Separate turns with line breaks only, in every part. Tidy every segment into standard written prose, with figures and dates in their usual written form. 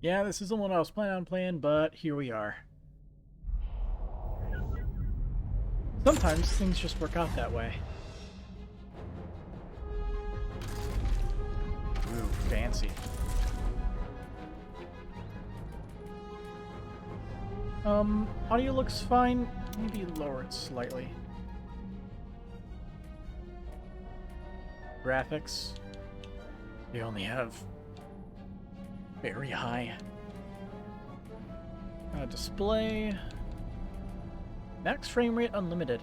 Yeah, this isn't what I was planning on playing, but here we are. Sometimes things just work out that way. Ooh, fancy. Audio looks fine. Maybe lower it slightly. Graphics. They only have very high. Display. Max frame rate unlimited.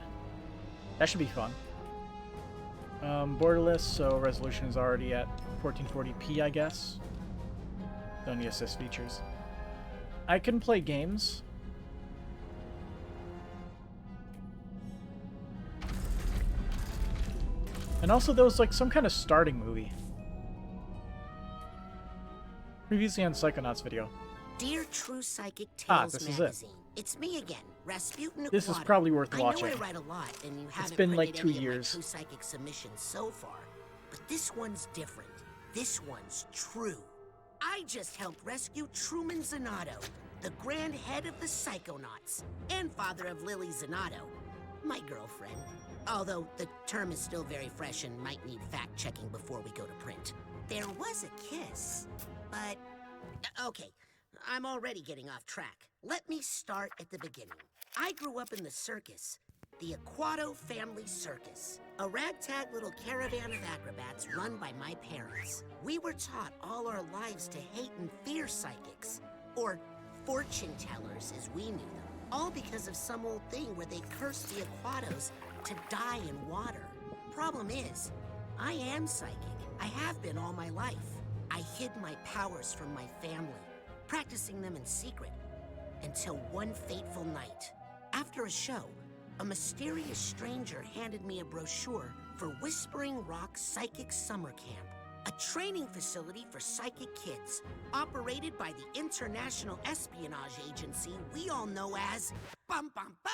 That should be fun. Borderless, so resolution is already at 1440p, I guess. Don't need assist features. I can play games. And also there was like some kind of starting movie. Previously on Psychonauts video.
Dear True Psychic Tales
this
magazine,
is
it's me again, Rasputin.
This is probably worth watching.
I know I write a lot, and you haven't
been like
printed
2
any
years.
of my True Psychic submissions so far, but this one's different. This one's true. I just helped rescue Truman Zanotto, the grand head of the Psychonauts, and father of Lily Zanotto, my girlfriend. Although the term is still very fresh and might need fact-checking before we go to print. There was a kiss, but... Okay, I'm already getting off track. Let me start at the beginning. I grew up in the circus, the Aquato Family Circus, a ragtag little caravan of acrobats run by my parents. We were taught all our lives to hate and fear psychics, or fortune tellers as we knew them, all because of some old thing where they cursed the Aquatos to die in water. Problem is, I am psychic. I have been all my life. I hid my powers from my family, practicing them in secret, until one fateful night. After a show, a mysterious stranger handed me a brochure for Whispering Rock Psychic Summer Camp, a training facility for psychic kids, operated by the international espionage agency we all know as bum bum bum,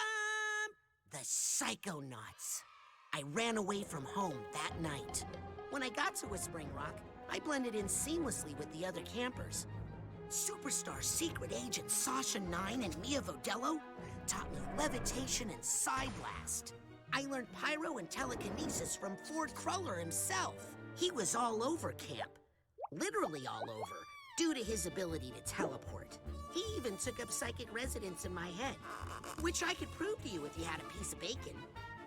the Psychonauts. I ran away from home that night. When I got to Whispering Rock, I blended in seamlessly with the other campers. Superstar secret agent Sasha 9 and Mia Vodello taught me levitation and psi blast. I learned pyro and telekinesis from Ford Cruller himself. He was all over camp, literally all over, due to his ability to teleport. He even took up psychic residence in my head, which I could prove to you if you had a piece of bacon.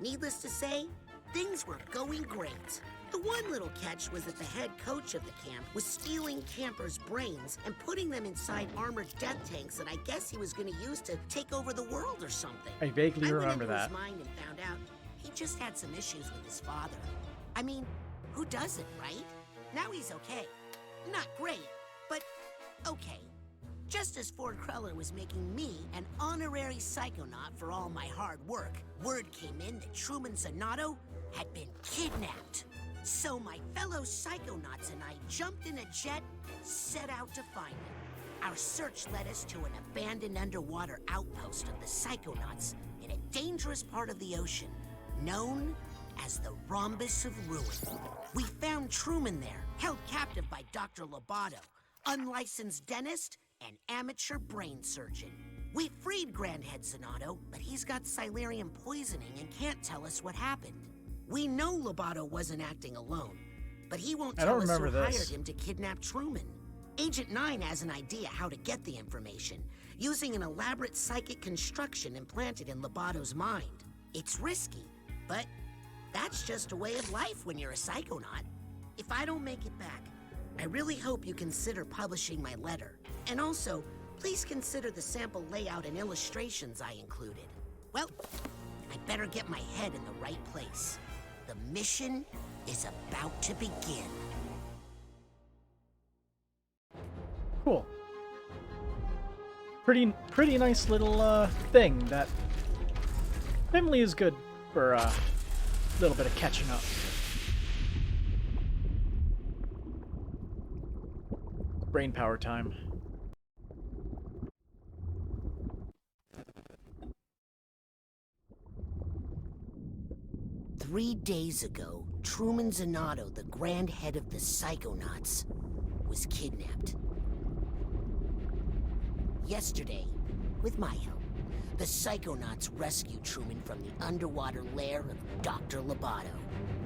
Needless to say, things were going great. The one little catch was that the head coach of the camp was stealing campers' brains and putting them inside armored death tanks that I guess he was going to use to take over the world or something.
I vaguely remember
I went
that.
into his mind and found out he just had some issues with his father. I mean, who doesn't, right? Now he's okay. Not great, but okay. Just as Ford Cruller was making me an honorary psychonaut for all my hard work, word came in that Truman Zanotto had been kidnapped. So my fellow psychonauts and I jumped in a jet, set out to find him. Our search led us to an abandoned underwater outpost of the Psychonauts in a dangerous part of the ocean, known as the Rhombus of Ruin. We found Truman there, held captive by Dr. Lobato, unlicensed dentist and amateur brain surgeon. We freed Grandhead Zanotto, but he's got Silurium poisoning and can't tell us what happened. We know Lobato wasn't acting alone, but he won't tell us who hired him to kidnap Truman. Agent 9 has an idea how to get the information, using an elaborate psychic construction implanted in Lobato's mind. It's risky, but that's just a way of life when you're a psychonaut. If I don't make it back, I really hope you consider publishing my letter. And also, please consider the sample layout and illustrations I included. Well, I better get my head in the right place. The mission is about to begin.
Cool. Pretty nice little thing that definitely is good for a little bit of catching up. Brain power time.
Three days ago, Truman Zanotto, the grand head of the Psychonauts, was kidnapped. Yesterday, with my help, the Psychonauts rescued Truman from the underwater lair of Dr. Loboto.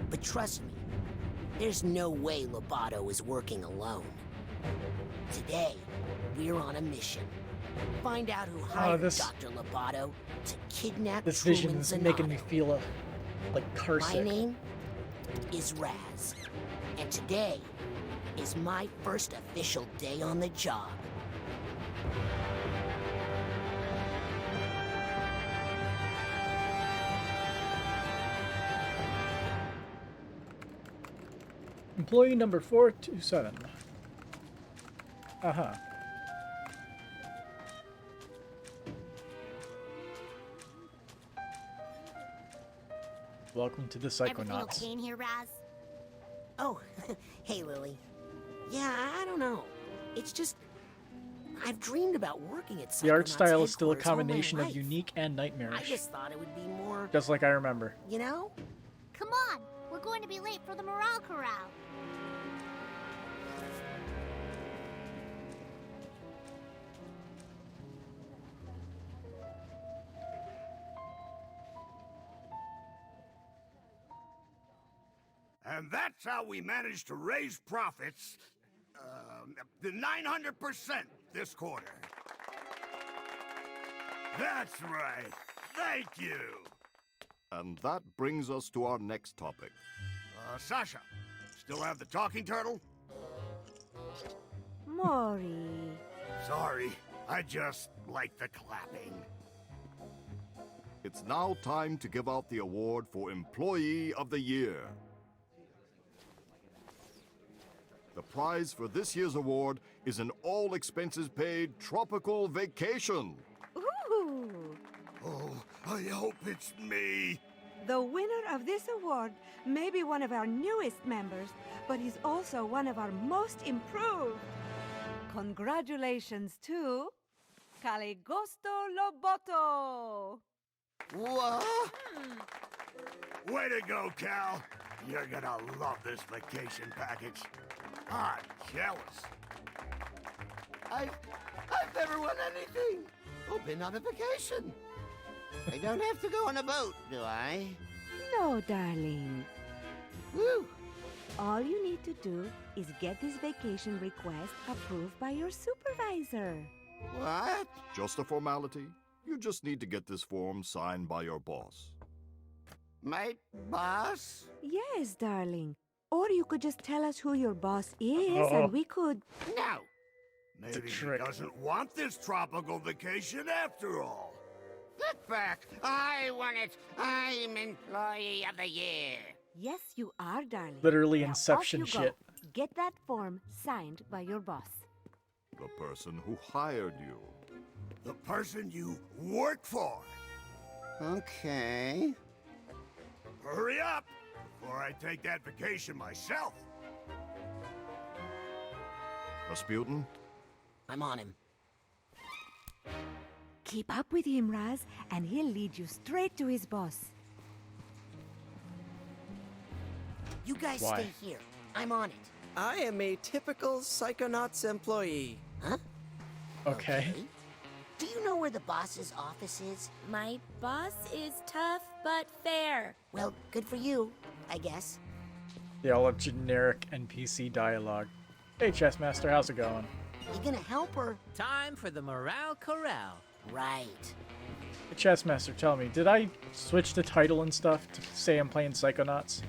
But trust me, there's no way Loboto is working alone. Today, we're on a mission. Find out who hired Dr. Loboto to kidnap
this
Truman
vision is
Zanotto.
making me feel like carsick.
My name is Raz, and today is my first official day on the job.
Employee number 427. Uh-huh. Welcome to the Psychonauts.
Everything okay in here, Raz?
Oh, hey, Lily. Yeah, I don't know. It's just, I've dreamed about working at Psychonauts
The art style is still a
headquarters all my
combination of
life.
unique and
I
nightmarish.
just thought it would be more,
Just like I remember.
you know?
Come on, we're going to be late for the morale corral.
And that's how we managed to raise profits, the 900% this quarter. That's right. Thank you.
And that brings us to our next topic.
Sasha, still have the talking turtle?
Maury.
Sorry, I just like the clapping.
It's now time to give out the award for Employee of the Year. The prize for this year's award is an all-expenses-paid tropical vacation.
Ooh!
Oh, I hope it's me.
The winner of this award may be one of our newest members, but he's also one of our most improved. Congratulations to Caligosto Loboto.
What? Way to go, Cal. You're gonna love this vacation package. I'm jealous.
I've never won anything. Oh, been on a vacation. I don't have to go on a boat, do I?
No, darling.
Woo!
All you need to do is get this vacation request approved by your supervisor.
What?
Just a formality. You just need to get this form signed by your boss.
My boss?
Yes, darling. Or you could just tell us who your boss is,
Uh-oh.
and we could...
No.
Maybe he
trick.
doesn't want this tropical vacation after all.
Get back. I want it. I'm Employee of the Year.
Yes, you are, darling.
Literally
Now,
Inception
off you
shit.
Go. Get that form signed by your boss.
The person who hired you.
The person you work for.
Okay.
Hurry up, before I take that vacation myself.
Rasputin?
I'm on him.
Keep up with him, Raz, and he'll lead you straight to his boss.
You guys
Why?
stay here. I'm on it.
I am a typical Psychonauts employee.
Huh?
Okay.
Do you know where the boss's office is?
My boss is tough but fair.
Well, good for you, I guess.
They all have generic NPC dialogue. Hey, Chessmaster, how's it going?
You gonna help her?
Time for the morale corral.
Right.
Hey, Chessmaster, tell me, did I switch the title and stuff to say I'm playing Psychonauts?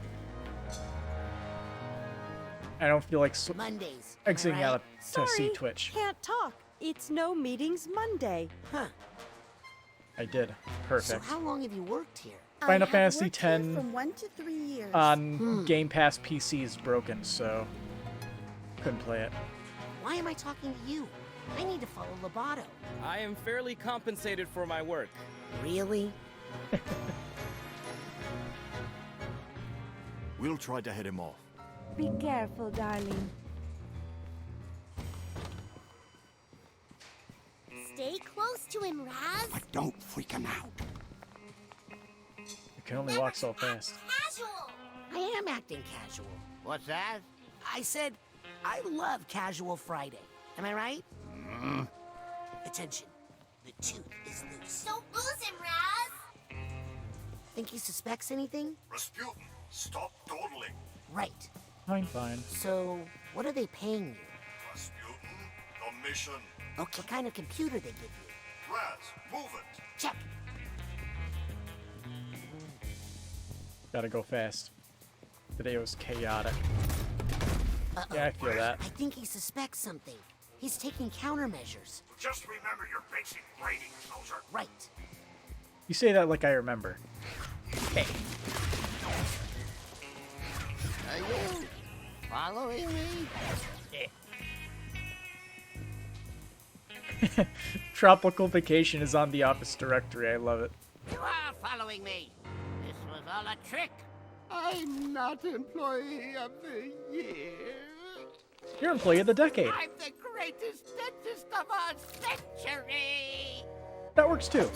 I don't feel like
Mondays.
exiting out
right?
to see Twitch.
Can't talk. It's no meetings Monday.
Huh.
I did.
So
Perfect.
how long have you worked here?
Final
I have
Fantasy
worked here
X
from 1 to 3 years.
on Game Pass PC is broken, so couldn't play it.
Why am I talking to you? I need to follow Loboto.
I am fairly compensated for my work.
Really?
We'll try to head him off.
Be careful, darling.
Stay close to him, Raz.
But don't freak him out.
You can only walk so fast.
Casual.
I am acting casual.
What's that?
I said, I love Casual Friday. Am I right? Attention. The tooth is loose.
Don't lose him, Raz!
Think he suspects anything?
Rasputin, stop dawdling.
Right.
Fine.
So, what are they paying you?
Rasputin, the mission.
Okay. What kind of computer they give you?
Raz, move it.
Check.
Gotta go fast. Today was chaotic.
Uh-oh.
Yeah, I feel that.
I think he suspects something. He's taking countermeasures.
Just remember your basic rating, soldier.
Right.
You say that like I remember. Hey.
Are you following me?
Tropical Vacation is on the office directory. I love it.
You are following me. This was all a trick. I'm not employee of the year.
You're employee of the decade.
I'm the greatest dentist of our century.
That works too.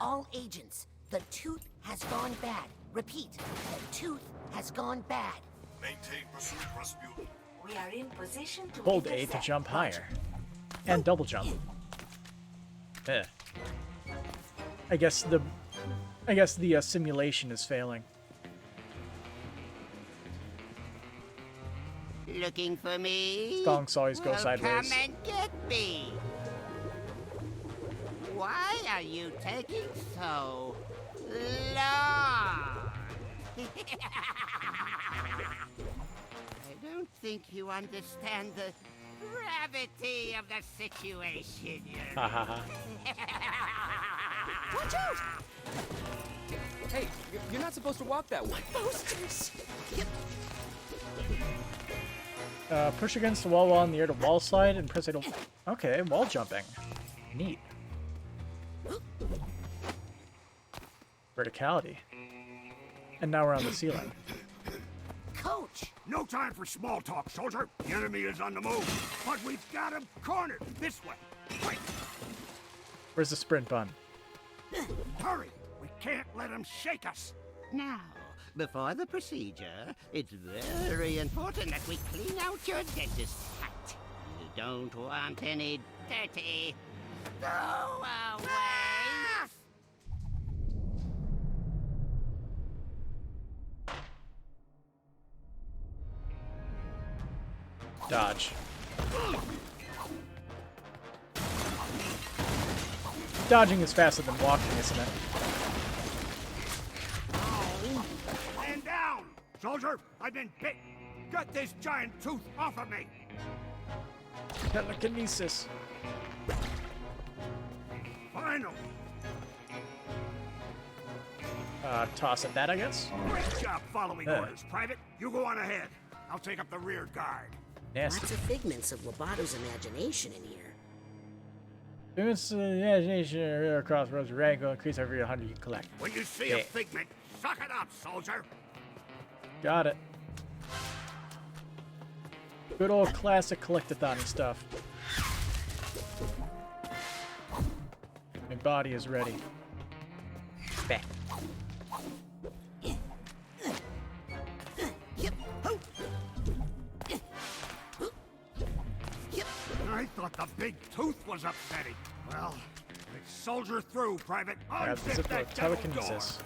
All agents, the tooth has gone bad. Repeat, the tooth has gone bad.
Maintain pursuit, Rasputin.
We are in position to
Hold A to jump higher. And double jump. I guess the simulation is failing.
Looking for me?
Stonks always go
Well,
sideways.
Come and get me. Why are you taking so long? I don't think you understand the gravity of the situation.
Ha ha ha.
Watch out! Hey, you're not supposed to walk that way.
Posters.
Push against the wall while in the air to wall slide and press it. Okay, wall jumping. Neat. Verticality. And now we're on the ceiling.
Coach!
No time for small talk, soldier. The enemy is on the move. But we've got him cornered. This way. Quick,
Where's the sprint button?
hurry. We can't let him shake us.
Now, before the procedure, it's very important that we clean out your dentist hat. You don't want any dirty. Go away!
Dodge. Dodging is faster than walking, isn't it?
Stand down! Soldier, I've been bit. Get this giant tooth off of me.
Telekinesis.
Finally.
Toss at that, I guess.
Great job following orders, Private. You go on ahead. I'll take up the rear guard.
Nasty.
Lots of figments of Lobato's imagination in here.
Figments of imagination across roads rank will increase every 100 you collect.
When you see a figment, suck it up, soldier.
Got it. Good old classic collectathon stuff. My body is ready. Back.
I thought the big tooth was upsetting. Well, let's soldier through, Private.
Grab the
Unzip
zipper
that
with
devil
telekinesis.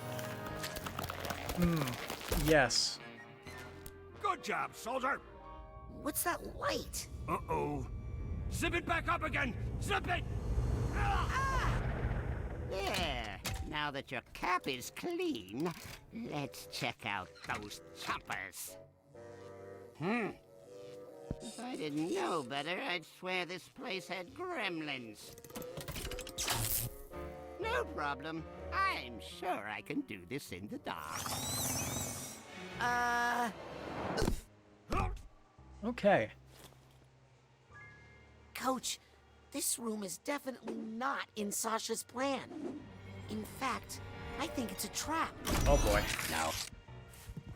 Yes.
door. Good job, soldier.
What's that light?
Uh-oh. Zip it back up again. Zip it!
There. Now that your cap is clean, let's check out those choppers. If I didn't know better, I'd swear this place had gremlins. No problem. I'm sure I can do this in the dark.
Okay.
Coach, this room is definitely not in Sasha's plan. In fact, I think it's a trap.
Oh boy.
No.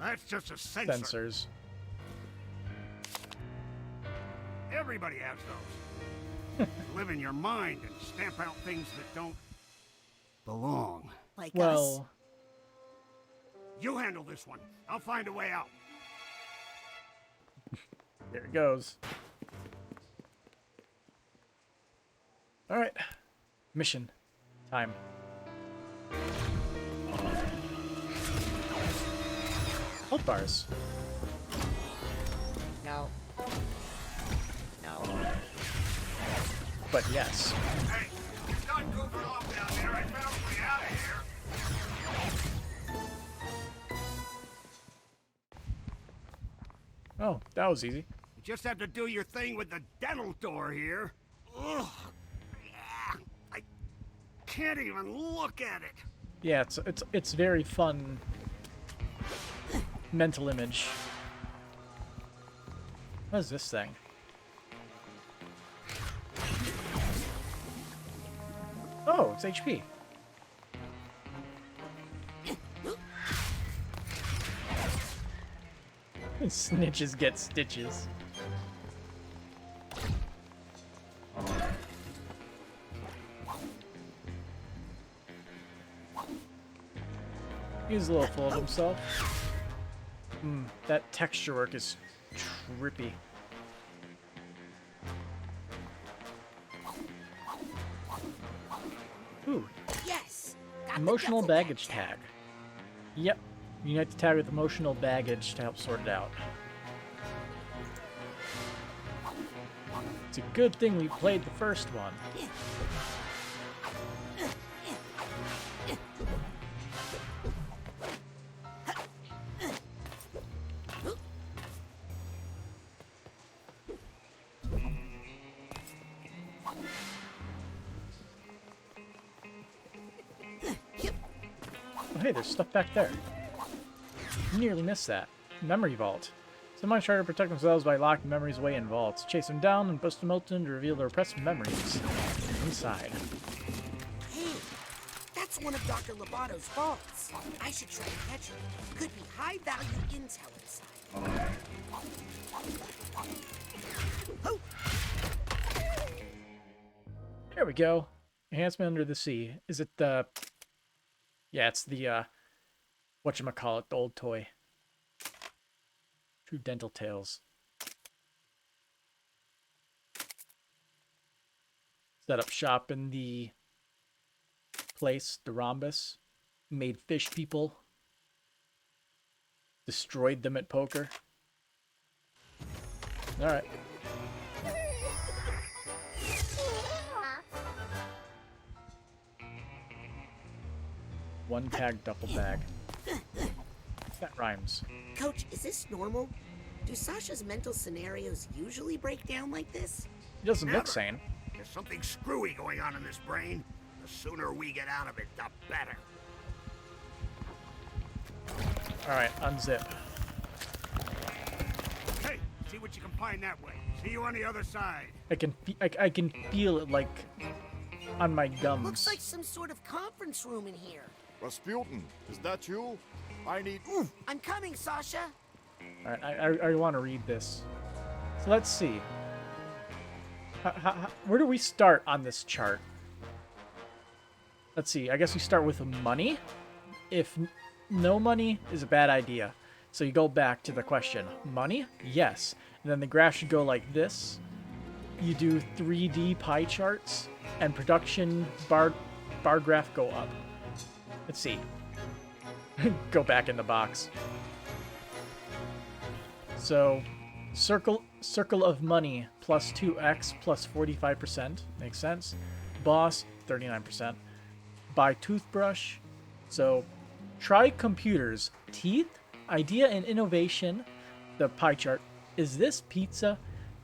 That's just a sensor.
Sensors.
Everybody has those. Live in your mind and stamp out things that don't belong.
Like us.
Well,
You handle this one. I'll find a way out.
here it goes. Alright. Mission time. Health bars.
No. No.
But yes.
Hey, you're done goofing off down there. I found a way out of here.
Oh, that was easy.
You just have to do your thing with the dental door here. Ugh. Yeah, I can't even look at it.
Yeah, it's very fun mental image. What is this thing? Oh, it's HP. Snitches get stitches. He's a little full of himself. That texture work is trippy. Ooh.
Yes.
Emotional baggage tag. Yep. Unite the tag with emotional baggage to help sort it out. It's a good thing we played the first one. Oh, hey, there's stuff back there. Nearly missed that. Memory vault. Someone try to protect themselves by locking memories away in vaults. Chase them down and bust them open to reveal their repressed memories inside.
Hey, that's one of Dr. Lobato's vaults. I should try to catch it. Could be high-value intel inside. Oh!
There we go. Enhancement under the sea. Is it the... Yeah, it's the, whatchamacallit, the old toy. True Dental Tales. Set up shop in the place, the Rhombus. Made fish people. Destroyed them at poker. Alright. One tag, double bag. That rhymes.
Coach, is this normal? Do Sasha's mental scenarios usually break down like this?
He doesn't
Never.
look sane.
There's something screwy going on in this brain. The sooner we get out of it, the better.
Alright, unzip.
Hey, see what you can find that way. See you on the other side.
I can feel it, like, on my gums.
Looks like some sort of conference room in here.
Rasputin, is that you? I need...
I'm coming, Sasha.
Alright, I want to read this. So let's see. Where do we start on this chart? Let's see. I guess we start with money. If no money is a bad idea. So you go back to the question. Money? Yes. And then the graph should go like this. You do 3D pie charts. And production bar graph go up. Let's see. Go back in the box. So, circle of money plus 2x plus 45%. Makes sense. Boss, 39%. Buy toothbrush. So, try computers. Teeth, idea and innovation. The pie chart. Is this pizza?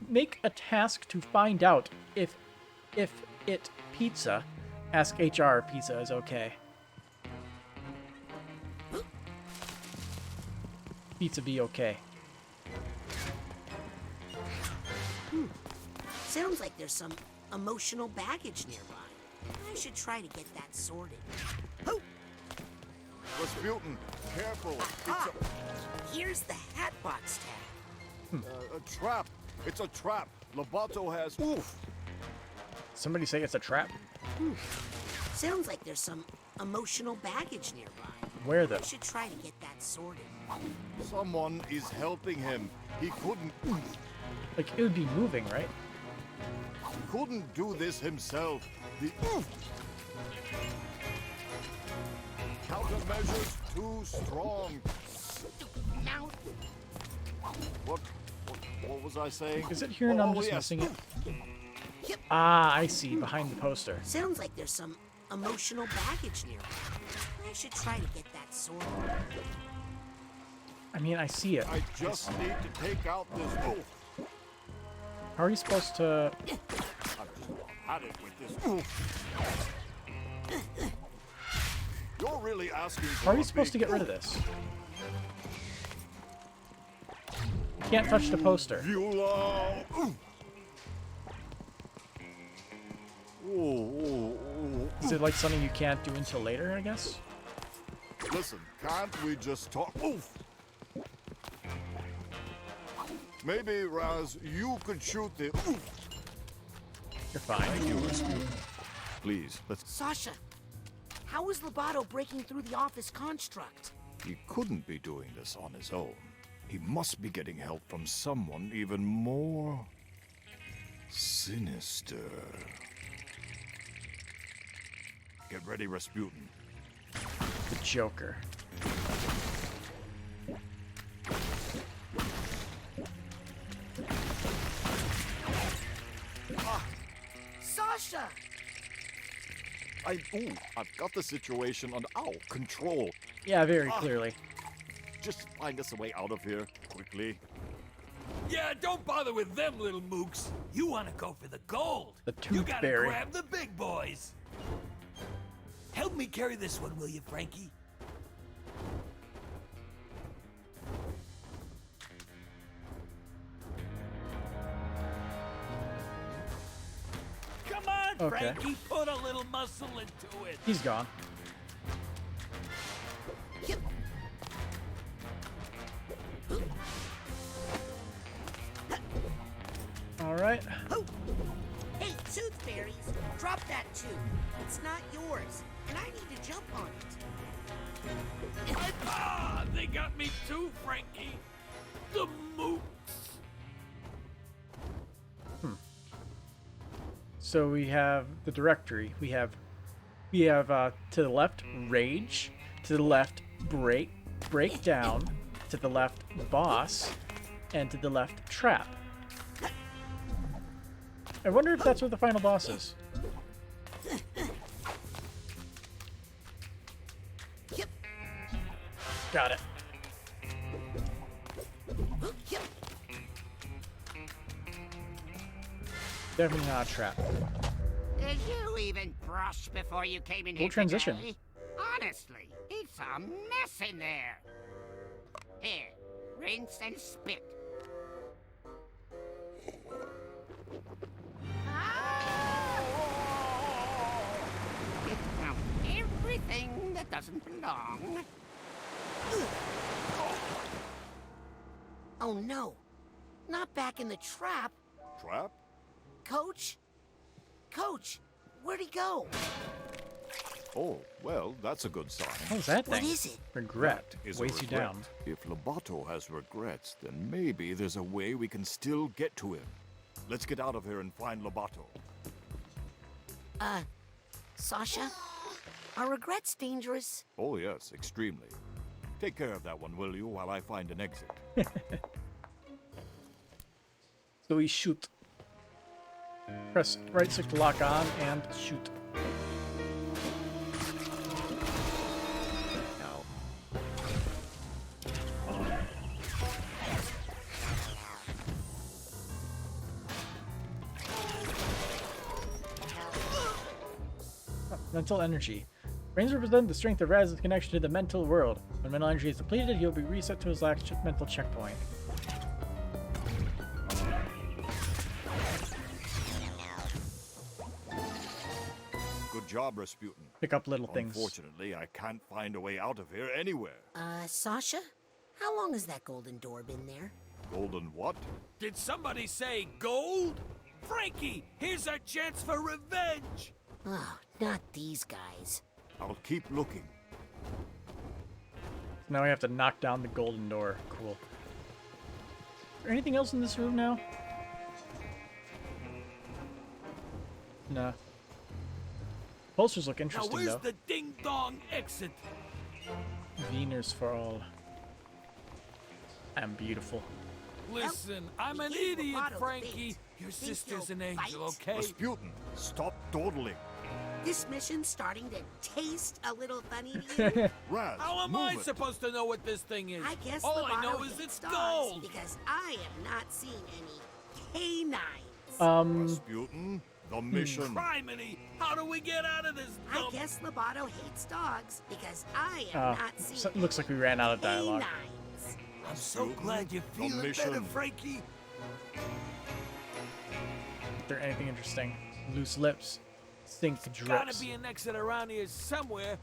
Make a task to find out if it pizza. Ask HR pizza is okay. Pizza be okay.
Sounds like there's some emotional baggage nearby. I should try to get that sorted. Oh!
Rasputin, careful.
Ah! Here's the Hatbox tag.
A trap. It's a trap. Lobato has... Oof.
Somebody say it's a trap?
Sounds like there's some emotional baggage nearby.
Where though?
I should try to get that sorted.
Someone is helping him. He couldn't...
Like, it would be moving, right?
couldn't do this himself. The countermeasures too strong.
Now,
What was I saying?
Is it here and I'm just missing it? Ah, I see. Behind the poster.
sounds like there's some emotional baggage nearby. I should try to get that sorted.
I mean, I see it.
I just need to take out this.
How are you supposed to...
I've just had it with this. You're really asking for
How are you supposed to get rid of this? You can't touch the poster. Is it like something you can't do until later, I guess?
Listen, can't we just talk? Oof! Maybe, Raz, you could shoot the. Oof!
You're fine.
Please, let's.
Sasha, how is Lobato breaking through the office construct?
He couldn't be doing this on his own. He must be getting help from someone even more sinister. Get ready, Rasputin.
The Joker.
Sasha!
I've got the situation under control.
Yeah, very clearly.
Just find us a way out of here, quickly.
Yeah, don't bother with them little mooks. You want to go for the gold.
The
You gotta
Toothberry.
grab the big boys. Help me carry this one, will you, Frankie? Come on,
Okay.
Frankie, put a little muscle into it.
He's gone. Alright.
Hey, Toothberries, drop that tube. It's not yours, and I need to jump on it.
Ah, they got me too, Frankie. The mooks.
So we have the directory. We have to the left rage, to the left breakdown, to the left boss, and to the left trap. I wonder if that's what the final boss is. Got it. Definitely not a trap.
Did you even brush before you came in here
transition.
today? Honestly, it's a mess in there. Here, rinse and spit. Get out everything that doesn't belong.
Oh no, not back in the trap.
Trap?
Coach? Coach, where'd he go?
Oh, well, that's a good sign.
How's that
What
thing?
is it?
Regret.
Is a
Weighs you
regret.
down.
If Lobato has regrets, then maybe there's a way we can still get to him. Let's get out of here and find Lobato.
Sasha? Are regrets dangerous?
Oh, yes, extremely. Take care of that one, will you, while I find an exit?
So we shoot. Press right stick to lock on and shoot. Mental energy. Brains represent the strength of Raz's connection to the mental world. When mental energy is depleted, he'll be reset to his last mental checkpoint.
Good job, Rasputin.
Pick up little things.
Unfortunately, I can't find a way out of here anywhere.
Sasha? How long has that golden door been there?
Golden what?
Did somebody say gold? Frankie, here's our chance for revenge.
Oh, not these guys.
I'll keep looking.
Now we have to knock down the golden door. Cool. Is there anything else in this room now? Nah. Posters look
Now
interesting,
where's
though.
the ding-dong exit?
Venus for all. I'm beautiful.
Listen, I'm an
gave
idiot,
Roboto the
Frankie.
bait.
Your
Think
sister's
he'll
an angel,
bite?
okay?
Rasputin, stop dawdling.
This mission's starting to taste a little funny to you.
Raz,
How am
move
I
it.
supposed to know what this thing is?
I guess
All I
Lovato
know is
hates
it's
dogs
gold.
because I have not seen any canines.
Rasputin, the mission.
Criminy! How do we get out of this
I
dump?
guess Lovato hates dogs because I have not seen
So it looks like we ran out of dialogue.
canines.
I'm so glad you're
The
feeling
mission.
better, Frankie.
Is there anything interesting? Loose lips. Think
Gotta
drips.
be an exit around here somewhere.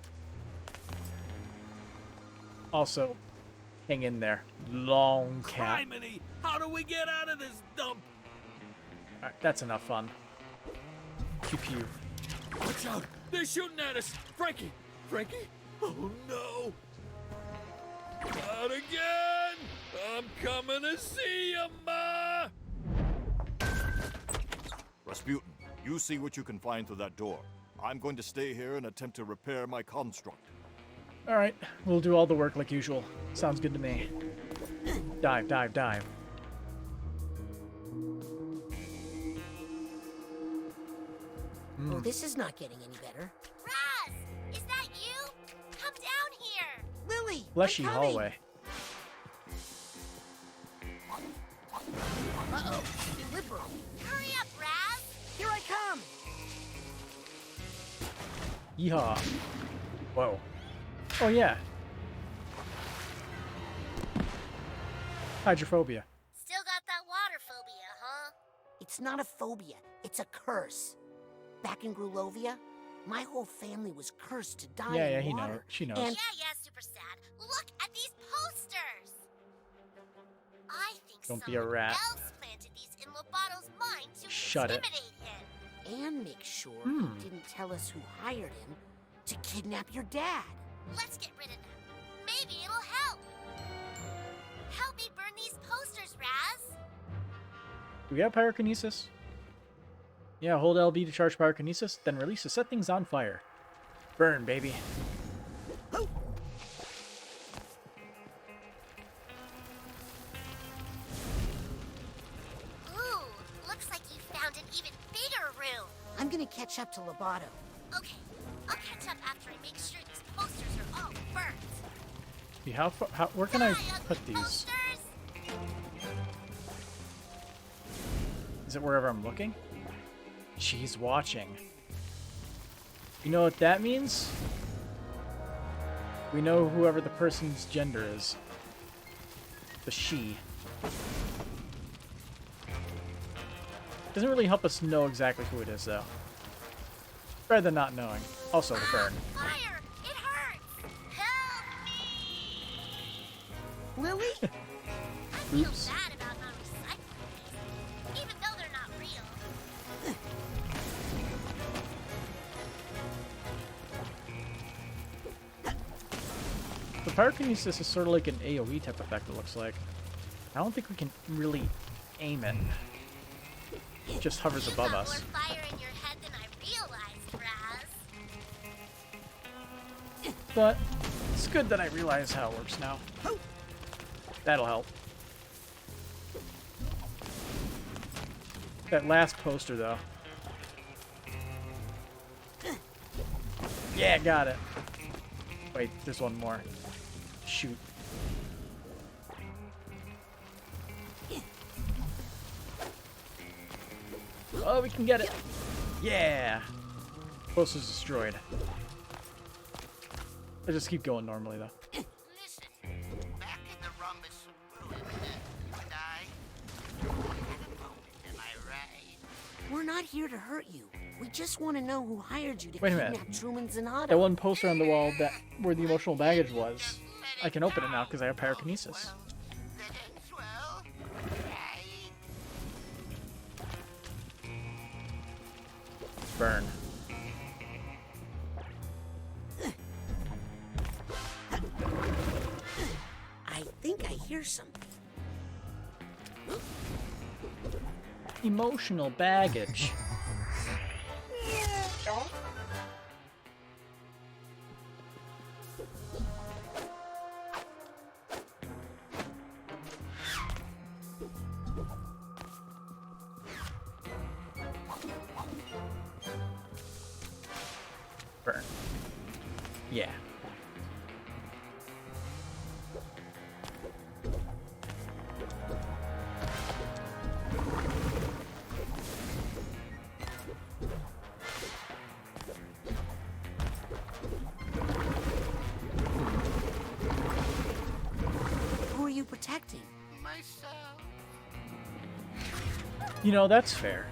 Also, hang in there. Long cat.
Criminy! How do we get out of this dump?
Alright, that's enough fun. Pew pew.
Watch out! They're shooting at us! Frankie! Frankie? Oh no! Not again! I'm coming to see you, Ma!
Rasputin, you see what you can find through that door. I'm going to stay here and attempt to repair my construct.
Alright, we'll do all the work like usual. Sounds good to me. Dive, dive, dive.
Well, this is not getting any better.
Raz! Is that you? Come down here!
Lily!
Fleshy
I'm coming.
hallway.
Uh-oh, liberal.
Hurry up, Raz!
Here I come!
Yeehaw. Whoa. Oh yeah. Hydrophobia.
Still got that water phobia, huh?
It's not a phobia, it's a curse. Back in Grulovia, my whole family was cursed to die
Yeah,
in
he
water.
knows. She knows.
And
Yeah, super sad. Look at these posters! I think
Don't be a
someone
rat.
else planted these in Lobato's mind to
Shut it.
intimidate him.
and make sure
Hmm.
he didn't tell us who hired him to kidnap your dad.
Let's get rid of them. Maybe it'll help. Help me burn these posters, Raz.
Do we have pyrokinesis? Yeah, hold LB to charge pyrokinesis, then release to set things on fire. Burn, baby.
Ooh, looks like you found an even bigger room.
I'm gonna catch up to Lobato.
Okay, I'll catch up after I make sure these posters are all burnt.
Where can I
Die, ugly
put these?
posters!
Is it wherever I'm looking? She's watching. You know what that means? We know whoever the person's gender is. The she. Doesn't really help us know exactly who it is, though. Better than not knowing. Also, the burn.
Fire! It hurts! Help me!
Lily?
I feel
Oops.
bad about not recycling these, even though they're not real.
The pyrokinesis is sort of like an AoE type effect, it looks like. I don't think we can really aim it. It just hovers
You
above
got
us.
more fire in your head than I realized, Raz.
But it's good that I realize how it works now. That'll help. That last poster, though. Yeah, got it. Wait, there's one more. Shoot. Oh, we can get it. Yeah. Poster's destroyed. I just keep going normally, though.
Listen, back in the rhombus ruin, I had a moment, am I right?
We're not here to hurt you. We just want to know who hired you to
Wait a minute.
kidnap Truman Zanotto.
That one poster on the wall that where the emotional baggage was, I can open it now because I have pyrokinesis.
That ends well, right?
Burn.
I think I hear something.
Emotional baggage. Yeah.
Who are you protecting?
Myself.
You know, that's fair.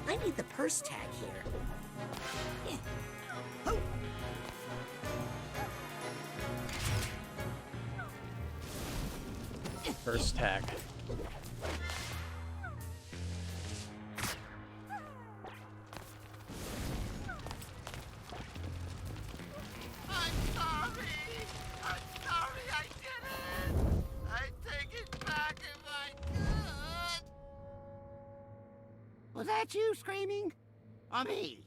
I need the purse tag here.
First tag.
I'm sorry. I'm sorry I did it. I'd take it back if I could. Was that you screaming? Or me?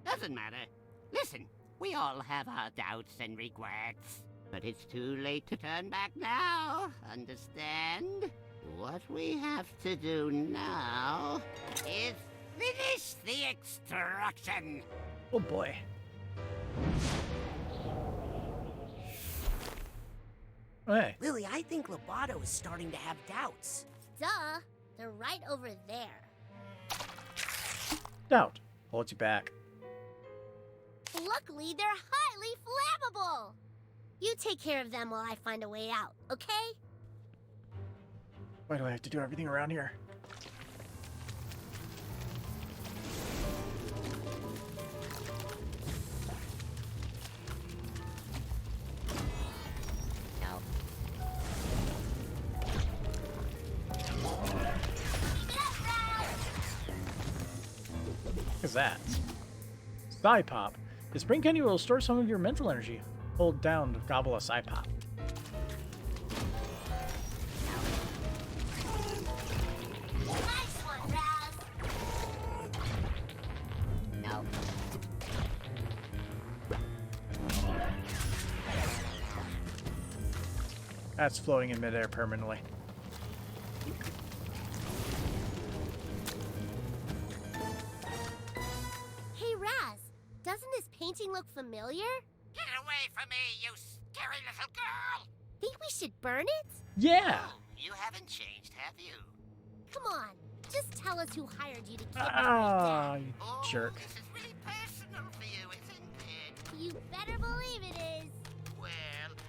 Doesn't matter. Listen, we all have our doubts and regrets. But it's too late to turn back now, understand? What we have to do now is finish the extraction.
Oh boy. Hey.
Lily, I think Lobato is starting to have doubts.
Duh. They're right over there.
Doubt. Holds you back.
Luckily, they're highly flammable. You take care of them while I find a way out, okay?
Why do I have to do everything around here?
No.
What is that? Psy Pop. The Spring Candy will restore some of your mental energy. Hold down to gobble a Psy Pop.
Nice one, Raz. No.
That's floating in midair permanently.
Hey, Raz. Doesn't this painting look familiar?
Get away from me, you scary little girl!
Think we should burn it?
Yeah!
Oh, you haven't changed, have you?
Come on. Just tell us who hired you to kidnap
Ah,
my dad.
you
Oh,
jerk.
this is really personal for you, isn't it?
You better believe it is.
Well,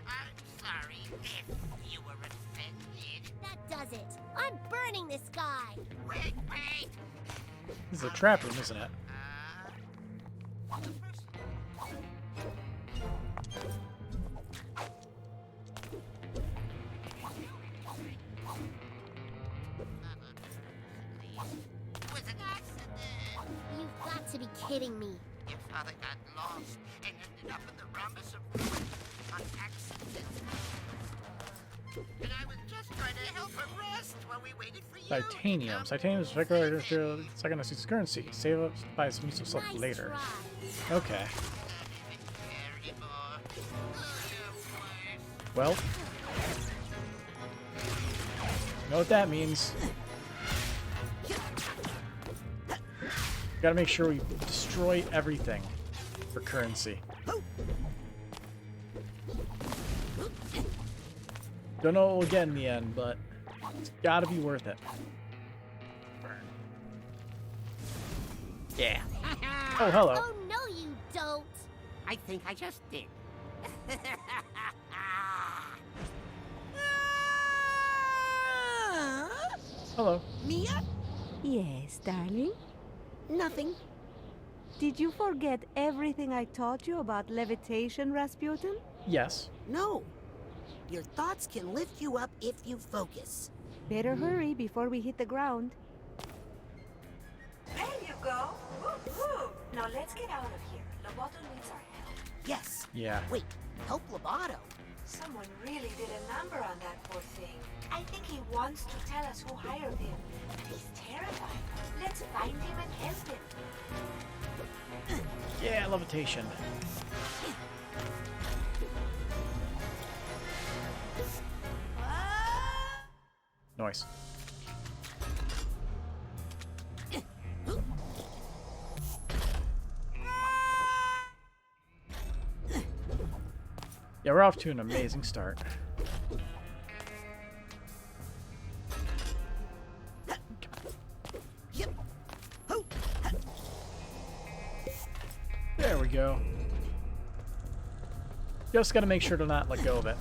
I'm sorry if you were offended.
That does it. I'm burning this guy.
Wait, wait!
This is a trap room, isn't it?
The first... It was an accident.
You've got to be kidding me.
Your father got lost and ended up in the rhombus of ruin on accident. And I was just trying to help her rest while we waited for you.
Titanium. Titanium is regular Psychonauts currency. Save up by some use of stuff
Nice
later.
try.
Okay. Well, you know what that means. Gotta make sure we destroy everything for currency. Don't know what we'll get in the end, but it's gotta be worth it. Yeah. Oh, hello.
Oh, no, you don't.
I think I just did.
Hello.
Mia?
Yes, darling?
Nothing.
Did you forget everything I taught you about levitation, Rasputin?
Yes.
No. Your thoughts can lift you up if you focus.
Better hurry before we hit the ground. There you go. Woo-hoo. Now let's get out of here. Lobato needs our help.
Yes.
Yeah.
Wait, help Lobato.
Someone really did a number on that poor thing. I think he wants to tell us who hired him. But he's terrified. Let's find him and help him.
Yeah, levitation. Nice. Yeah, we're off to an amazing start. There we go. Just gotta make sure to not let go of it.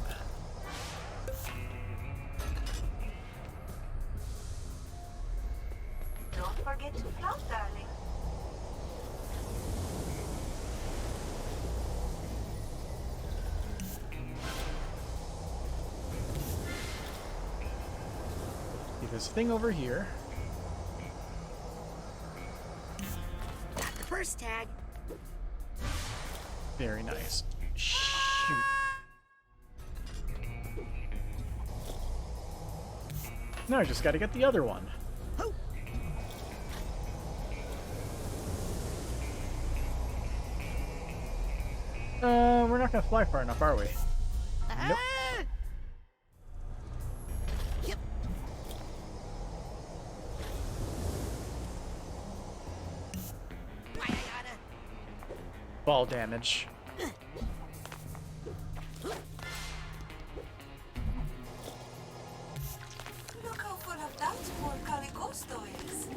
Don't forget to float, darling.
See this thing over here.
Got the first tag.
Very nice. Shoot. Now I just gotta get the other one. We're not gonna fly far enough, are we? Nope.
Yep. Why I oughta.
Ball damage.
Look how full of doubts poor Caligosto is.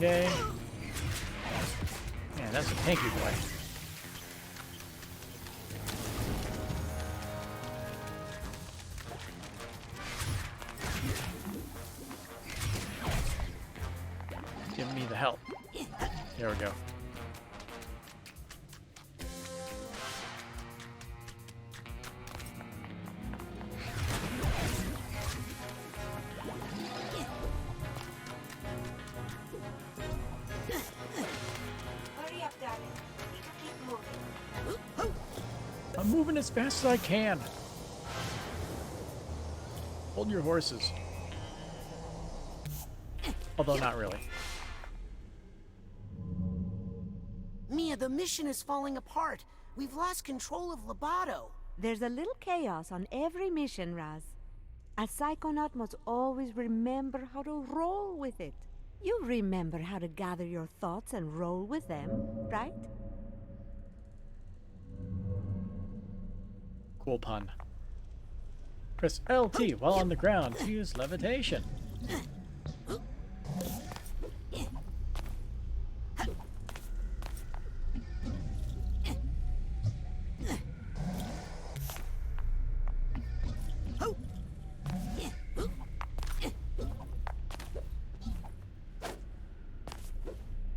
Yay. Man, that's a tanky boy. Give me the help. There we go.
Hurry up, darling. Need to keep moving.
I'm moving as fast as I can. Hold your horses. Although not really.
Mia, the mission is falling apart. We've lost control of Lobato.
There's a little chaos on every mission, Raz. A psychonaut must always remember how to roll with it. You remember how to gather your thoughts and roll with them, right?
Cool pun. Press LT while on the ground to use levitation.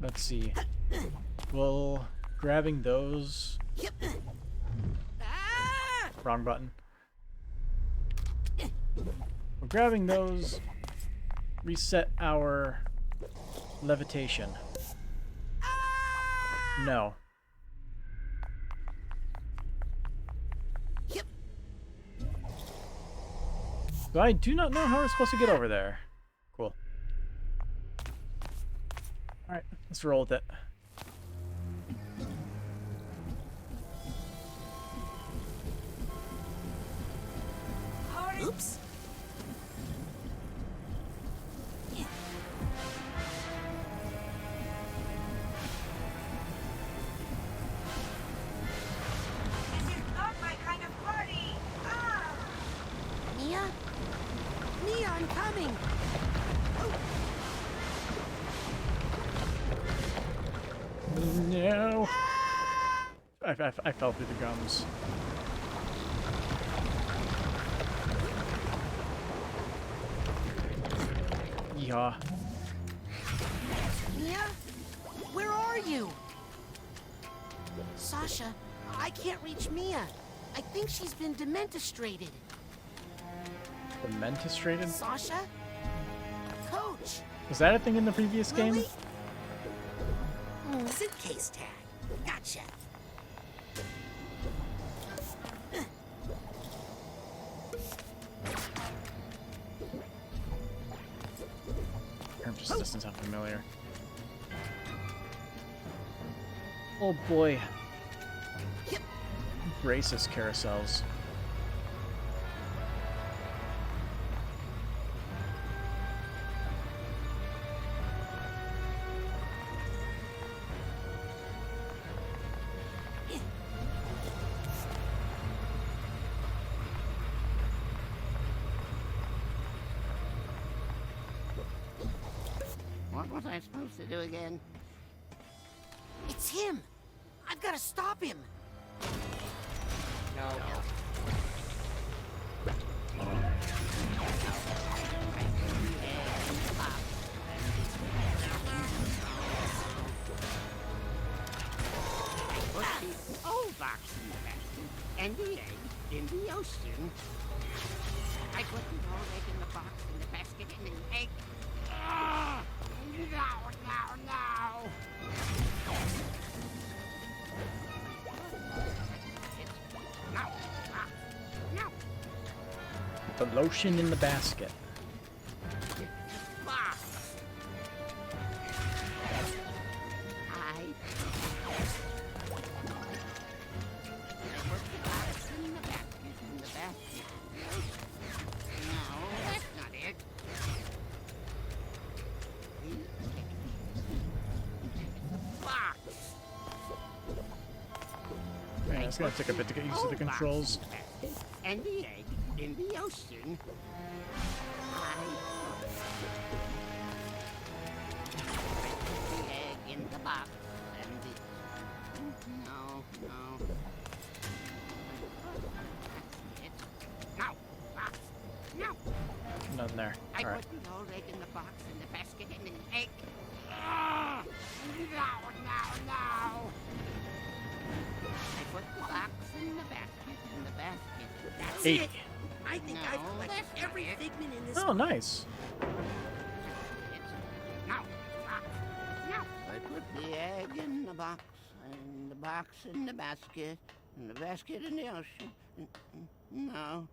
Let's see. Well, grabbing those... Wrong button. Well, grabbing those reset our levitation. No. So I do not know how we're supposed to get over there. Cool. Alright, let's roll with it.
Oops.
This is not my kind of party. Ah!
Mia? Mia, I'm coming.
No. I fell through the gums. Yeehaw.
Mia? Where are you? Sasha, I can't reach Mia. I think she's been dementistrated.
Dementistrated?
Sasha? Coach?
Was that a thing in the previous game?
Lily? Suitcase tag. Gotcha.
Term just doesn't sound familiar. Oh boy. Racist carousels.
What am I supposed to do again?
It's him! I've got to stop him!
No.
Put the old box in the basket and the egg in the ocean. I put the old egg in the box and the basket and the egg. Ah! Now! No!
The lotion in the basket.
Box. I put the box in the basket. No, that's not it. Box.
Yeah, it's gonna take a bit to get used to the controls.
And the egg in the ocean. I put the egg in the box and the... No. That's it. No, box. No.
Nothing there.
I
Alright.
put the old egg in the box and the basket and the egg. Ah! No. I put the box in the basket.
That's
Eight.
it! I think
No,
I've collected
that's not
every
it.
figment in this.
Oh, nice.
No. I put the egg in the box, and the box in the basket, and the basket in the ocean. No,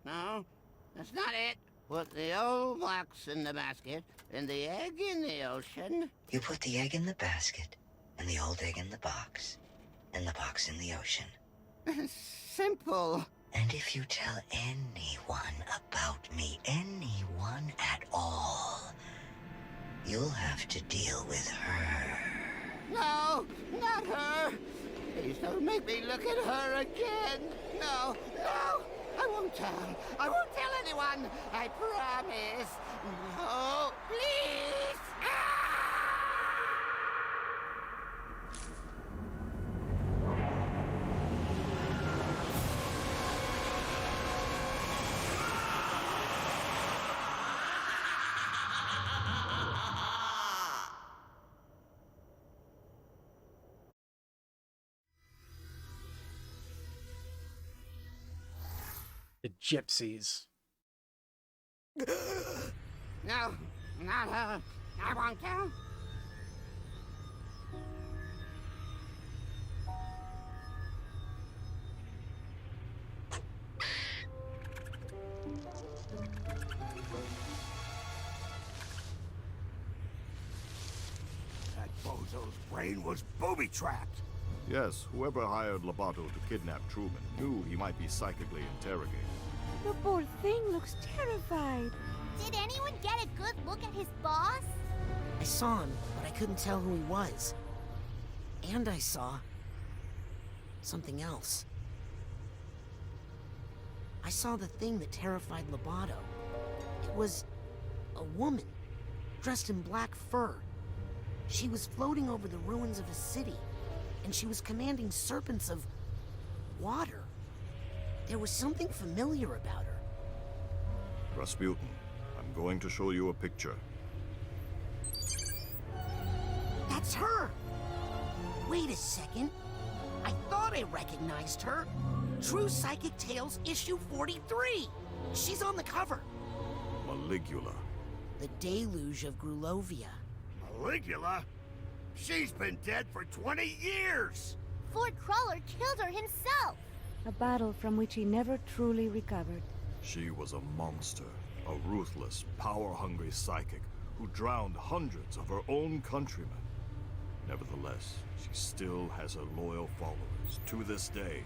that's not it. Put the old box in the basket, and the egg in the ocean.
You put the egg in the basket, and the old egg in the box, and the box in the ocean.
Simple.
And if you tell anyone about me, anyone at all, you'll have to deal with her.
No, not her. Please don't make me look at her again. No. I won't tell. I won't tell anyone. I promise. No, please.
The gypsies.
No, not her. I won't tell.
That bozo's brain was booby-trapped.
Yes, whoever hired Lobato to kidnap Truman knew he might be psychically interrogated.
The poor thing looks terrified.
Did anyone get a good look at his boss?
I saw him, but I couldn't tell who he was. And I saw... something else. I saw the thing that terrified Lobato. It was... a woman, dressed in black fur. She was floating over the ruins of a city, and she was commanding serpents of... water. There was something familiar about her.
Rasputin, I'm going to show you a picture.
That's her! Wait a second. I thought I recognized her. True Psychic Tales, issue 43. She's on the cover.
Maligula.
The Deluge of Grulovia.
Maligula? She's been dead for 20 years!
Ford Crawler killed her himself.
A battle from which he never truly recovered.
She was a monster, a ruthless, power-hungry psychic who drowned hundreds of her own countrymen. Nevertheless, she still has her loyal followers to this day.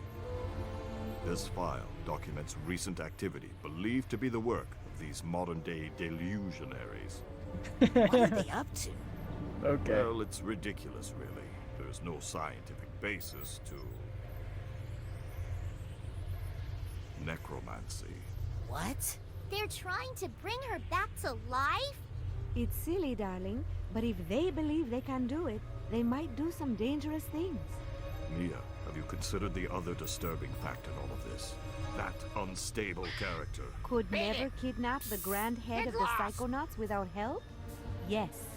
This file documents recent activity believed to be the work of these modern-day delusionaries.
What are they up to?
Okay.
Well, it's ridiculous, really. There's no scientific basis to... necromancy.
What?
They're trying to bring her back to life?
It's silly, darling. But if they believe they can do it, they might do some dangerous things.
Mia, have you considered the other disturbing fact in all of this? That unstable character.
Could never kidnap the grand head of the Psychonauts without help? Yes.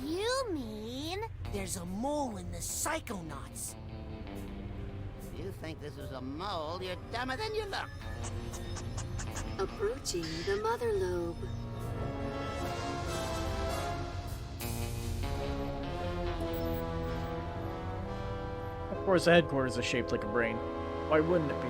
You mean...
There's a mole in the Psychonauts.
If you think this is a mole, you're dumber than you look.
Approaching the mother lobe.
Of course, the headquarters is shaped like a brain. Why wouldn't it be?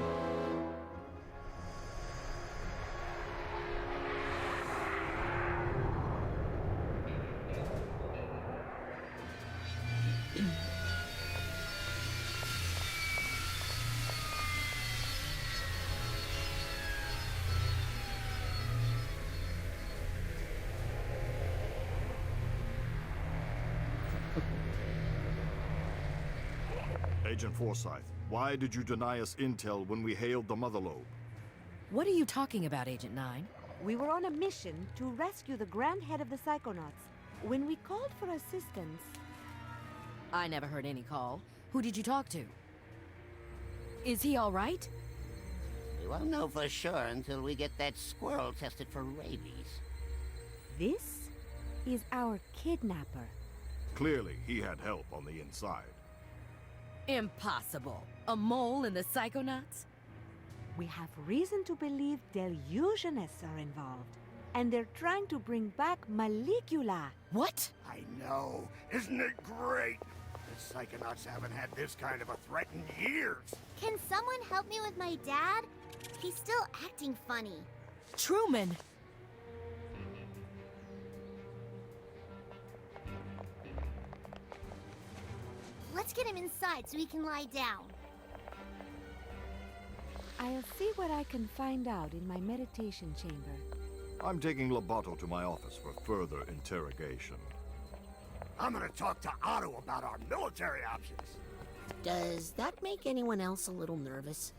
Agent Forsyth, why did you deny us intel when we hailed the Mother Lobe?
What are you talking about, Agent 9?
We were on a mission to rescue the grand head of the Psychonauts. When we called for assistance...
I never heard any call. Who did you talk to? Is he all right?
We won't know for sure until we get that squirrel tested for rabies.
This is our kidnapper.
Clearly, he had help on the inside.
Impossible. A mole in the Psychonauts?
We have reason to believe delusionists are involved. And they're trying to bring back Malicula.
What?
I know. Isn't it great? The Psychonauts haven't had this kind of a threat in years.
Can someone help me with my dad? He's still acting funny.
Truman!
Let's get him inside so he can lie down.
I'll see what I can find out in my meditation chamber.
I'm taking Lobato to my office for further interrogation.
I'm gonna talk to Otto about our military options.
Does that make anyone else a little nervous?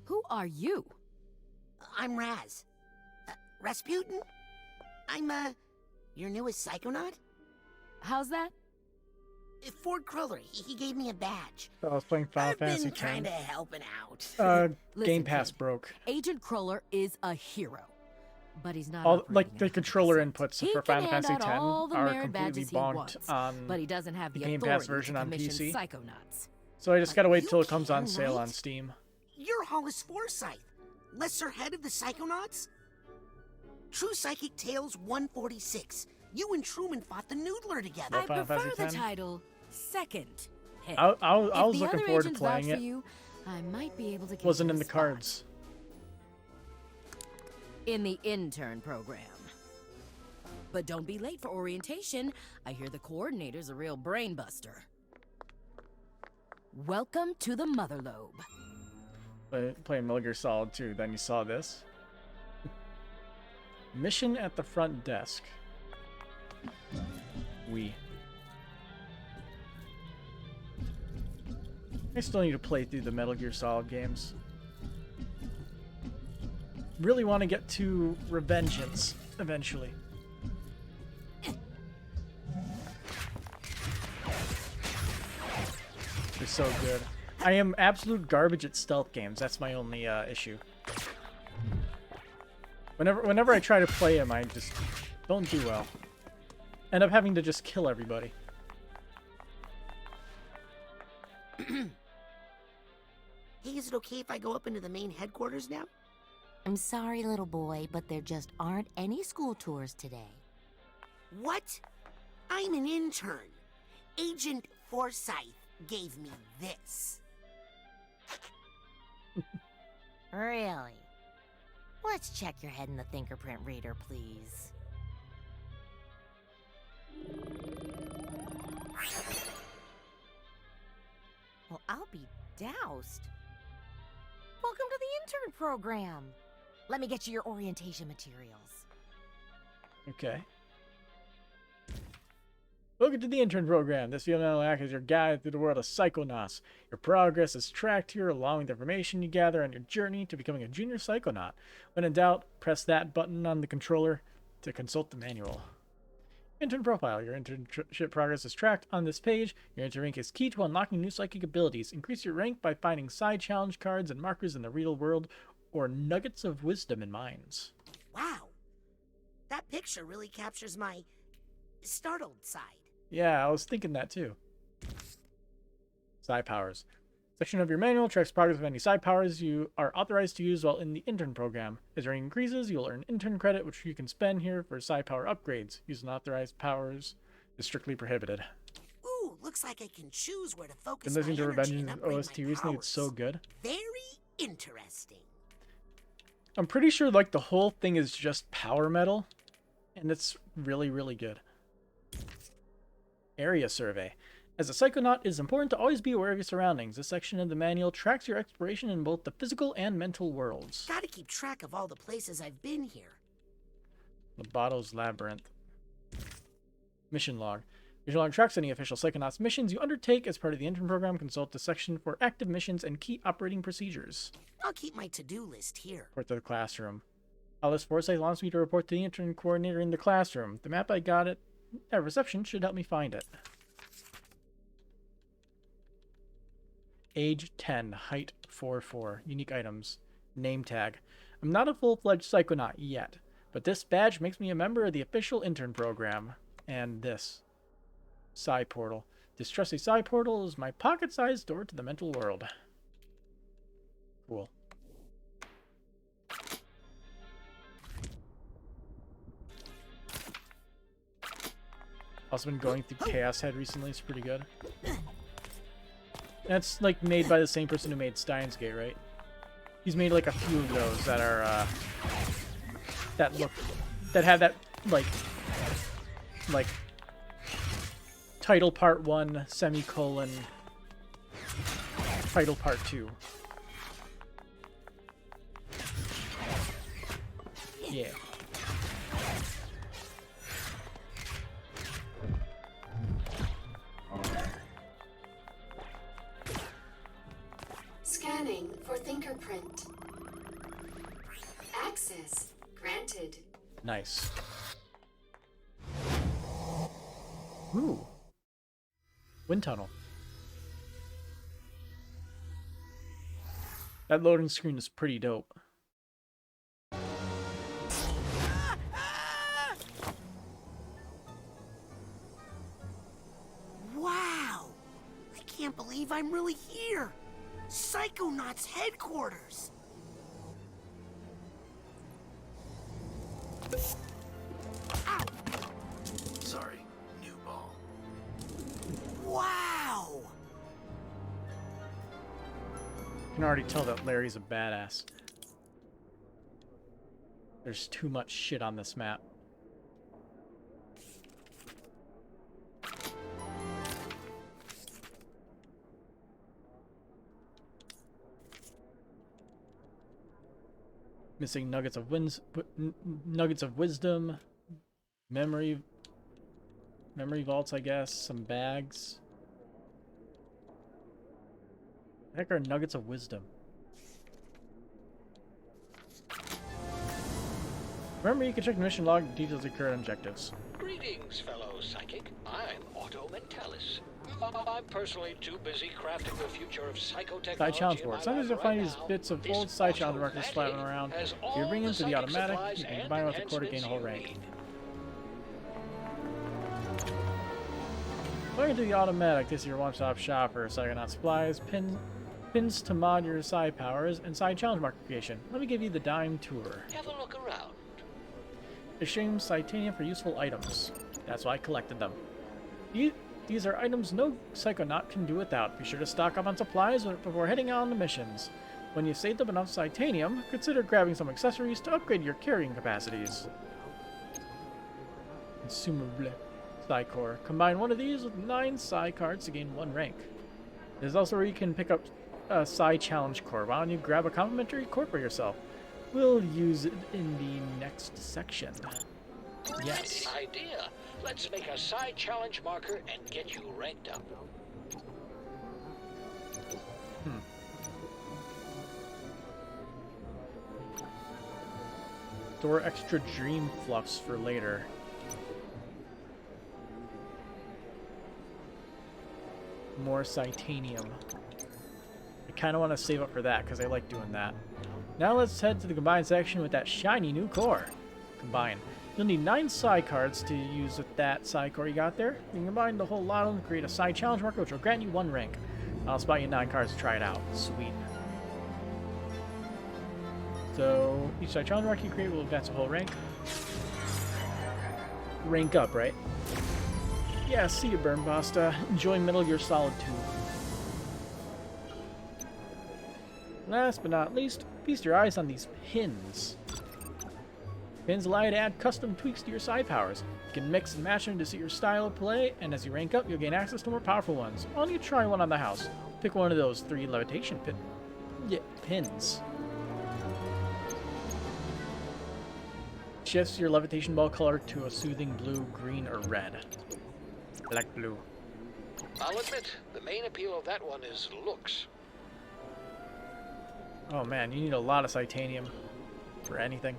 Who are you?
I'm Raz. Rasputin? I'm, your newest Psychonaut?
How's that?
Ford Cruller, he gave me a badge.
I was playing Final Fantasy
I've been
X.
kinda helping out.
Game
Listen,
Pass
kid,
broke.
Agent Cruller is a hero. But he's not
All, like
operating
the
at
controller
100%.
inputs
He
for
can
Final
hand
Fantasy
out
X
all the
are
merit
completely
badges he
bonked
wants,
on
but he doesn't have the
Game
authority
Pass version
to
on
commission
PC.
Psychonauts.
So I just gotta wait till it comes on
can,
sale
right?
on Steam.
You're Hollis Forsyth, lesser head of the Psychonauts? True Psychic Tales 146. You and Truman fought the Noodler together.
I
Final
prefer
Fantasy
the
X?
title Second Head.
I was
If the
looking
other
forward to
agents vouch
playing
for
it.
you, I might be able to get
Wasn't
you
in
a
the
spot
cards.
in the intern program. But don't be late for orientation. I hear the coordinator's a real brain buster. Welcome to the Mother Lobe.
Playing Metal Gear Solid 2, then you saw this. Mission at the front desk. I still need to play through the Metal Gear Solid games. Really want to get to Revengeance eventually. They're so good. I am absolute garbage at stealth games. That's my only issue. Whenever I try to play them, I just don't do well. End up having to just kill everybody.
Hey, is it okay if I go up into the main headquarters now?
I'm sorry, little boy, but there just aren't any school tours today.
What? I'm an intern. Agent Forsyth gave me this.
Really? Let's check your head in the fingerprint reader, please. Well, I'll be doused. Welcome to the intern program. Let me get you your orientation materials.
Okay. Welcome to the intern program. This field will act as your guide through the world of Psychonauts. Your progress is tracked here along with the information you gather on your journey to becoming a junior Psychonaut. When in doubt, press that button on the controller to consult the manual. Intern profile. Your internship progress is tracked on this page. Your intern rank is key to unlocking new psychic abilities. Increase your rank by finding side challenge cards and markers in the real world or nuggets of wisdom in mines.
Wow. That picture really captures my startled side.
Yeah, I was thinking that too. Psi powers. Section of your manual tracks progress of any psi powers you are authorized to use while in the intern program. As your rank increases, you'll earn intern credit, which you can spend here for psi power upgrades. Using unauthorized powers is strictly prohibited.
Ooh, looks like I can choose where to focus
Been
my
listening to
energy
Revengeance
and upgrade
OST
my
recently.
powers.
It's so good.
Very interesting.
I'm pretty sure like the whole thing is just power metal, and it's really, really good. Area survey. As a psychonaut, it is important to always be aware of your surroundings. This section of the manual tracks your exploration in both the physical and mental worlds.
Gotta keep track of all the places I've been here.
Lobato's Labyrinth. Mission log. Mission log tracks any official Psychonauts missions you undertake as part of the intern program. Consult the section for active missions and key operating procedures.
I'll keep my to-do list here.
Report to the classroom. Alice Forsyth wants me to report to the intern coordinator in the classroom. The map I got at reception should help me find it. Age 10, height 4'4", unique items, name tag. I'm not a full-fledged Psychonaut yet, but this badge makes me a member of the official intern program. And this. Psi portal. This trusty Psi portal is my pocket-sized door to the mental world. Cool. Also been going through Chaos Head recently, it's pretty good. That's like made by the same person who made Steins Gate, right? He's made like a few of those that are that have that like title part 1 semicolon title part 2. Yeah.
Scanning for fingerprint. Access granted.
Nice. Ooh. Wind tunnel. That loading screen is pretty dope.
Wow! I can't believe I'm really here! Psychonauts headquarters! Ow!
Sorry, new ball.
Wow!
You can already tell that Larry's a badass. There's too much shit on this map. Missing nuggets of wisdom, memory vaults, I guess, some bags. What the heck are nuggets of wisdom? Remember, you can check the mission log to details of current objectives.
Greetings, fellow psychic. I'm Auto Mentalis. I'm personally too busy crafting the future of psychotechnology.
Side challenge
in my
board. Sometimes you'll
lab
find
right
these
now.
bits of
This
old side challenge
Auto
markers flapping
Mentalis
around.
has
If you bring
all
them to the
psychic
automatic,
supplies
you can
and
combine with the core to gain a whole
enhancements
rank.
you need.
Going to the automatic, this is your one-stop shop for Psychonaut supplies, pins to mod your side powers, and side challenge marker creation. Let me give you the dime tour.
Have a look around.
Exchange Titanium for useful items. That's why I collected them. These are items no Psychonaut can do without. Be sure to stock up on supplies before heading on to missions. When you've saved up enough Titanium, consider grabbing some accessories to upgrade your carrying capacities. Consumable. Psi Core. Combine one of these with 9 Psi cards to gain 1 rank. There's also where you can pick up a Psi Challenge Core. Why don't you grab a complimentary core for yourself? We'll use it in the next section. Yes.
Great idea. Let's make a side challenge marker and get you ranked up.
Store extra dream fluffs for later. more Psytanium. I kind of want to save up for that because I like doing that. Now let's head to the combine section with that shiny new core. Combine. You'll need 9 Psy cards to use with that Psy core you got there. You can combine the whole lot of them to create a Psy challenge marker, which will grant you 1 rank. I'll spot you 9 cards to try it out. Sweet. So each Psy challenge marker you create will advance a whole rank. Rank up, right? Yeah, see you, Burn Basta. Enjoy Metal Gear Solid 2. Last but not least, feast your eyes on these pins. Pins allow you to add custom tweaks to your side powers. You can mix and match them to suit your style of play, and as you rank up, you'll gain access to more powerful ones. Why don't you try one on the house? Pick one of those 3 levitation pins. Shifts your levitation ball color to a soothing blue, green, or red. I like blue.
I'll admit, the main appeal of that one is looks.
Oh man, you need a lot of Psytanium for anything.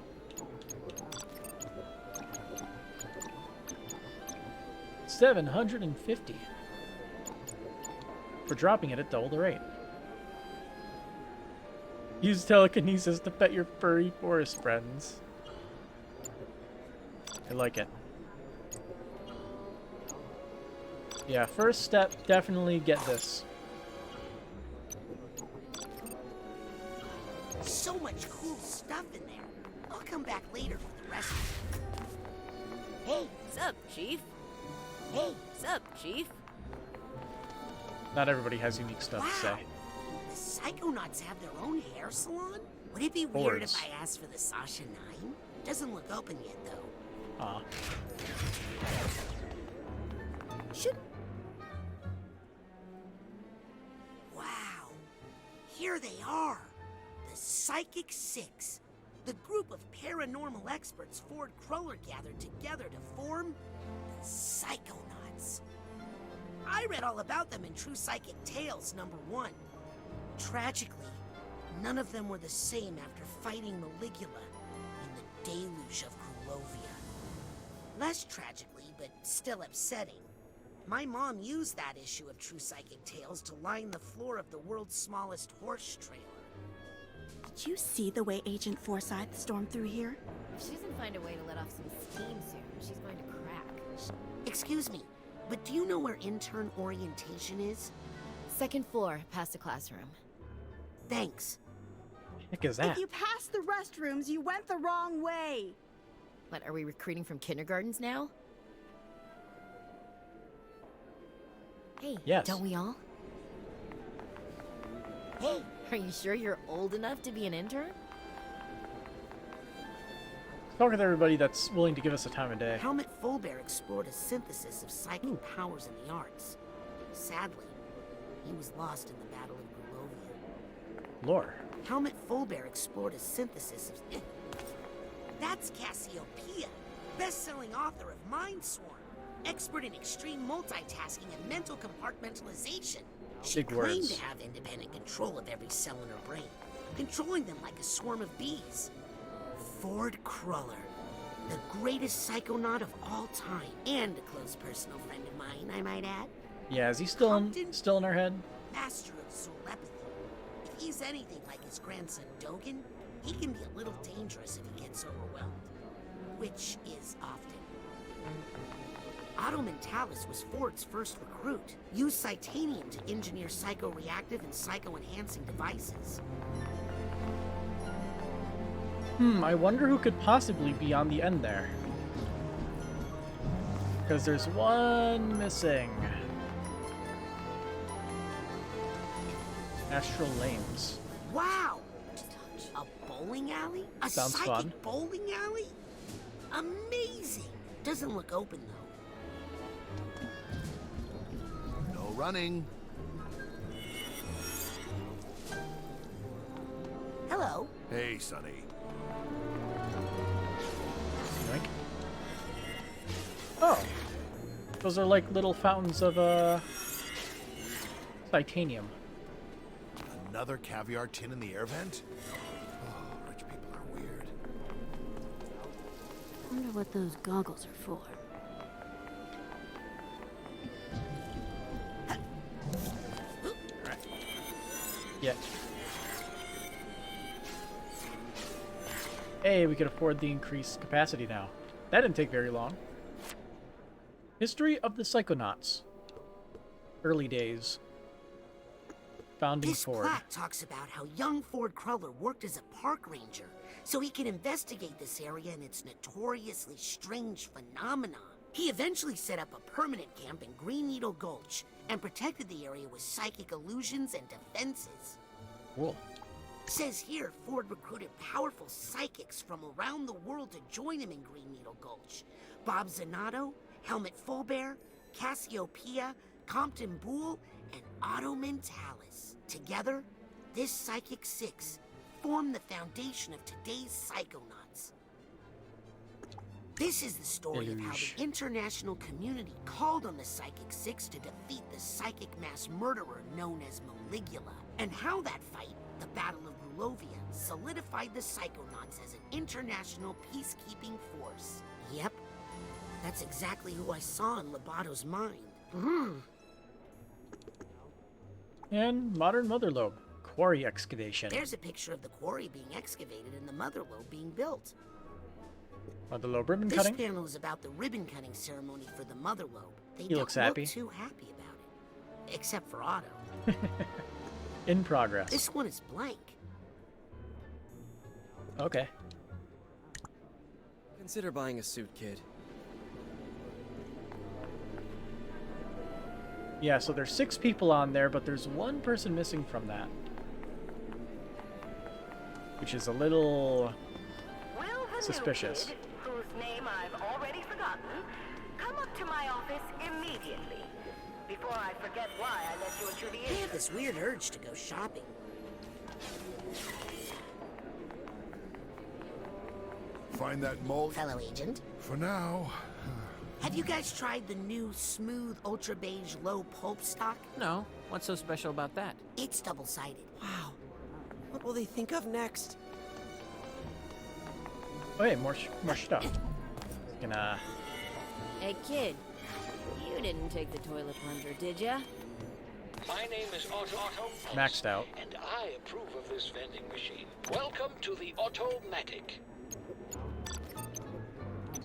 $750 for dropping it at double the rate. Use telekinesis to pet your furry forest friends. I like it. Yeah, first step, definitely get this.
So much cool stuff in there. I'll come back later for the rest of it.
Hey, sup, Chief? Hey, sup, Chief?
Not everybody has unique stuff to say.
The Psychonauts have their own hair salon? Would it be weird
Boards.
if I asked for the Sasha 9? Doesn't look open yet, though.
Aw.
Should... Wow. Here they are. The Psychic Six. The group of paranormal experts Ford Cruller gathered together to form the Psychonauts. I read all about them in True Psychic Tales #1. Tragically, none of them were the same after fighting Maligula in the deluge of Kulovia. Less tragically, but still upsetting, my mom used that issue of True Psychic Tales to line the floor of the world's smallest horse trailer.
Did you see the way Agent Forsyth stormed through here?
If she doesn't find a way to let off some steam soon, she's going to crack.
Excuse me, but do you know where intern orientation is?
2nd floor, past the classroom.
Thanks.
What the heck is that?
If you passed the restrooms, you went the wrong way.
What, are we recruiting from kindergartens now? Hey,
yes.
Don't we all? Hey, are you sure you're old enough to be an intern?
Talk with everybody that's willing to give us a time of day.
Helmut Fulbear explored a synthesis of psychic powers in the arts. Sadly, he was lost in the Battle of Grulovia.
Lore.
Helmut Fulbear explored a synthesis of... That's Cassiopeia, best-selling author of Mindswarm, expert in extreme multitasking and mental compartmentalization. She
Big
claimed
words.
to have independent control of every cell in her brain, controlling them like a swarm of bees. Ford Cruller, the greatest psychonaut of all time, and a close personal friend of mine, I might add.
Yeah, is he still in our head?
Master of telepathy. If he's anything like his grandson Dogen, he can be a little dangerous if he gets overwhelmed, which is often. AdamantSpartan was Ford's first recruit. Used Psytanium to engineer psycho-reactive and psycho-enhancing devices.
I wonder who could possibly be on the end there. Because there's one missing. Astral Lames.
Wow! A bowling alley? A
Sounds
psychic
fun.
bowling alley? Amazing! Doesn't look open, though.
No running.
Hello.
Hey, Sonny.
Yoink. Oh. Those are like little fountains of, Titanium.
Another caviar tin in the air vent? Oh, rich people are weird.
Wonder what those goggles are for.
Yeah. Hey, we can afford the increased capacity now. That didn't take very long. History of the Psychonauts. Early days. Founding
This
Ford.
plaque talks about how young Ford Cruller worked as a park ranger so he could investigate this area and its notoriously strange phenomena. He eventually set up a permanent camp in Green Needle Gulch and protected the area with psychic illusions and defenses.
Cool.
Says here, Ford recruited powerful psychics from around the world to join him in Green Needle Gulch. Bob Zanotto, Helmut Fulbear, Cassiopeia, Compton Boole, and AdamantSpartan. Together, this Psychic Six formed the foundation of today's Psychonauts. This is the story of how the international community called on the Psychic Six to defeat the psychic mass murderer known as Maligula, and how that fight, the Battle of Grulovia, solidified the Psychonauts as an international peacekeeping force. Yep, that's exactly who I saw in Lobato's mind.
And modern mother lobe. Quarry excavation.
There's a picture of the quarry being excavated and the mother lobe being built.
Mother lobe ribbon
This
cutting.
panel is about the ribbon cutting ceremony for the mother lobe. They
He
don't
looks happy.
look too happy about it. Except for Otto.
In progress.
This one is blank.
Okay.
Consider buying a suit, kid.
Yeah, so there's 6 people on there, but there's one person missing from that. Which is a little suspicious.
Kid, whose name I've already forgotten, come up to my office immediately. Before I forget why I let you into the
I have this weird urge to go shopping.
Find that mold?
Fellow agent.
For now.
Have you guys tried the new smooth ultra beige low pulp stock?
No. What's so special about that?
It's double-sided.
Wow. What will they think of next?
Oh, hey, more stuff. Gonna.
Hey, kid. You didn't take the toilet plunger, did ya?
My name is Otto.
Maxed out.
And I approve of this vending machine. Welcome to the Automatic.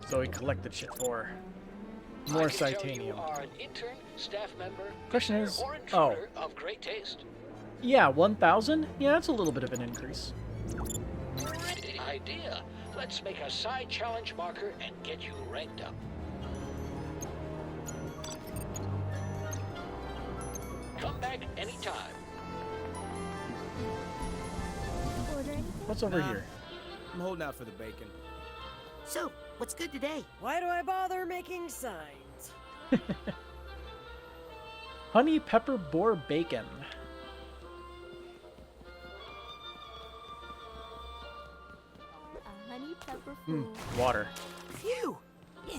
So we collected shit for more
I can tell
titanium.
You are an intern, staff member,
Question
visitor,
is,
or intruder of great taste.
Yeah, 1,000? Yeah, that's a little bit of an increase.
Idea. Let's make a side challenge marker and get you ranked up. Come back anytime.
What's over here?
I'm holding out for the bacon.
So, what's good today?
Why do I bother making signs?
Honey pepper boar bacon.
Honey pepper food.
Water.
Phew! Yeah.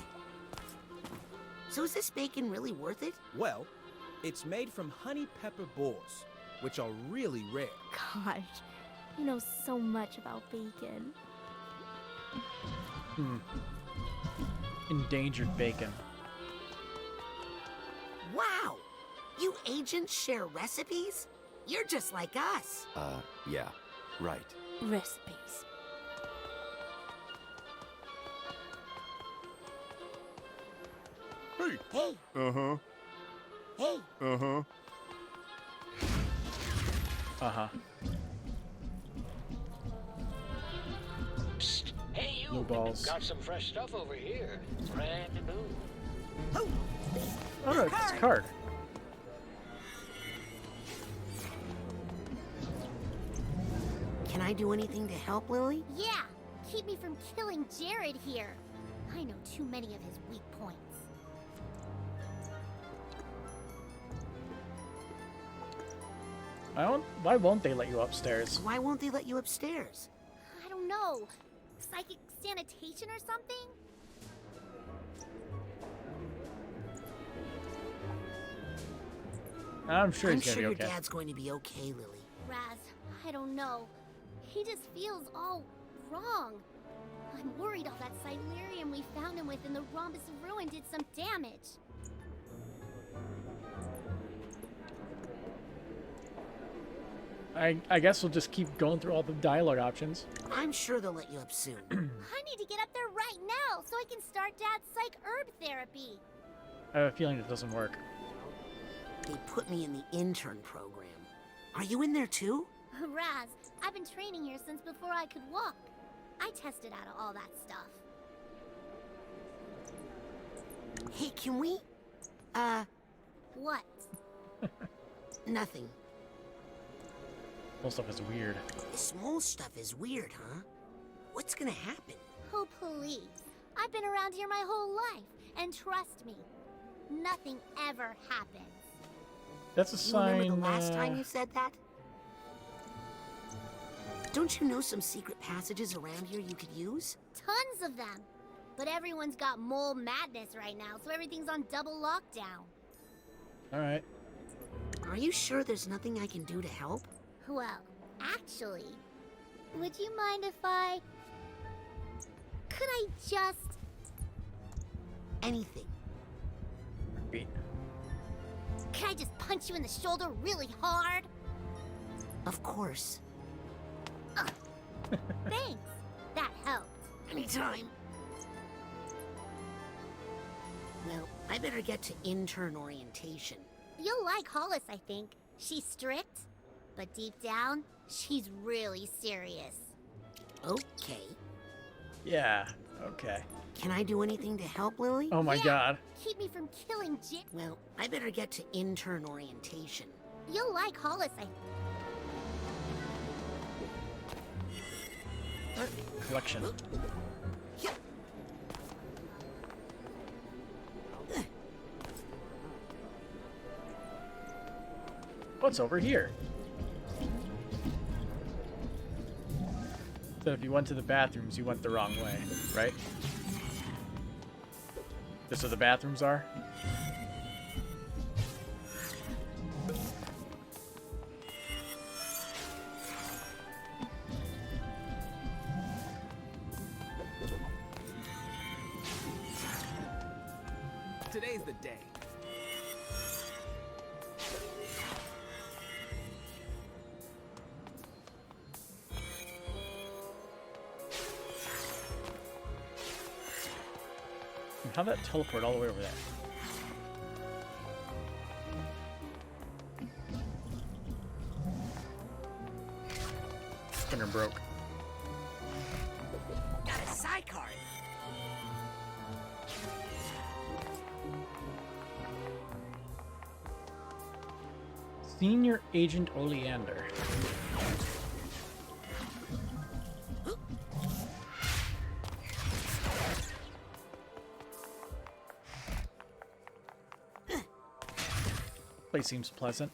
So is this bacon really worth it?
Well, it's made from honey pepper boars, which are really rare.
Gosh, you know so much about bacon.
Endangered bacon.
Wow! You agents share recipes? You're just like us.
Yeah, right.
Recipes.
Hey.
Hey.
Uh-huh.
Hey.
Uh-huh.
Uh-huh.
Psst. Hey, you.
Blue balls.
Got some fresh stuff over here. Brand new.
Oh no, it's a card.
Can I do anything to help, Lily?
Yeah, keep me from killing Jared here. I know too many of his weak points.
Why won't they let you upstairs?
Why won't they let you upstairs?
I don't know. Psychic sanitation or something?
I'm sure
I'm
he's gonna
sure
be
your
okay.
dad's going to be okay, Lily.
Raz, I don't know. He just feels all wrong. I'm worried all that Silurium we found him with in the Rhombus of Ruin did some damage.
I guess we'll just keep going through all the dialogue options.
I'm sure they'll let you up soon.
I need to get up there right now so I can start Dad's psych herb therapy.
I have a feeling it doesn't work.
They put me in the intern program. Are you in there too?
Raz, I've been training here since before I could walk. I tested out all that stuff.
Hey, can we?
What?
Nothing.
Most stuff is weird.
This mole stuff is weird, huh? What's gonna happen?
Oh, please. I've been around here my whole life, and trust me, nothing ever happens.
That's a sign.
You remember the last time you said that? Don't you know some secret passages around here you could use?
Tons of them. But everyone's got mole madness right now, so everything's on double lockdown.
Alright.
Are you sure there's nothing I can do to help?
Well, actually, would you mind if I... Could I just...
Anything.
Beat.
Could I just punch you in the shoulder really hard?
Of course.
Thanks. That helped.
Anytime. Well, I better get to intern orientation.
You'll like Hollis, I think. She's strict, but deep down, she's really serious.
Okay.
Yeah, okay.
Can I do anything to help, Lily?
Oh my god.
Keep me from killing Jit.
Well, I better get to intern orientation.
You'll like Hollis, I
Collection. What's over here? So if you went to the bathrooms, you went the wrong way, right? This is where the bathrooms are?
Today's the day.
How'd that teleport all the way over there? Spinner broke.
Got a side card.
Senior Agent Oleander. Place seems pleasant.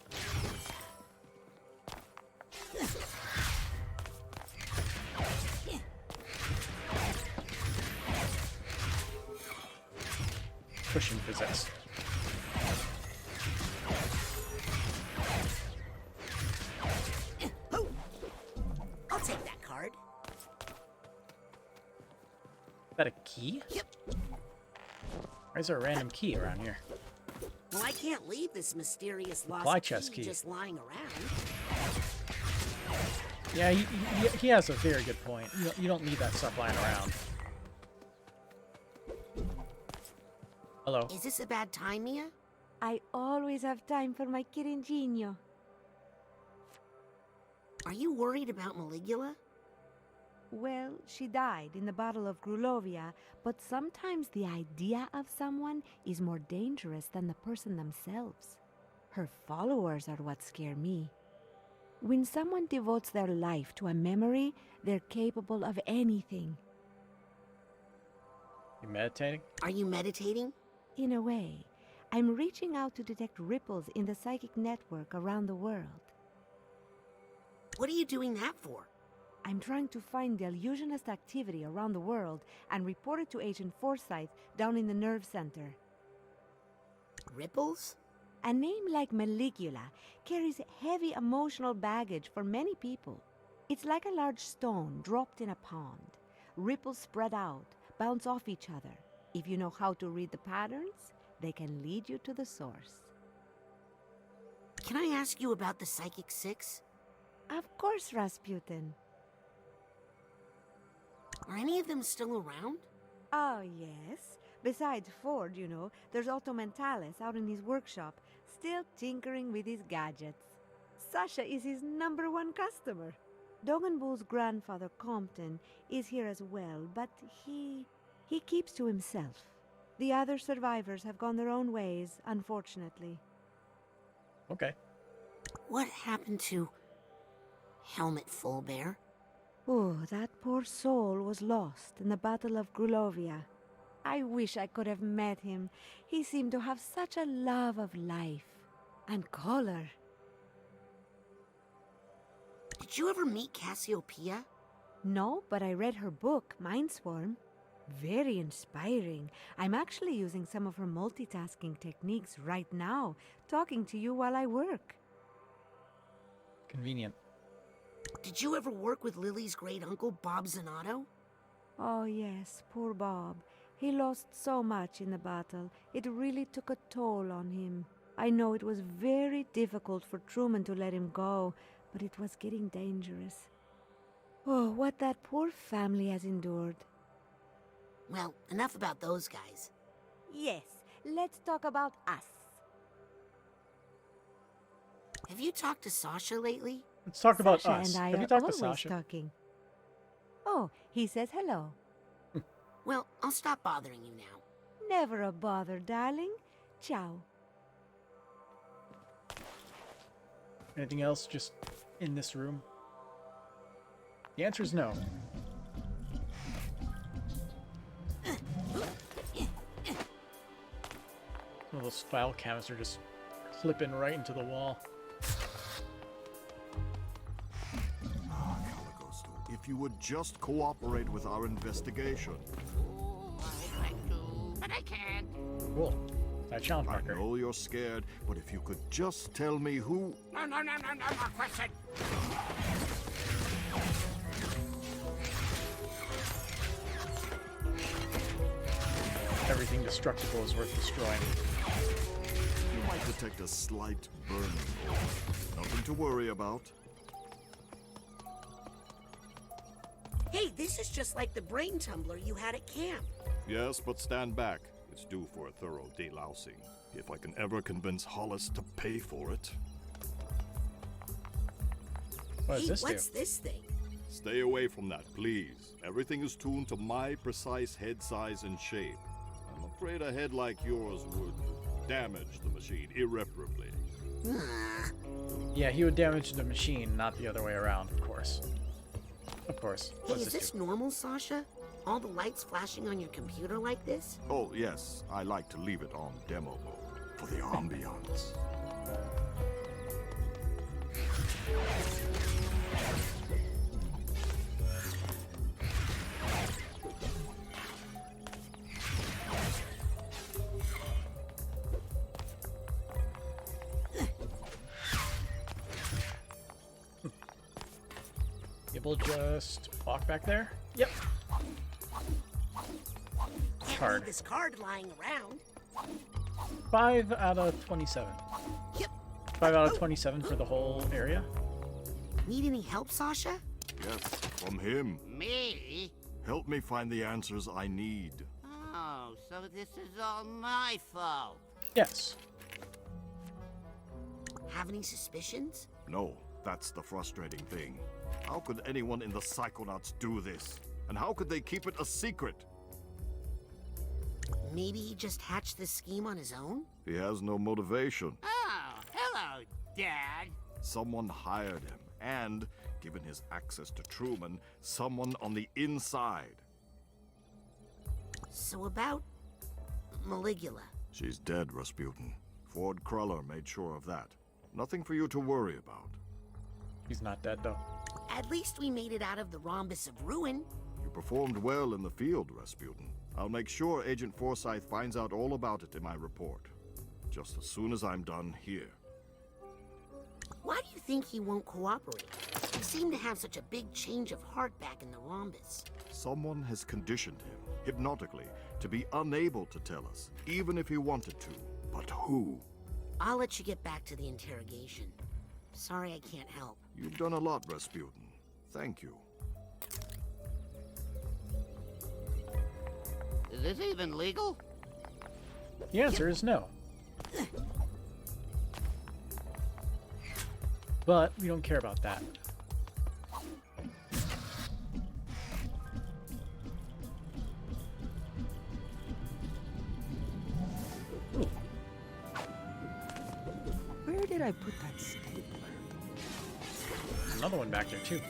Pushing physics.
I'll take that card.
Is that a key?
Yep.
Why is there a random key around here?
Well, I can't leave this mysterious lost
Supply chest key.
just lying around.
Yeah, he has a very good point. You don't need that stuff lying around. Hello.
Is this a bad time, Mia?
I always have time for my Kirinjinho.
Are you worried about Maligula?
Well, she died in the Battle of Grulovia, but sometimes the idea of someone is more dangerous than the person themselves. Her followers are what scare me. When someone devotes their life to a memory, they're capable of anything.
You meditating?
Are you meditating?
In a way, I'm reaching out to detect ripples in the psychic network around the world.
What are you doing that for?
I'm trying to find the illusionist activity around the world and report it to Agent Forsyth down in the nerve center.
Ripples?
A name like Maligula carries heavy emotional baggage for many people. It's like a large stone dropped in a pond. Ripples spread out, bounce off each other. If you know how to read the patterns, they can lead you to the source.
Can I ask you about the Psychic Six?
Of course, Rasputin.
Are any of them still around?
Oh, yes. Besides Ford, you know, there's Otto Mentalis out in his workshop, still tinkering with his gadgets. Sasha is his #1 customer. Dogenbull's grandfather, Compton, is here as well, but he keeps to himself. The other survivors have gone their own ways, unfortunately.
Okay.
What happened to Helmut Fullbear?
Oh, that poor soul was lost in the Battle of Grulovia. I wish I could have met him. He seemed to have such a love of life and color.
Did you ever meet Cassiopeia?
No, but I read her book, Mindswarm. Very inspiring. I'm actually using some of her multitasking techniques right now, talking to you while I work.
Convenient.
Did you ever work with Lily's great-uncle, Bob Zanotto?
Oh, yes, poor Bob. He lost so much in the battle. It really took a toll on him. I know it was very difficult for Truman to let him go, but it was getting dangerous. Oh, what that poor family has endured.
Well, enough about those guys.
Yes, let's talk about us.
Have you talked to Sasha lately?
Let's talk about
Sasha
us.
and I
Have you
are
talked to
always
Sasha?
talking. Oh, he says hello.
Well, I'll stop bothering you now.
Never a bother, darling. Ciao.
Anything else just in this room? The answer is no. Some of those file cabinets are just clipping right into the wall.
If you would just cooperate with our investigation.
I'd like to, but I can't.
Cool. That challenge
I
marker.
know you're scared, but if you could just tell me who...
No more question.
Everything destructible is worth destroying.
You might detect a slight burning. Nothing to worry about.
Hey, this is just like the brain tumbler you had at camp.
Yes, but stand back. It's due for a thorough delousing. If I can ever convince Hollis to pay for it.
What does
Hey,
this
what's
do?
this thing?
Stay away from that, please. Everything is tuned to my precise head size and shape. I'm afraid a head like yours would damage the machine irreparably.
Yeah, he would damage the machine, not the other way around, of course. Of course.
Hey,
What's
is
this
this
do?
normal, Sasha? All the lights flashing on your computer like this?
Oh, yes. I like to leave it on demo mode for the ambiance.
We'll just walk back there. Yep.
Can't
Card.
leave this card lying around.
5 out of 27.
Yep.
5 out of 27 for the whole area.
Need any help, Sasha?
Yes, from him.
Me?
Help me find the answers I need.
Oh, so this is all my fault.
Yes.
Have any suspicions?
No, that's the frustrating thing. How could anyone in the Psychonauts do this? And how could they keep it a secret?
Maybe he just hatched this scheme on his own?
He has no motivation.
Oh, hello, Dad.
Someone hired him, and, given his access to Truman, someone on the inside.
So about Maligula.
She's dead, Rasputin. Ford Cruller made sure of that. Nothing for you to worry about.
He's not dead, though.
At least we made it out of the rhombus of ruin.
You performed well in the field, Rasputin. I'll make sure Agent Forsyth finds out all about it in my report. Just as soon as I'm done here.
Why do you think he won't cooperate? He seemed to have such a big change of heart back in the rhombus.
Someone has conditioned him, hypnotically, to be unable to tell us, even if he wanted to. But who?
I'll let you get back to the interrogation. Sorry I can't help.
You've done a lot, Rasputin. Thank you.
Is this even legal?
The answer is no. But we don't care about that. Ooh.
Where did I put that stapler?
There's another one back there too.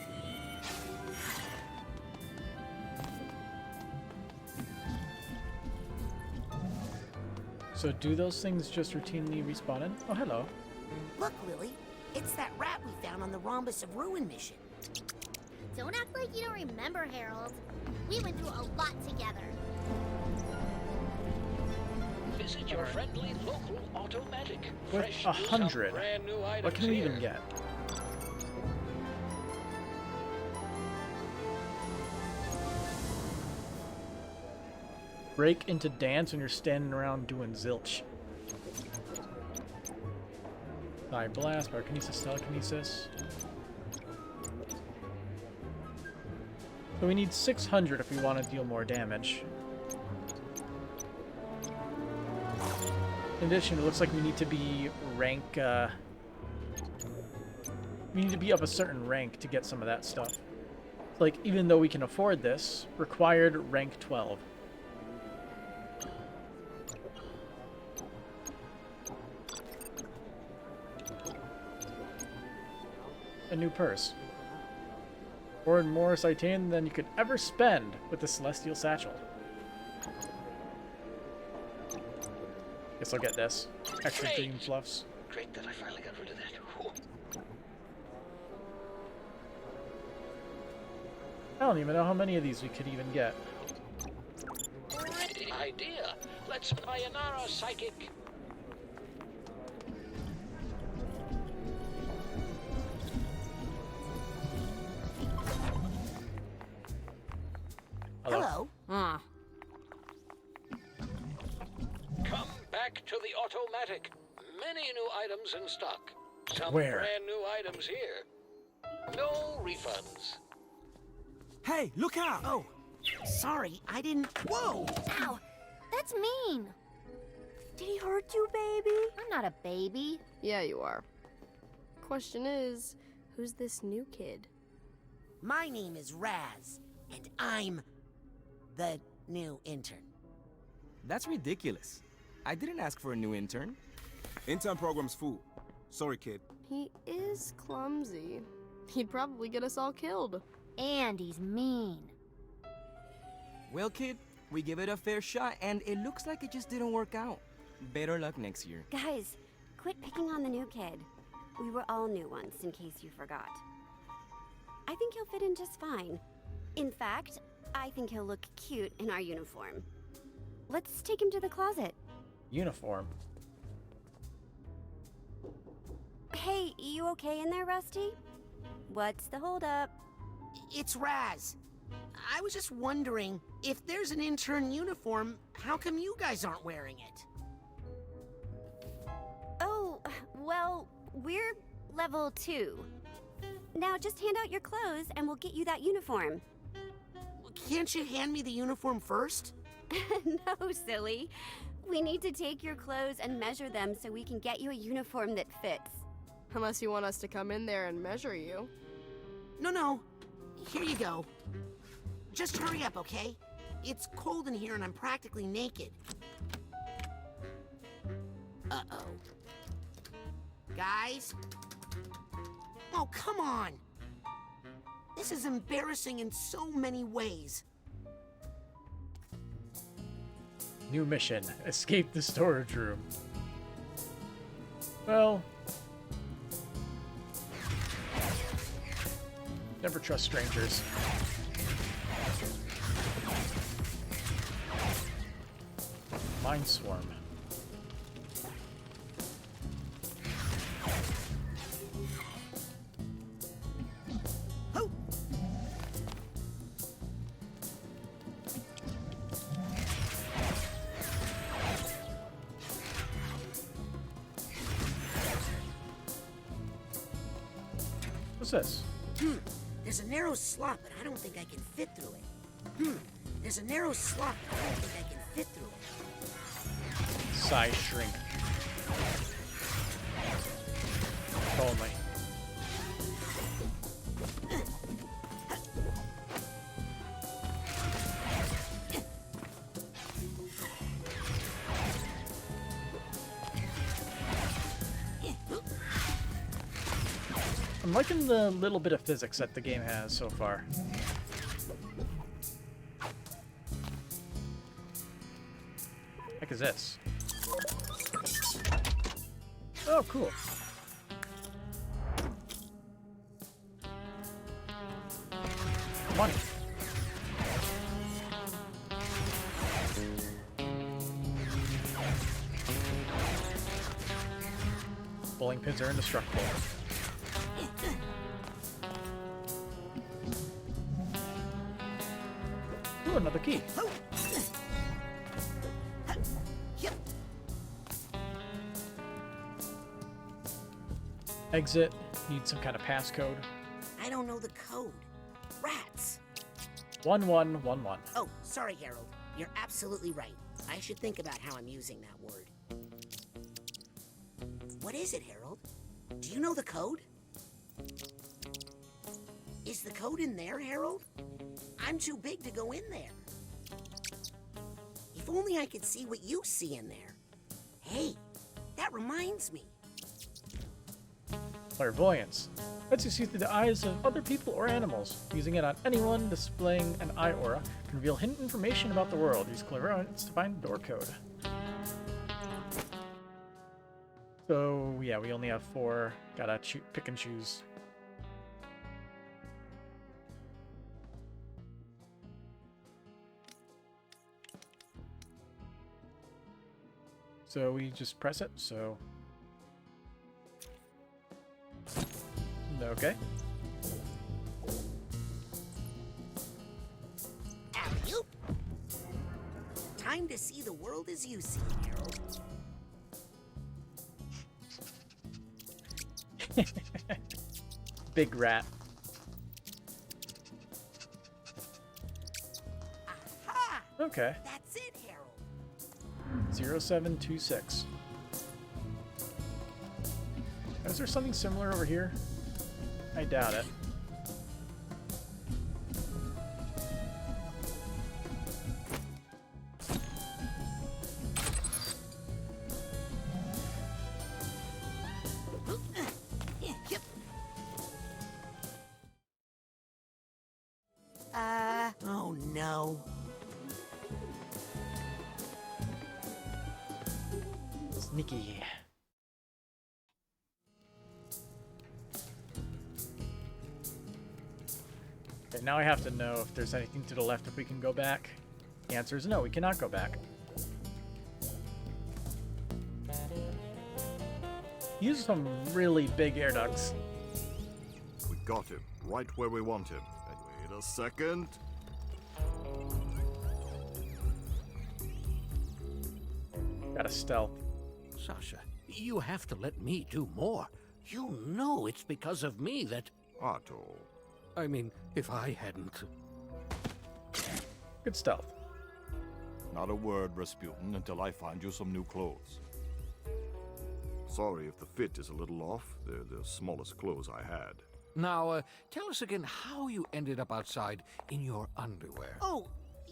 So do those things just routinely respawn in? Oh, hello.
Look, Lily. It's that rat we found on the Rhombus of Ruin mission.
Don't act like you don't remember, Harold. We went through a lot together.
Visit your friendly local automatic.
With
Fresh
100,
brand new items
what can we even
here.
get? Break into dance when you're standing around doing zilch. By blast, pyrokinesis, telekinesis. So we need 600 if we want to deal more damage. In addition, it looks like we need to be rank, we need to be of a certain rank to get some of that stuff. Like, even though we can afford this, required rank 12. A new purse. More Titanium than you could ever spend with the Celestial Satchel. Guess I'll get this. Extra
Great.
dream fluffs.
Great that I finally got rid of that. Whew.
I don't even know how many of these we could even get.
Great idea. Let's sayonara, psychic.
Hello.
Ah.
Come back to the automatic. Many new items in stock. Some
Where?
brand new items here. No refunds.
Hey, look out!
Oh, sorry, I didn't. Whoa!
Ow! That's mean!
Did he hurt you, baby?
I'm not a baby.
Yeah, you are. Question is, who's this new kid?
My name is Raz, and I'm the new intern.
That's ridiculous. I didn't ask for a new intern.
Intern program's full. Sorry, kid.
He is clumsy. He'd probably get us all killed.
And he's mean.
Well, kid, we give it a fair shot, and it looks like it just didn't work out. Better luck next year.
Guys, quit picking on the new kid. We were all new once, in case you forgot. I think he'll fit in just fine. In fact, I think he'll look cute in our uniform. Let's take him to the closet.
Uniform.
Hey, you okay in there, Rusty? What's the holdup?
It's Raz. I was just wondering, if there's an intern uniform, how come you guys aren't wearing it?
Oh, well, we're level 2. Now just hand out your clothes and we'll get you that uniform.
Can't you hand me the uniform first?
No, silly. We need to take your clothes and measure them so we can get you a uniform that fits.
Unless you want us to come in there and measure you.
No. Here you go. Just hurry up, okay? It's cold in here and I'm practically naked. Uh-oh. Guys? Oh, come on! This is embarrassing in so many ways.
New mission. Escape the storage room. Well... never trust strangers. Mind swarm. What's this?
There's a narrow slot, but I don't think I can fit through it. There's a narrow slot, but I don't think I can fit through it.
Size shrink. Only. I'm liking the little bit of physics that the game has so far. What the heck is this? Oh, cool. Money. Bowling pins are indestructible. Ooh, another key. Exit. Need some kind of passcode.
I don't know the code. Rats.
1111.
Oh, sorry, Harold. You're absolutely right. I should think about how I'm using that word. What is it, Harold? Do you know the code? Is the code in there, Harold? I'm too big to go in there. If only I could see what you see in there. Hey, that reminds me.
Clairvoyance. Lets you see through the eyes of other people or animals. Using it on anyone displaying an eye aura can reveal hidden information about the world. Use clairvoyance to find the door code. So, yeah, we only have 4. Gotta pick and choose. So we just press it, so... Okay.
Alley-oop. Time to see the world as you see it, Harold.
Big rat.
Aha!
Okay.
That's it, Harold.
0726. Is there something similar over here? I doubt it.
Oh no.
Sneaky. Okay, now I have to know if there's anything to the left, if we can go back. The answer is no, we cannot go back. Use some really big air ducts.
We got him, right where we want him. And wait a second.
Got a stealth.
Sasha, you have to let me do more. You know it's because of me that...
Otto.
I mean, if I hadn't...
Good stealth.
Not a word, Rasputin, until I find you some new clothes. Sorry if the fit is a little off. They're the smallest clothes I had.
Now, tell us again how you ended up outside in your underwear.
Oh,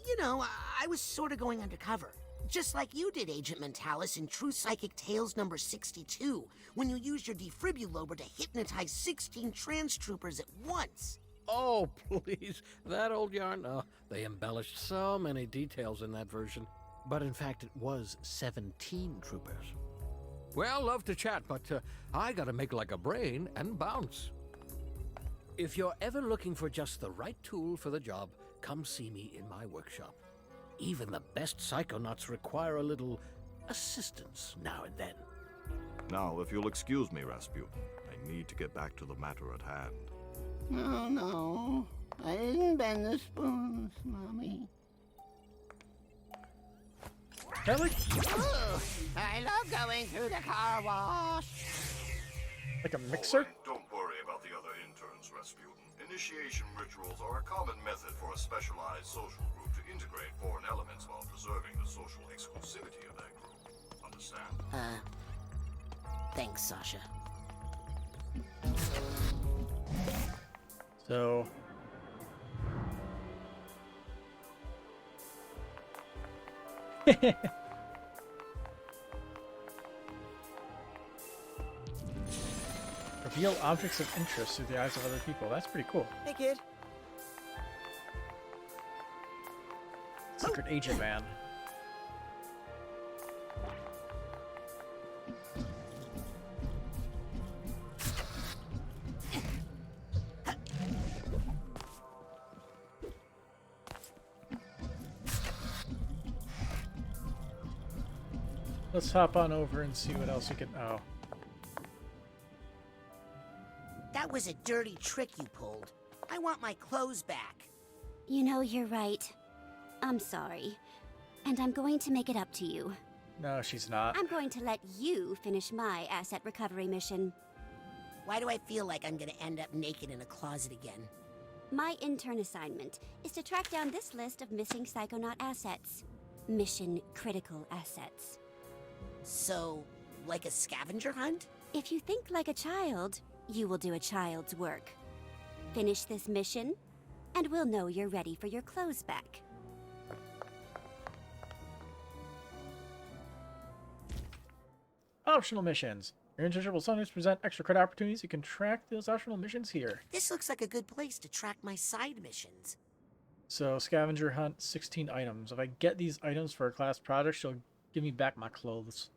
you know, I was sort of going undercover. Just like you did, Agent Mentalis, in True Psychic Tales number 62, when you used your defibrillator to hypnotize 16 trans troopers at once.
Oh, please. That old yarn? Oh, they embellished so many details in that version. But in fact, it was 17 troopers. Well, love to chat, but I gotta make like a brain and bounce. If you're ever looking for just the right tool for the job, come see me in my workshop. Even the best Psychonauts require a little assistance now and then.
Now, if you'll excuse me, Rasputin, I need to get back to the matter at hand.
No, no. I didn't bend the spoons, Mommy. Ooh, I love going through the car wash.
Like a mixer?
Don't worry about the other interns. Rasputin. Initiation rituals are a common method for a specialized social group to integrate foreign elements while preserving the social exclusivity of that group. Understand?
Thanks, Sasha.
So... Reveal objects of interest through the eyes of other people. That's pretty cool.
Hey, kid.
Secret agent man. Let's hop on over and see what else we can... Oh.
That was a dirty trick you pulled. I want my clothes back.
You know, you're right. I'm sorry. And I'm going to make it up to you.
No, she's not.
I'm going to let you finish my asset recovery mission.
Why do I feel like I'm gonna end up naked in a closet again?
My intern assignment is to track down this list of missing Psychonaut assets. Mission critical assets.
So, like a scavenger hunt?
If you think like a child, you will do a child's work. Finish this mission, and we'll know you're ready for your clothes back.
Optional missions. Your internship will sometimes present extra credit opportunities. You can track those optional missions here.
This looks like a good place to track my side missions.
So, scavenger hunt, 16 items. If I get these items for a class project, she'll give me back my clothes.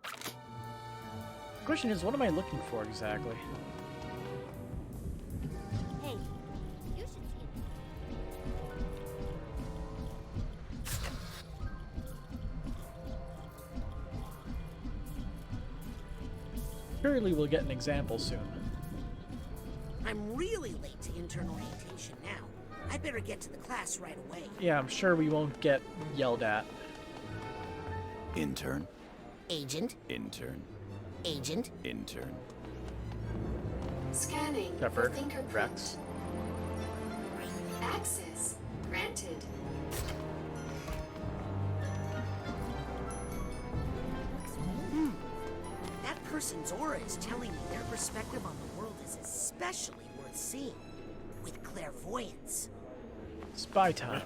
The question is, what am I looking for exactly?
Hey, you should see
Surely we'll get an example soon.
I'm really late to intern orientation now. I better get to the class right away.
Yeah, I'm sure we won't get yelled at.
Intern.
Agent.
Intern.
Agent.
Intern.
Scanning for
Shepard.
fingerprint.
Rex.
Access granted.
That person's aura is telling me their perspective on the world is especially worth seeing. With clairvoyance.
Spy time.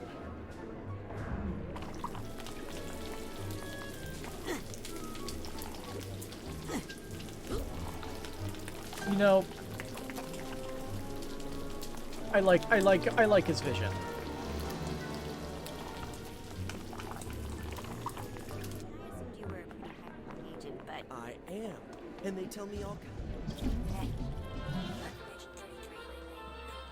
You know, I like his vision.
You were a pretty high agent, but
I am. And they tell me all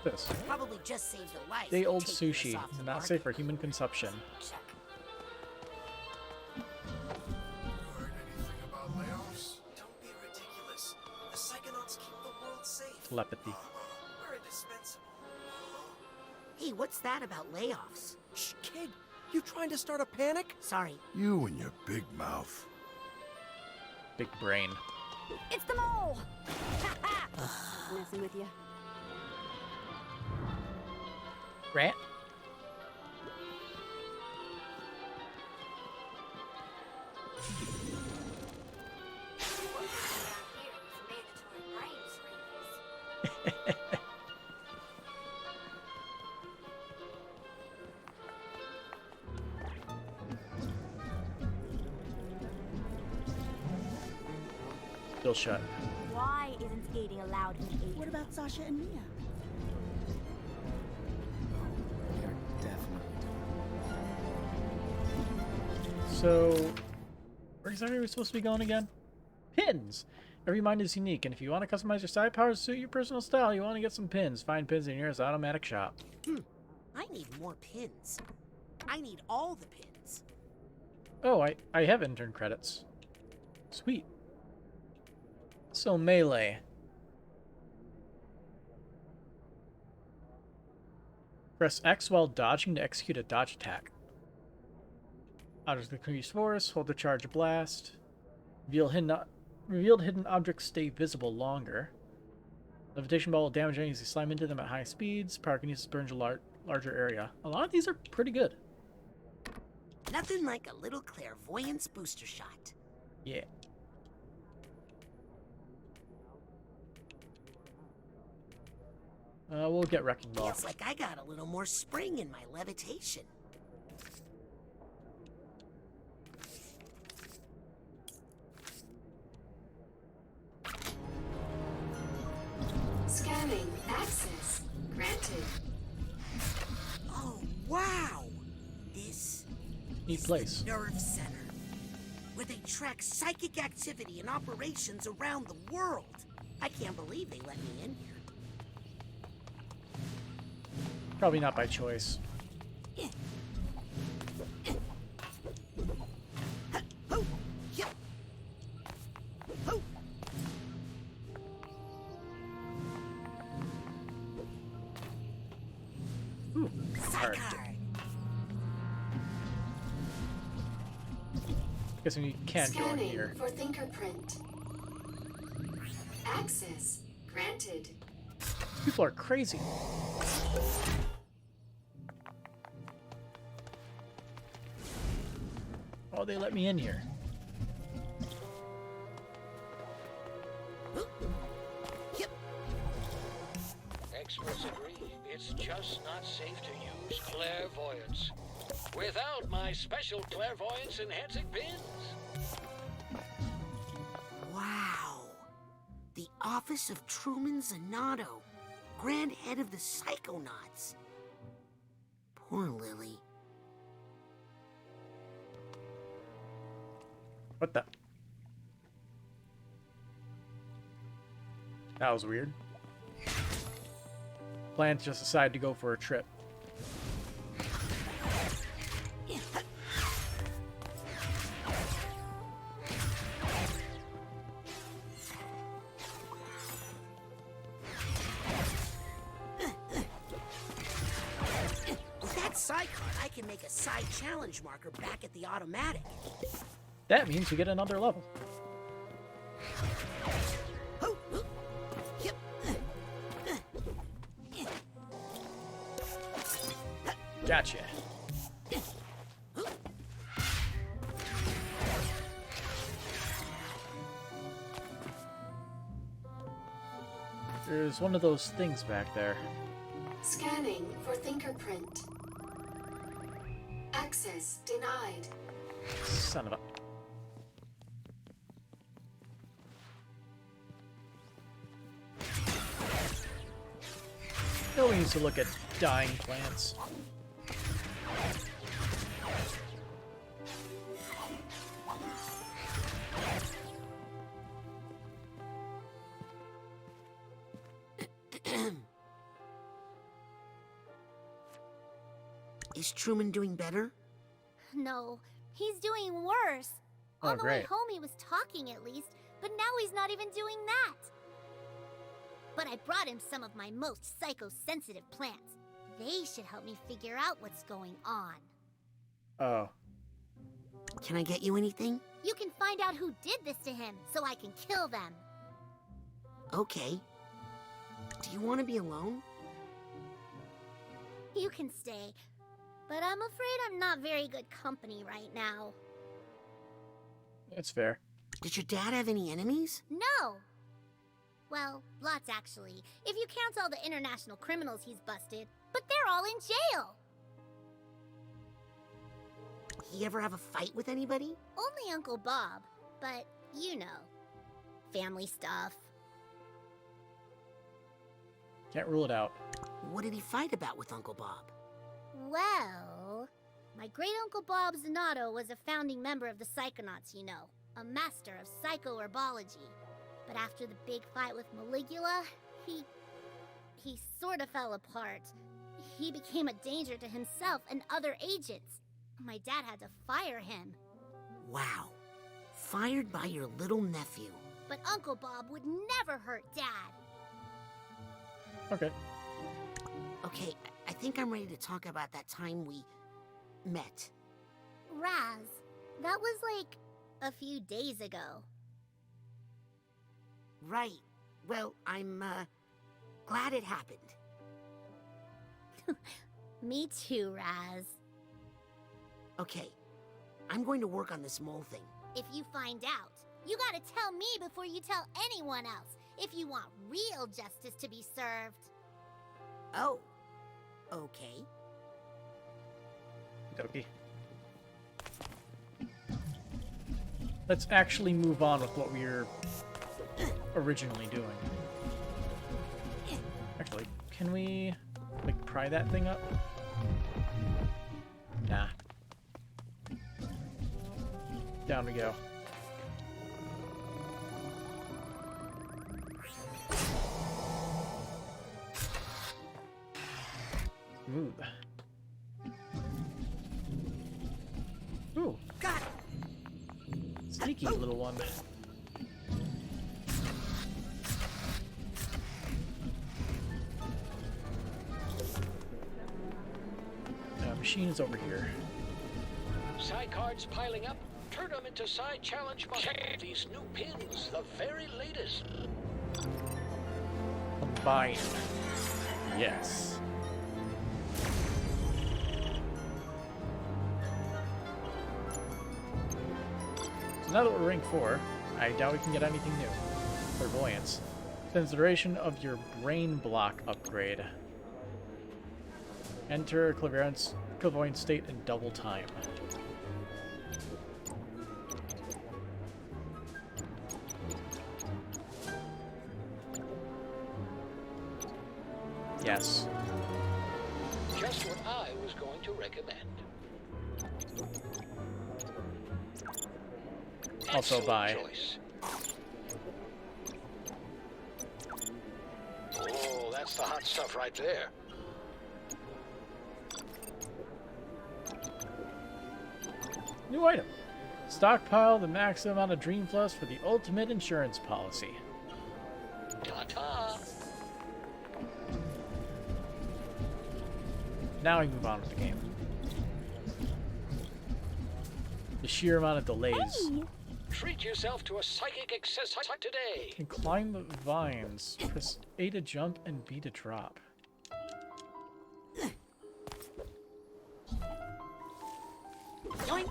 This.
Probably just saved a life.
Day old
taking us
sushi,
off the
not
market.
safe for human consumption.
Heard anything about layoffs?
Don't be ridiculous. The Psychonauts keep the world safe.
Telepathy.
We're indispensable.
Hey, what's that about layoffs?
Shh, kid. You trying to start a panic?
Sorry.
You and your big mouth.
Big brain.
it's the mole! Messing with you.
Rat? Still shut.
Why isn't skating allowed in the What about Sasha and Mia?
So, where exactly are we supposed to be going again? Pins! Every mind is unique, and if you want to customize your side powers to suit your personal style, you want to get some pins. Find pins in your nearest automatic shop.
I need more pins. I need all the pins.
Oh, I have intern credits. Sweet. So, melee. Press X while dodging to execute a dodge attack. Objects increase force, hold the charge blast. Revealed hidden objects stay visible longer. Levitation ball will damage enemies you slam into them at high speeds. Pyrokinesis burns a larger area. A lot of these are pretty good.
Nothing like a little clairvoyance booster shot.
Yeah. We'll get Wrecking Ball.
Feels like I got a little more spring in my levitation.
Scanning. Access granted.
Oh, wow! This
Neat place.
the Nerve Center, where they track psychic activity and operations around the world. I can't believe they let me in here.
Probably not by choice. Ooh, card. Guessing we can go in
Scanning
here.
for fingerprint. Access granted.
People are crazy. Oh, they let me in here.
Experts agree, it's just not safe to use clairvoyance without my special clairvoyance enhancing pins.
Wow. The office of Truman Zanato, Grand Head of the Psychonauts. Poor Lily.
What the? That was weird. Plants just decided to go for a trip.
With that side card, I can make a side challenge marker back at the automatic.
That means we get another level. Gotcha. There's one of those things back there.
Scanning for fingerprint. Access denied.
Son of a... No one needs to look at dying plants.
Is Truman doing better?
No, he's doing worse.
Oh,
On the way
great.
home, he was talking at least, but now he's not even doing that. But I brought him some of my most psychosensitive plants. They should help me figure out what's going on.
Oh.
Can I get you anything?
You can find out who did this to him, so I can kill them.
Okay. Do you want to be alone?
You can stay, but I'm afraid I'm not very good company right now.
That's fair.
Did your dad have any enemies?
No! Well, lots actually, if you count all the international criminals he's busted, but they're all in jail!
He ever have a fight with anybody?
Only Uncle Bob, but you know, family stuff.
Can't rule it out.
What did he fight about with Uncle Bob?
Well, my great-uncle Bob Zanato was a founding member of the Psychonauts, you know, a master of psychoherbology. But after the big fight with Maligula, he sort of fell apart. He became a danger to himself and other agents. My dad had to fire him.
Wow. Fired by your little nephew.
But Uncle Bob would never hurt Dad.
Okay.
Okay, I think I'm ready to talk about that time we met.
Raz, that was like a few days ago.
Right. Well, I'm Glad it happened.
Me too, Raz.
Okay, I'm going to work on this mole thing.
If you find out, you gotta tell me before you tell anyone else if you want real justice to be served.
Oh, okay.
Okey. Let's actually move on with what we were originally doing. Actually, can we, like, pry that thing up? Nah. Down we go. Smooth. Ooh.
Got it.
Sneaky little one. Machine is over here.
Psi cards piling up. Turn them into Psi challenge. Check these new pins, the very latest.
Combine. Yes. So now that we're rank 4, I doubt we can get anything new. Clairvoyance. Extends the duration of your brain block upgrade. Enter clairvoyance state in double time. Yes.
Just what I was going to recommend.
Also
Excellent
buy.
choice. Oh, that's the hot stuff right there.
New item. Stockpile the maximum amount of Dream Plus for the ultimate insurance policy.
Ta-ta.
Now we move on with the game. The sheer amount of delays.
Hey.
Treat yourself to a psychic access today.
Can climb the vines. Press A to jump and B to drop.
Yoink.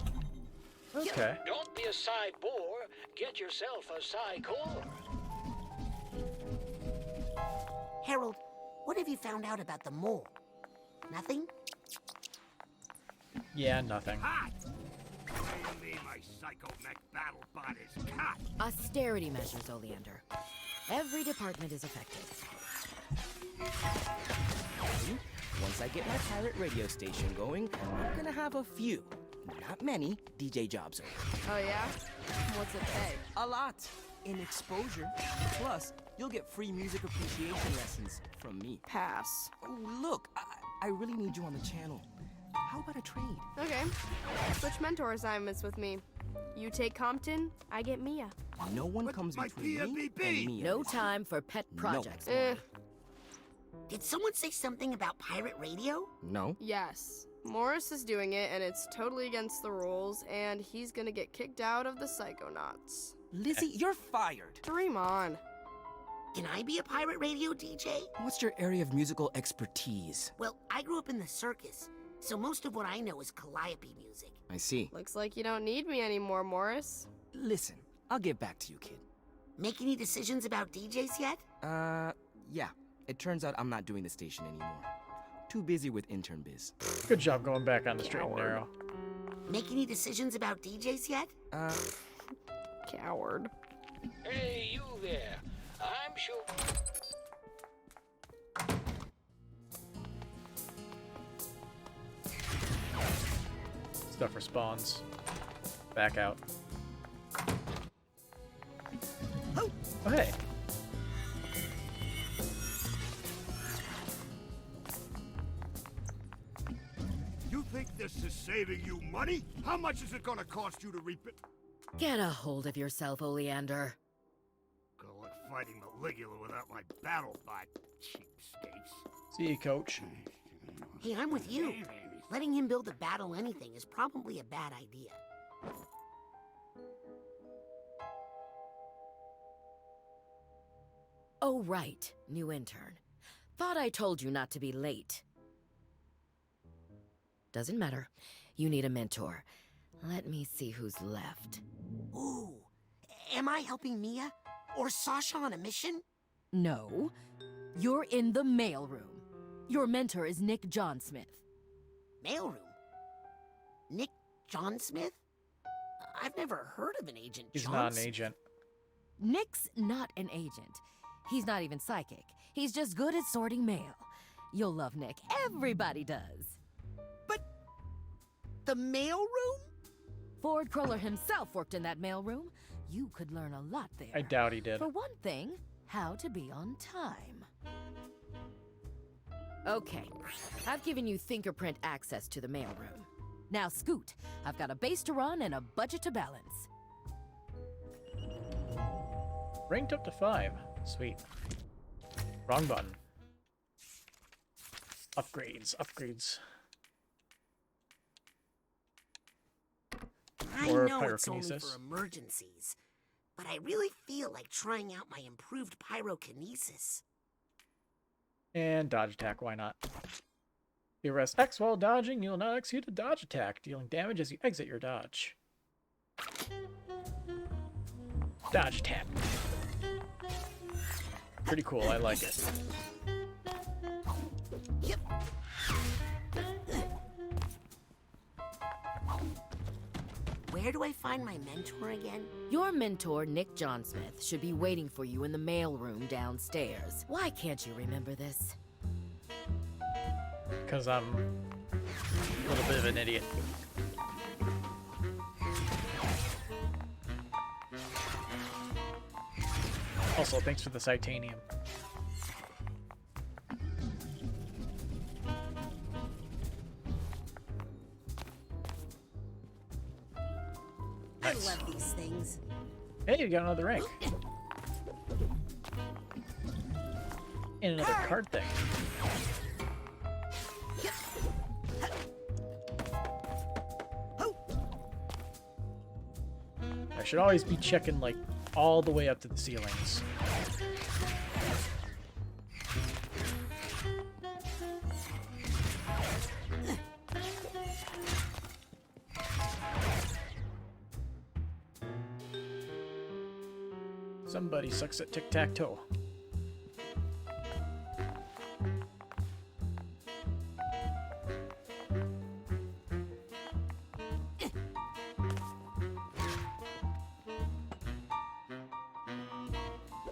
Okay.
Don't be a Psi bore. Get yourself a Psi core.
Harold, what have you found out about the mole? Nothing?
Yeah, nothing.
Hot! What do you mean my psycho-mech battle bot is hot?
Austerity measures, Oleander. Every department is affected.
Once I get my pirate radio station going, I'm gonna have a few, not many, DJ jobs open.
Oh yeah? What's it pay?
A lot. In exposure. Plus, you'll get free music appreciation lessons from me.
Pass.
Oh, look, I really need you on the channel. How about a trade?
Okay. Switch mentor assignments with me. You take Compton, I get Mia.
No one comes between me and Mia.
No time for pet projects.
Eh.
Did someone say something about pirate radio?
No.
Yes. Morris is doing it, and it's totally against the rules, and he's gonna get kicked out of the Psychonauts.
Lizzie, you're fired.
Dream on.
Can I be a pirate radio DJ?
What's your area of musical expertise?
Well, I grew up in the circus, so most of what I know is calliope music.
I see.
Looks like you don't need me anymore, Morris.
Listen, I'll get back to you, kid.
Make any decisions about DJs yet?
Yeah. It turns out I'm not doing the station anymore. Too busy with intern biz.
Good job going back on the straight and narrow.
Make any decisions about DJs yet?
Coward.
Hey, you there. I'm sure.
Stuff respawns. Back out. Oh, hey.
You think this is saving you money? How much is it gonna cost you to rebuild?
Get a hold of yourself, Oleander.
Call it fighting Maligula without my battle bot, cheapskates.
See you, coach.
Hey, I'm with you. Letting him build a battle anything is probably a bad idea.
Oh, right, new intern. Thought I told you not to be late. Doesn't matter. You need a mentor. Let me see who's left.
Ooh, am I helping Mia? Or Sasha on a mission?
No. You're in the mailroom. Your mentor is Nick John Smith.
Mailroom? Nick John Smith? I've never heard of an Agent
He's
John
not an
Smith.
agent.
Nick's not an agent. He's not even psychic. He's just good at sorting mail. You'll love Nick. Everybody does.
The mailroom?
Ford Cruller himself worked in that mailroom. You could learn a lot there.
I doubt he did.
For one thing, how to be on time. Okay, I've given you Thinkerprint access to the mailroom. Now scoot. I've got a base to run and a budget to balance.
Ranked up to 5. Sweet. Wrong button. Upgrades.
I
Or
know it's only
pyrokinesis.
for emergencies, but I really feel like trying out my improved pyrokinesis.
And dodge attack, why not? You press X while dodging, you'll now execute a dodge attack, dealing damage as you exit your dodge. Dodge attack. Pretty cool, I like it.
Yep. Where do I find my mentor again?
Your mentor, Nick John Smith, should be waiting for you in the mailroom downstairs. Why can't you remember this?
Because I'm a little bit of an idiot. Also, thanks for the Titanium. Nice.
I love these things.
Hey, you got another rank. And another card thing. I should always be checking, like, all the way up to the ceilings. Somebody sucks at tic-tac-toe.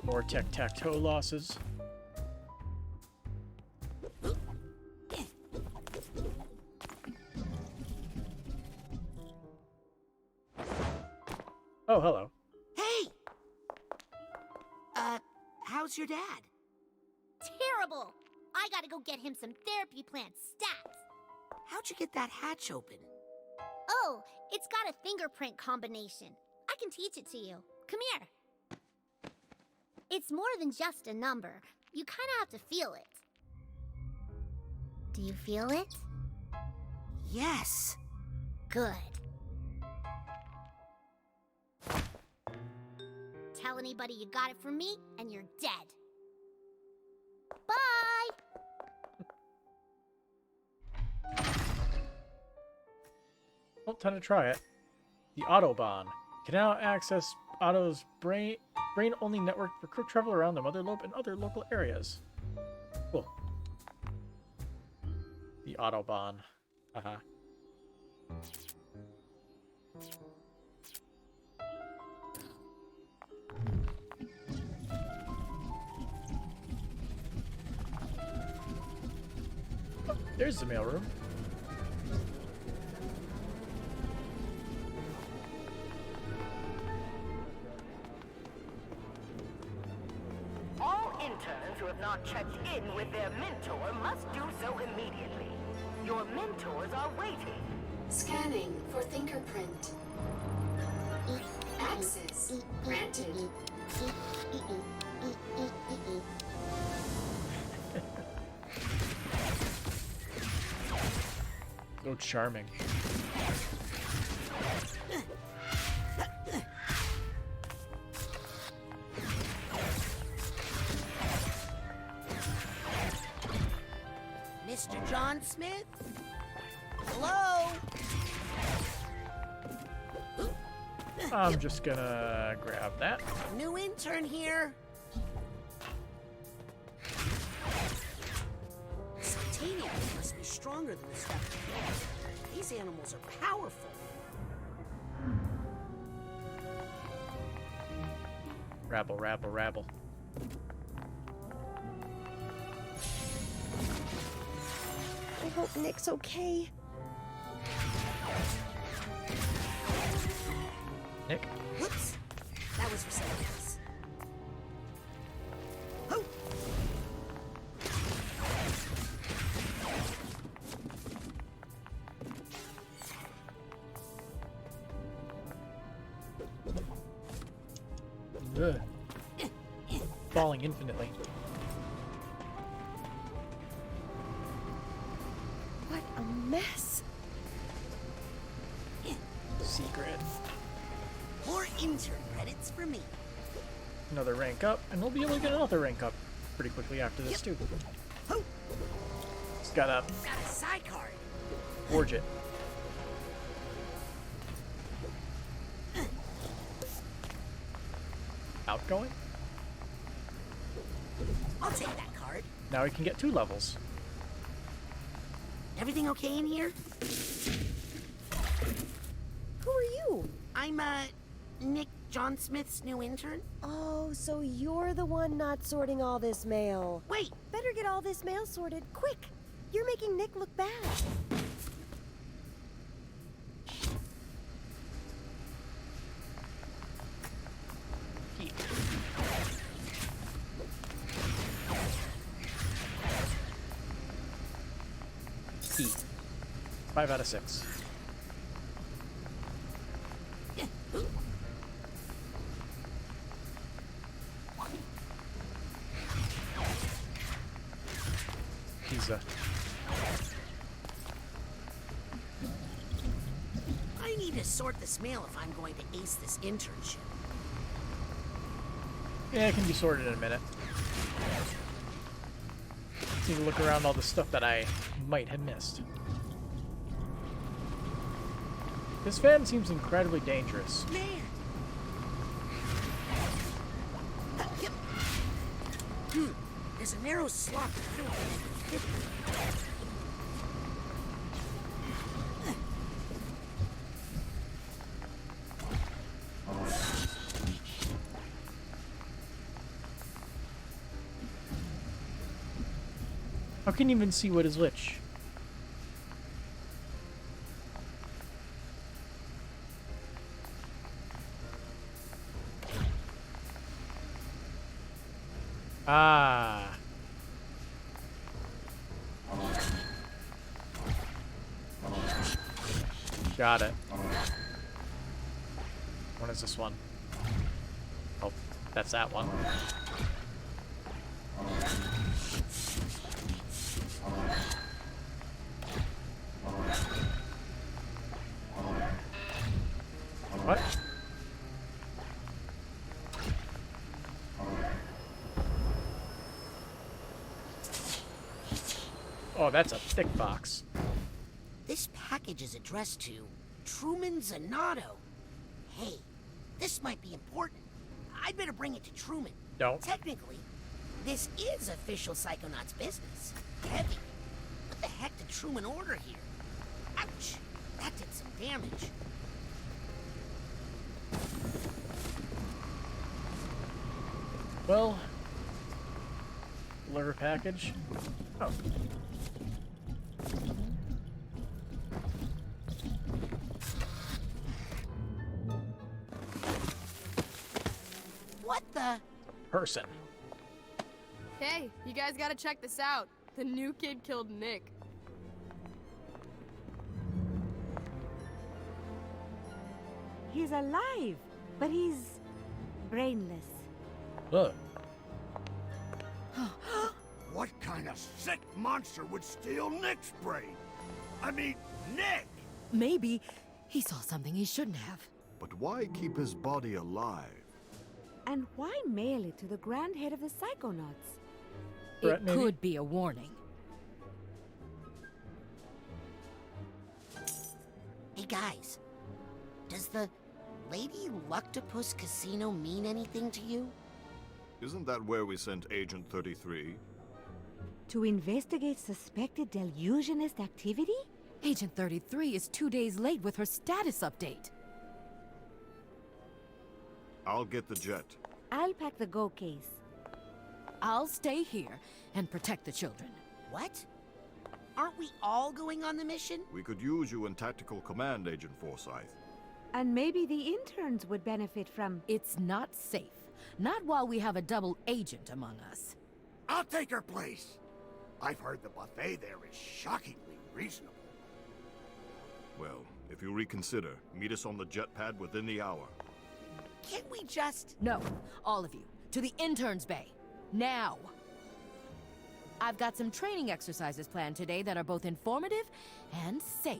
More tic-tac-toe losses. Oh, hello.
Hey! How's your dad?
Terrible! I gotta go get him some therapy plant stats.
How'd you get that hatch open?
Oh, it's got a fingerprint combination. I can teach it to you. Come here. It's more than just a number. You kind of have to feel it. Do you feel it?
Yes.
Good. Tell anybody you got it from me, and you're dead. Bye!
Well, time to try it. The Autobahn can now access Otto's brain-only network for quick travel around the Mother Lobe and other local areas. Cool. The Autobahn. Uh-huh. Oh, there's the mailroom.
All interns who have not checked in with their mentor must do so immediately. Your mentors are waiting.
Scanning for Thinkerprint. Access granted.
So charming.
Mr. John Smith? Hello?
I'm just gonna grab that.
New intern here. Psychonauts must be stronger than the stuff we get. These animals are powerful.
Rabble, rabble, rabble.
I hope Nick's okay.
Nick?
Whoops. That was for someone else. Oh.
Ugh. Falling infinitely.
What a mess.
Secret.
More intern credits for me.
Another rank up, and we'll be able to get another rank up pretty quickly after this too. Just gotta
Got a side card.
forge it. Outgoing?
I'll take that card.
Now we can get 2 levels.
Everything okay in here?
Who are you?
I'm, Nick John Smith's new intern.
Oh, so you're the one not sorting all this mail.
Wait!
Better get all this mail sorted, quick! You're making Nick look bad.
Heat. 5 out of 6. Pizza.
I need to sort this mail if I'm going to ace this internship.
Yeah, it can be sorted in a minute. Need to look around all the stuff that I might have missed. This fan seems incredibly dangerous.
Man! There's a narrow slot to fill it.
How can you even see what is which? Ah. Got it. What is this one? Oh, that's that one. What? Oh, that's a thick box.
This package is addressed to Truman Zanotto. Hey, this might be important. I'd better bring it to Truman.
Don't.
Technically, this is official Psychonauts business. Heavy. What the heck did Truman order here? Ouch. That did some damage.
Well, deliver package. Oh.
What the?
Person.
Hey, you guys gotta check this out. The new kid killed Nick.
He's alive, but he's brainless.
Ugh.
What kind of sick monster would steal Nick's brain? I mean, Nick!
Maybe he saw something he shouldn't have.
But why keep his body alive?
And why mail it to the grand head of the Psychonauts?
It could be a warning.
guys, does the Lady Luctopus Casino mean anything to you?
Isn't that where we sent Agent 33?
To investigate suspected delusionist activity?
Agent 33 is 2 days late with her status update.
I'll get the jet.
I'll pack the go case.
I'll stay here and protect the children.
What? Aren't we all going on the mission?
We could use you in tactical command, Agent Forsyth.
And maybe the interns would benefit from...
It's not safe. Not while we have a double agent among us.
I'll take her place. I've heard the buffet there is shockingly reasonable.
Well, if you reconsider, meet us on the jet pad within the hour.
Can't we just...
No, all of you, to the interns' bay. Now! I've got some training exercises planned today that are both informative and safe.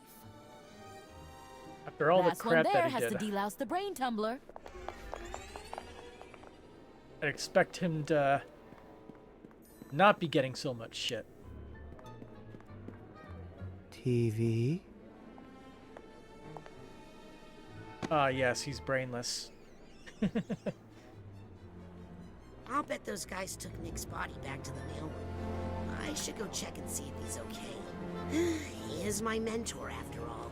After all the
Last one
crap
there
that he
has
did,
to delouse the brain tumbler.
I expect him to not be getting so much shit.
TV?
Ah, yes, he's brainless.
I'll bet those guys took Nick's body back to the mailroom. I should go check and see if he's okay. He is my mentor, after all.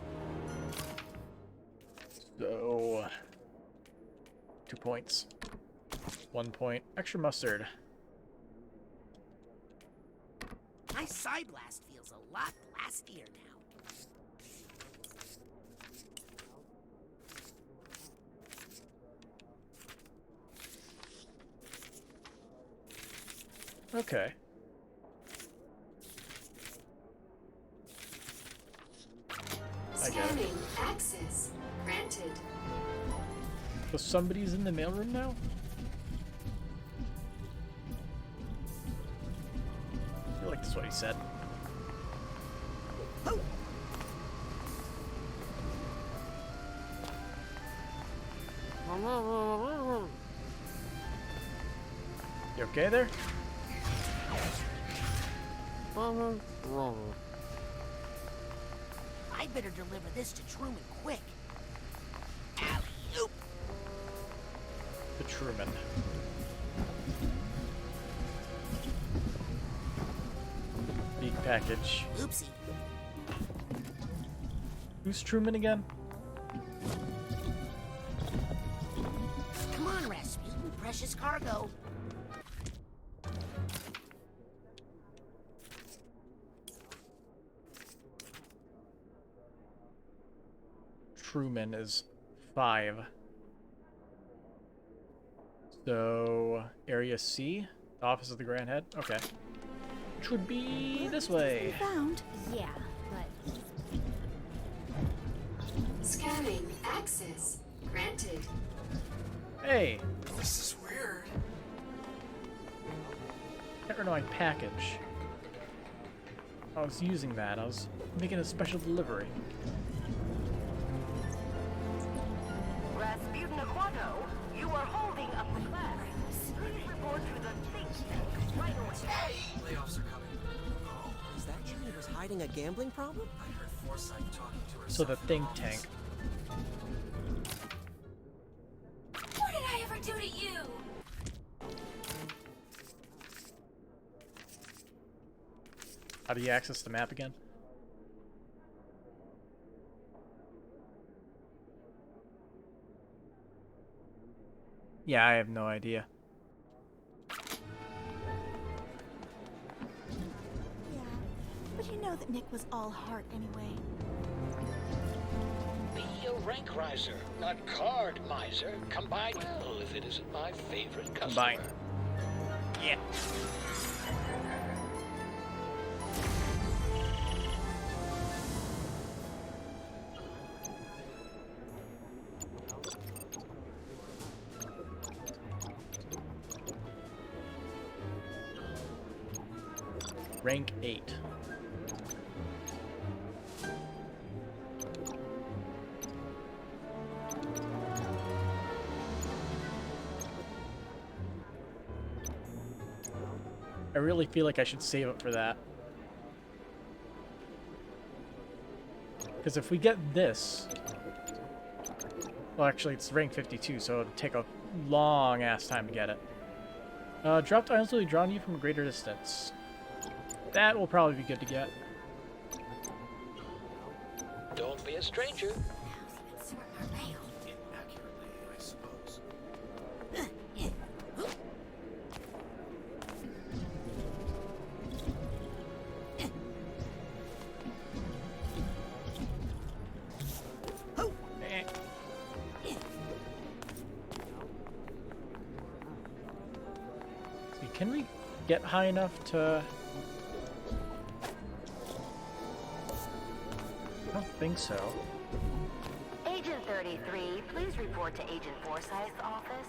So, 2 points. 1 point. Extra mustard.
My side blast feels a lot blastier now.
Okay. I get it.
Scanning access granted.
So somebody's in the mailroom now? I feel like that's what he said.
Oh.
You okay there?
I better deliver this to Truman quick. Alley-oop.
The Truman. Big package.
Oopsie.
Who's Truman again?
Come on, Rasputin. Precious cargo.
Truman is 5. So, Area C? Office of the Grand Head? Okay. Which would be this way.
Found?
Yeah, but...
Scanning access granted.
Hey!
This is weird.
Never know my package. I was using that. I was making a special delivery.
Rasputin Aquato, you are holding up the class. Please report to the think tank right away.
Layoffs are coming. Oh, is that Julie was hiding a gambling problem? I heard Forsyth talking to her.
So the think tank.
What did I ever do to you?
How do you access the map again? Yeah, I have no idea.
Yeah, but you know that Nick was all heart anyway.
Be a rank riser, not card miser. Combine well if it isn't my favorite customer.
Combine. Yeah. Rank 8. I really feel like I should save it for that. Because if we get this, Well, actually, it's rank 52, so it'll take a long-ass time to get it. Dropped items will be drawn to you from a greater distance. That will probably be good to get.
Don't be a stranger.
Can we get high enough to... I don't think so.
Agent 33, please report to Agent Forsyth's office.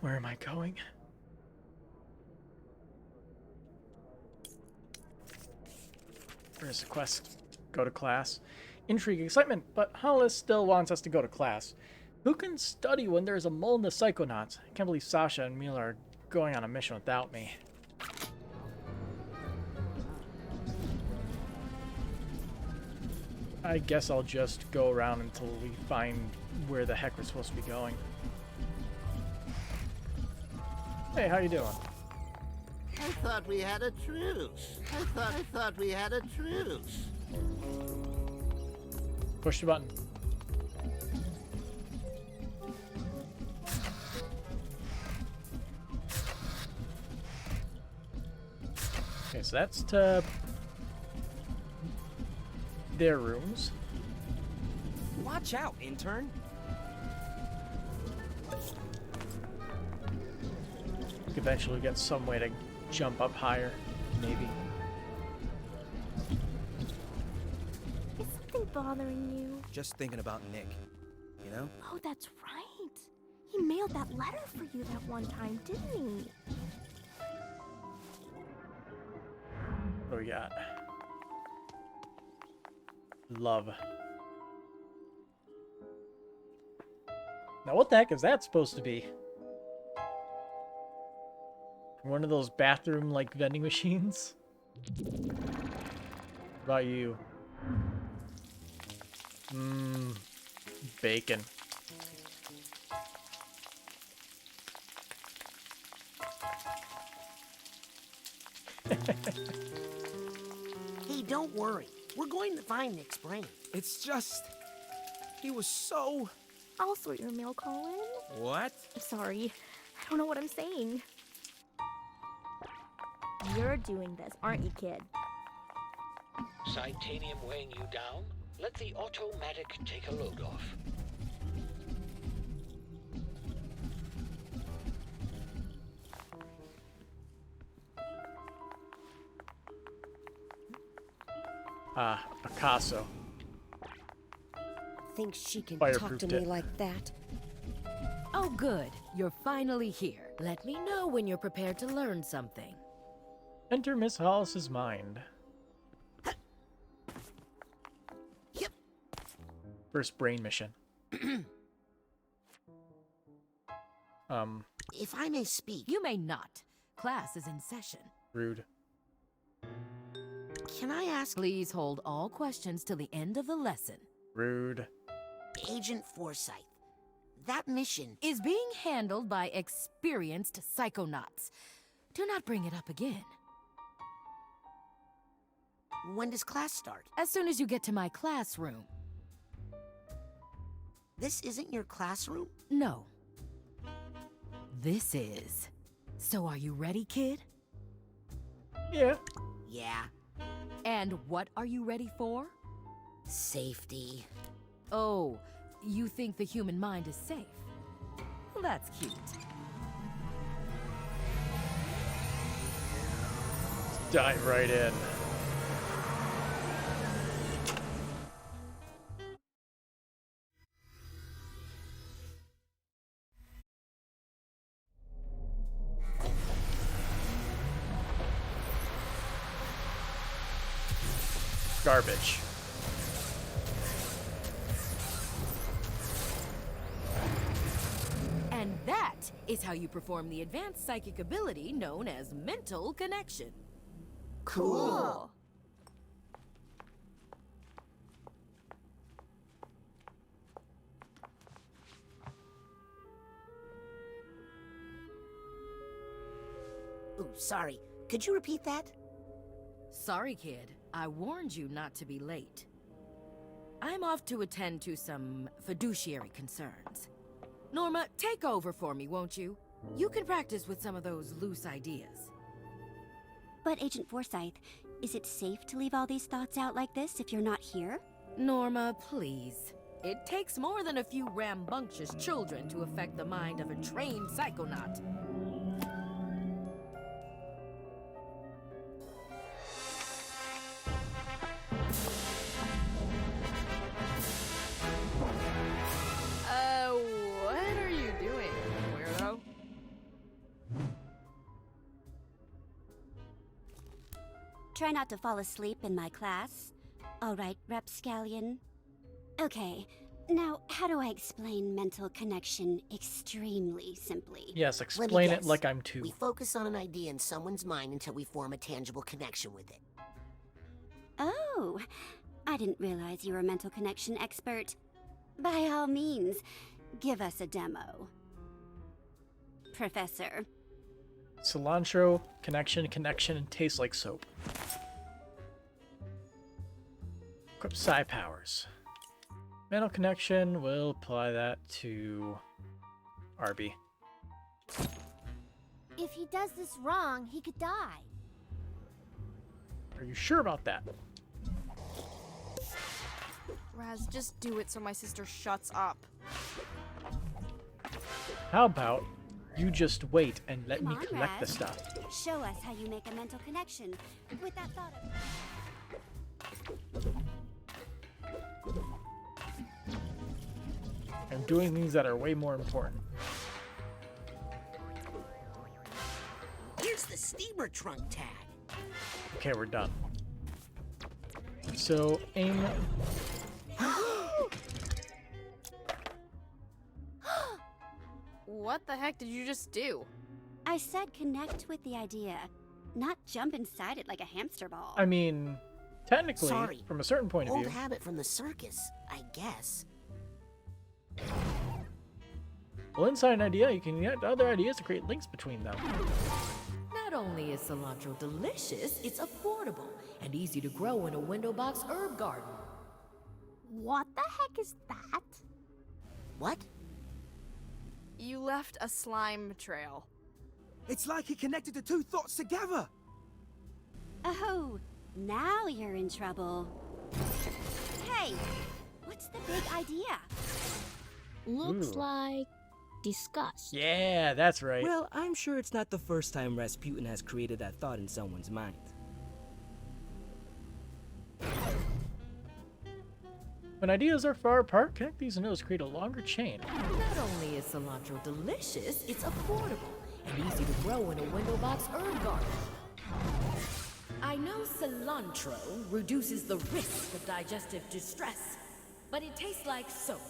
Where am I going? Where's the quest? Go to class. Intrigue, excitement, but Hollis still wants us to go to class. Who can study when there's a mole in the Psychonauts? I can't believe Sasha and Mila are going on a mission without me. I guess I'll just go around until we find where the heck we're supposed to be going. Hey, how you doing?
I thought we had a truce. I thought we had a truce.
Push the button. Okay, so that's to their rooms.
Watch out, intern.
Eventually get some way to jump up higher, maybe.
Is something bothering you?
Just thinking about Nick, you know?
Oh, that's right. He mailed that letter for you that one time, didn't he?
What do we got? Love. Now what the heck is that supposed to be? One of those bathroom-like vending machines? What about you? Bacon.
Hey, don't worry. We're going to find Nick's brain.
It's just... he was so...
I'll sort your mail, Colin.
What?
Sorry. I don't know what I'm saying. You're doing this, aren't you, kid?
Titanium weighing you down? Let the automatic take a load off.
Ah, Picasso.
Thinks she can
Fireproofed
talk to me
it.
like that?
Oh, good. You're finally here. Let me know when you're prepared to learn something.
Enter Miss Hollis's mind. First brain mission.
If I may speak.
You may not. Class is in session.
Rude.
Can I ask?
Please hold all questions till the end of the lesson.
Rude.
Agent Forsyth, that mission
is being handled by experienced psychonauts. Do not bring it up again.
When does class start?
As soon as you get to my classroom.
This isn't your classroom?
No. This is. So are you ready, kid?
Yeah.
Yeah.
And what are you ready for?
Safety.
Oh, you think the human mind is safe? Well, that's cute.
Dive right in. Garbage.
And that is how you perform the advanced psychic ability known as mental connection.
Cool. Ooh, sorry. Could you repeat that?
Sorry, kid. I warned you not to be late. I'm off to attend to some fiduciary concerns. Norma, take over for me, won't you? You can practice with some of those loose ideas.
But Agent Forsyth, is it safe to leave all these thoughts out like this if you're not here?
Norma, please. It takes more than a few rambunctious children to affect the mind of a trained psychonaut.
What are you doing, weirdo?
Try not to fall asleep in my class. All right, Rapscallion. Okay, now how do I explain mental connection extremely simply?
Yes,
Let me
explain it
guess.
like I'm 2.
We focus on an idea in someone's mind until we form a tangible connection with it.
Oh, I didn't realize you were a mental connection expert. By all means, give us a demo. Professor.
Cilantro, connection, and tastes like soap. Equip psi powers. Mental connection, we'll apply that to Arby.
If he does this wrong, he could die.
Are you sure about that?
Raz, just do it so my sister shuts up.
How about you just wait and let
Come
me
on,
collect the
Raz.
stuff?
Show us how you make a mental connection with that thought of...
I'm doing things that are way more important.
Here's the steamer trunk tag.
Okay, we're done. So, aim...
What the heck did you just do?
I said connect with the idea, not jump inside it like a hamster ball.
I mean, technically,
Sorry.
from a certain point of
Old
view...
habit from the circus, I guess.
Well, inside an idea, you can get other ideas to create links between them.
Not only is cilantro delicious, it's affordable and easy to grow in a window box herb garden.
What the heck is that?
What?
You left a slime trail.
It's like he connected the two thoughts together.
Oh, now you're in trouble. Hey, what's the big idea?
Looks
Ooh.
like disgust.
Yeah, that's right.
Well, I'm sure it's not the first time Rasputin has created that thought in someone's mind.
When ideas are far apart, connect these nodes to create a longer chain.
Not only is cilantro delicious, it's affordable and easy to grow in a window box herb garden. I know cilantro reduces the risk of digestive distress, but it tastes like soap.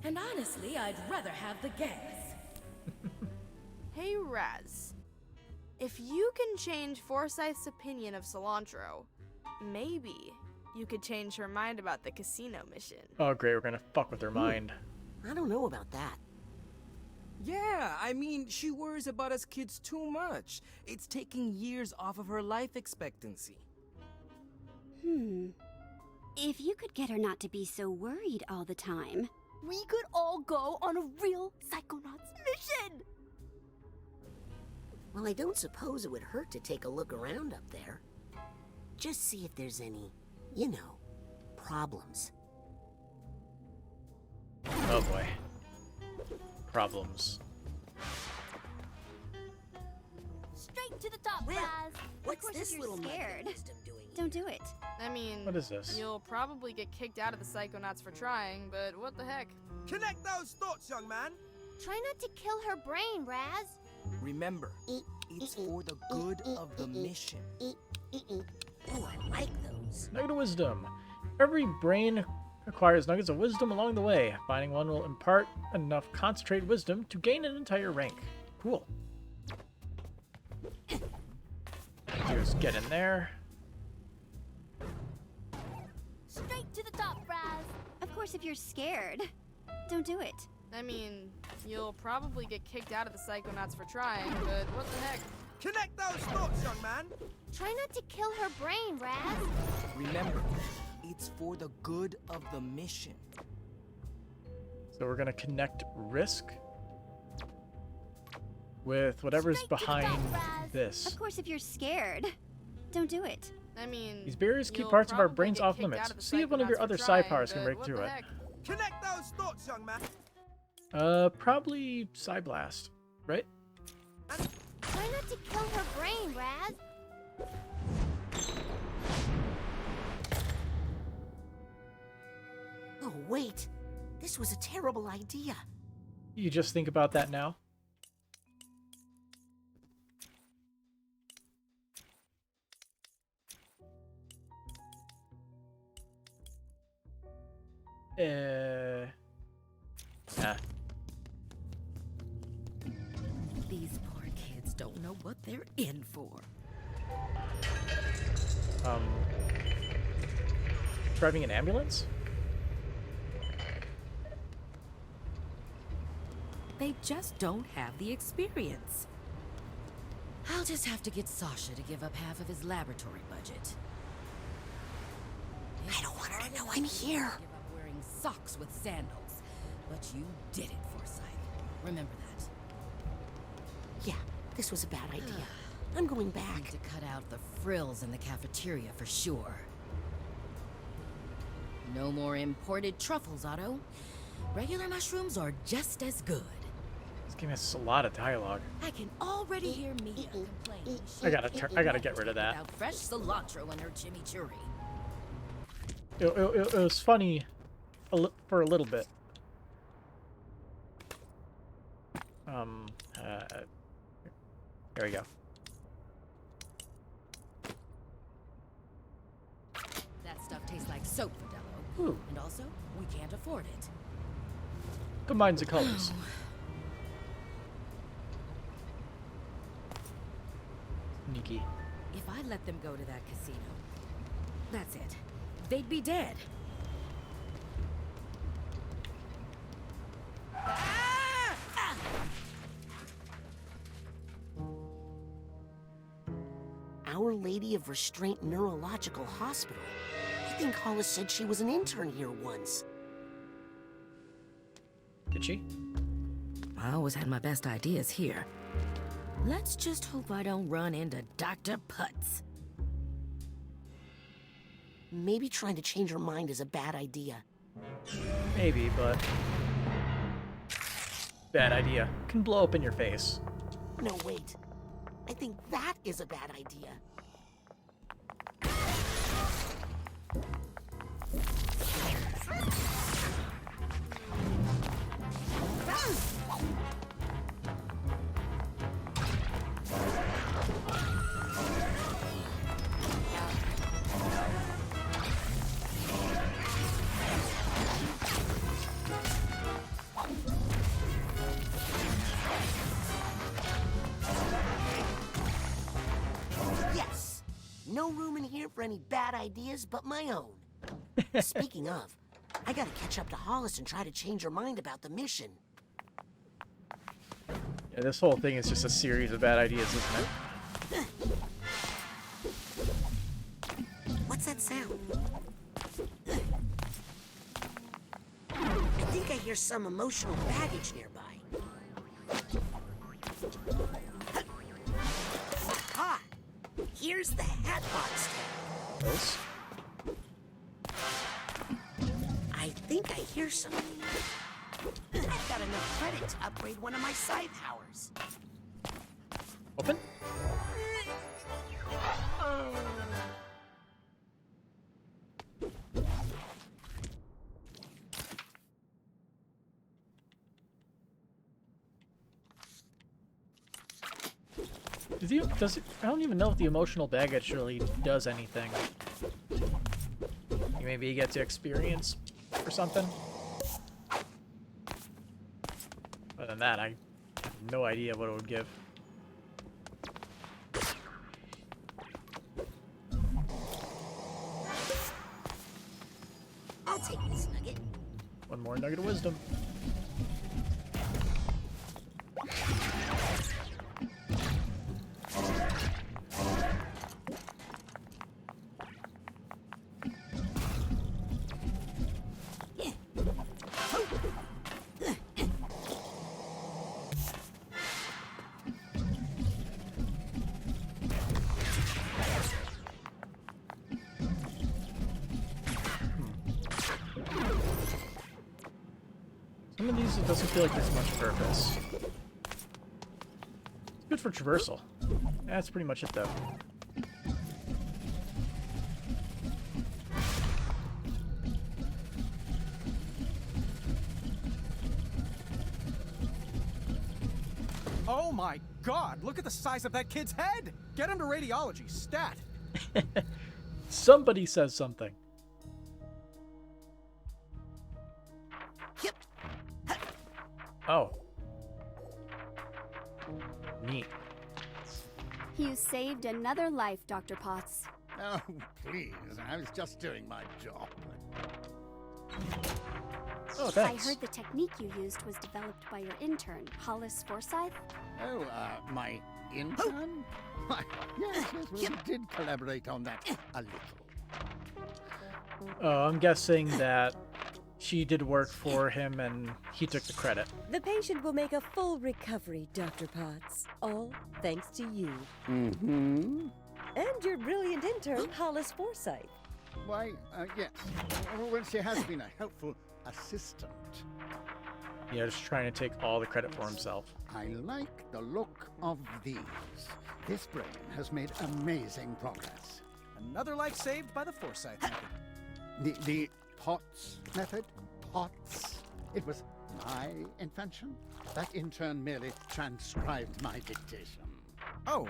And honestly, I'd rather have the gas.
Hey, Raz. If you can change Forsyth's opinion of cilantro, maybe you could change her mind about the casino mission.
Oh, great, we're gonna fuck with her mind.
I don't know about that.
Yeah, I mean, she worries about us kids too much. It's taking years off of her life expectancy.
If you could get her not to be so worried all the time.
We could all go on a real Psychonauts mission!
Well, I don't suppose it would hurt to take a look around up there. Just see if there's any, you know, problems.
Oh boy. Problems.
Straight to the top,
Well,
Raz.
What's
course,
this
if you're
little
scared,
wisdom doing?
Don't do it.
I mean,
What is this?
You'll probably get kicked out of the Psychonauts for trying, but what the heck?
Connect those thoughts, young man.
Try not to kill her brain, Raz.
Remember, it's for the good of the mission.
Ooh, I like those.
Nugget of wisdom. Every brain acquires nuggets of wisdom along the way. Finding one will impart enough concentrated wisdom to gain an entire rank. Cool. Just get in there.
Straight to the top, Raz.
Of course, if you're scared, don't do it.
I mean, you'll probably get kicked out of the Psychonauts for trying, but what the heck?
Connect those thoughts, young man.
Try not to kill her brain, Raz.
Remember, it's for the good of the mission.
So we're gonna connect risk with whatever's behind this.
Of course, if you're scared, don't do it.
I mean,
These barriers keep
you'll
parts of our
probably
brains
get
off
kicked
limits.
out of the
See if one of your
Psychonauts
other
for
psi
trying,
powers can
but
break
what
through
the
it.
heck?
Connect those thoughts, young man.
Probably Psy right?
Try not to kill her brain, Raz.
Oh, wait. This was a terrible idea.
You just think about that now? Yeah.
These poor kids don't know what they're in for.
Driving an ambulance?
They just don't have the experience. I'll just have to get Sasha to give up half of his laboratory budget.
I don't want her to know I'm here.
Give up wearing socks with sandals, but you did it, Forsyth. Remember that.
Yeah, this was a bad idea. I'm going back.
Need to cut out the frills in the cafeteria for sure. No more imported truffles, Otto. Regular mushrooms are just as good.
This game has a lot of dialogue.
I can already hear Mia complaining.
I gotta get rid of that.
Without fresh cilantro in her chimichurri.
It was funny for a little bit. There we go.
That stuff tastes like soap, Fidello.
Ooh.
And also, we can't afford it.
Combines the colors. Sneaky.
If I let them go to that casino, that's it. They'd be dead.
Our Lady of Restraint Neurological Hospital. I think Hollis said she was an intern here once.
Did she?
I always had my best ideas here. Let's just hope I don't run into Dr. Putz.
Maybe trying to change her mind is a bad idea.
Maybe, but bad idea. Can blow up in your face.
No, wait. I think that is a bad idea. Yes! No room in here for any bad ideas but my own. Speaking of, I gotta catch up to Hollis and try to change her mind about the mission.
Yeah, this whole thing is just a series of bad ideas, isn't it?
What's that sound? I think I hear some emotional baggage nearby. Aha! Here's the Hatbox tag.
Those?
I think I hear something. I've got enough credit to upgrade one of my psi powers.
Open? I don't even know if the emotional baggage really does anything. Maybe you get to experience or something. Other than that, I have no idea what it would give.
I'll take this nugget.
One more nugget of wisdom. some of these, it doesn't feel like there's much purpose. It's good for traversal. That's pretty much it, though.
Oh my god, look at the size of that kid's head! Get him to radiology, stat!
Somebody says something. Oh. Neat.
You saved another life, Dr. Potts.
Oh, please. I was just doing my job.
Oh,
I
thanks.
heard the technique you used was developed by your intern, Hollis Forsyth.
Oh, my intern? Why, yes, we did collaborate on that a little.
Oh, I'm guessing that she did work for him and he took the credit.
The patient will make a full recovery, Dr. Potts. All thanks to you.
Mm-hmm.
And your brilliant intern, Hollis Forsyth.
Why, yes. Well, she has been a helpful assistant.
Yeah, just trying to take all the credit for himself.
I like the look of these. This brain has made amazing progress.
Another life saved by the Forsyth method.
The Potts method? Potts? It was my invention? That intern merely transcribed my dictation.
Oh,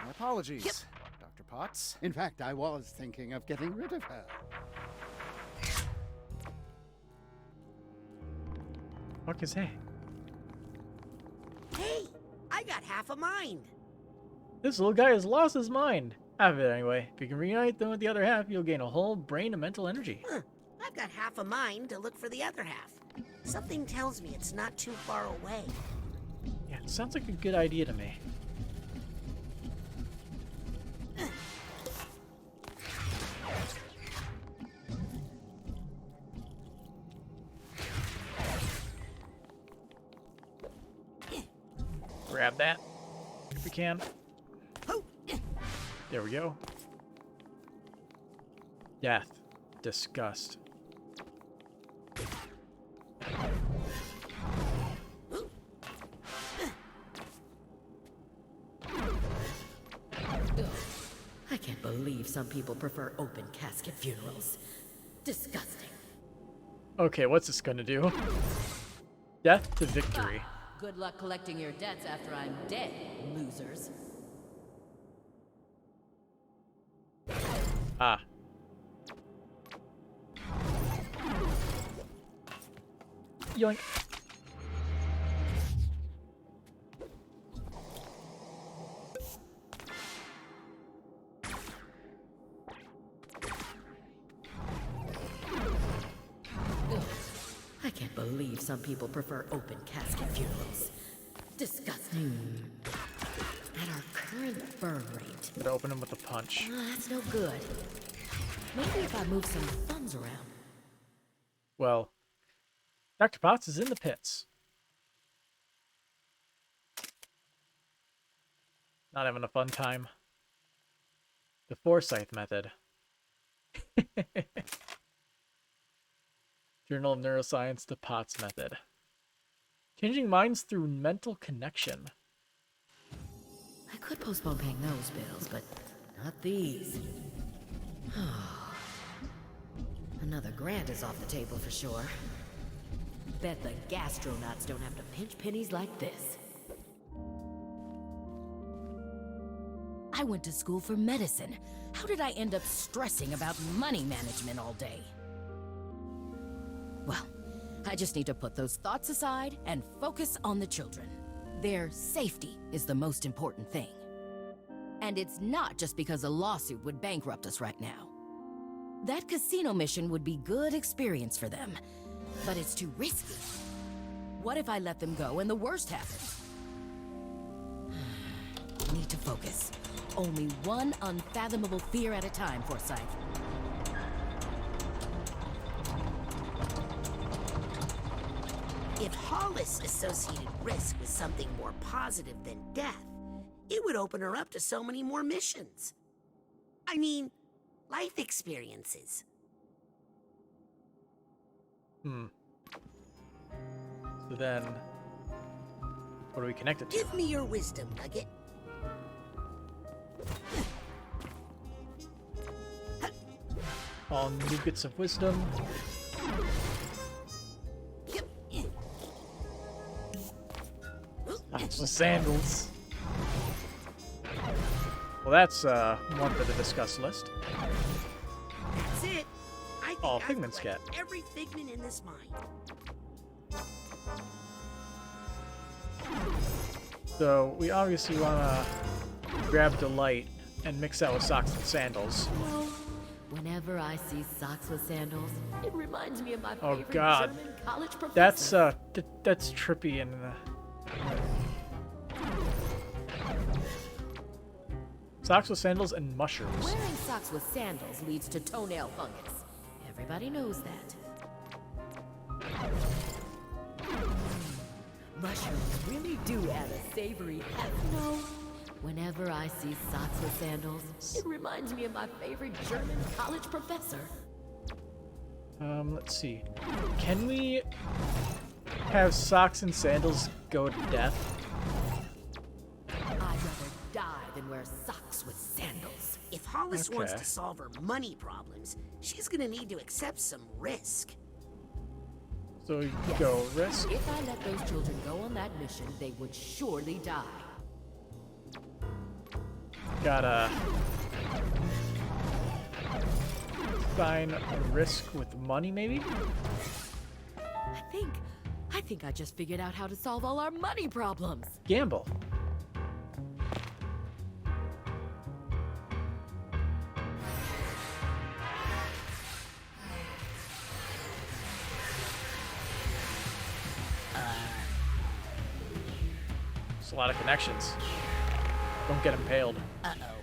my apologies, Dr. Potts.
In fact, I was thinking of getting rid of her.
What is that?
Hey, I got half a mind.
This little guy has lost his mind. Half of it anyway. If you can reunite them with the other half, you'll gain a whole brain of mental energy.
I've got half a mind to look for the other half. Something tells me it's not too far away.
Yeah, it sounds like a good idea to me. Grab that, if we can. There we go. Death. Disgust.
I can't believe some people prefer open casket funerals. Disgusting.
Okay, what's this gonna do? Death to victory.
Good luck collecting your debts after I'm dead, losers.
Ah. Yoink.
I can't believe some people prefer open casket funerals. Disgusting. At our current burn rate.
Gotta open him with a punch.
That's no good. Maybe if I move some funds around.
Well, Dr. Potts is in the pits. Not having a fun time. The Forsyth method. Journal of Neuroscience, the Potts method. Changing minds through mental connection.
I could postpone paying those bills, but not these. Another grant is off the table for sure. Bet the gastronauts don't have to pinch pennies like this. I went to school for medicine. How did I end up stressing about money management all day? Well, I just need to put those thoughts aside and focus on the children. Their safety is the most important thing. And it's not just because a lawsuit would bankrupt us right now. That casino mission would be good experience for them, but it's too risky. What if I let them go and the worst happens? Need to focus. Only one unfathomable fear at a time, Forsyth.
If Hollis associated risk with something more positive than death, it would open her up to so many more missions. I mean, life experiences.
So then, what do we connect it to?
Give me your wisdom, Nugget.
All nuggets of wisdom. The sandals. Well, that's one for the discuss list.
That's it. I think
Oh,
I've
Figment's
collected
cat.
every figment in this mine.
So we obviously want to grab Delight and mix that with socks and sandals.
Whenever I see socks with sandals, it reminds me of my
Oh
favorite
God,
German college professor.
that's trippy and. Socks with sandals and mushrooms.
Wearing socks with sandals leads to toenail fungus. Everybody knows that. Mushrooms really do add a savory no. Whenever I see socks with sandals, it reminds me of my favorite German college professor.
Let's see. Can we have socks and sandals go to death?
I'd rather die than wear socks with sandals.
If Hollis wants
Okay.
to solve her money problems, she's gonna need to accept some risk.
So we go risk.
If I let those children go on that mission, they would surely die.
Gotta sign a risk with money, maybe?
I think I just figured out how to solve all our money problems.
Gamble. It's a lot of connections. Don't get impaled.
Uh-oh.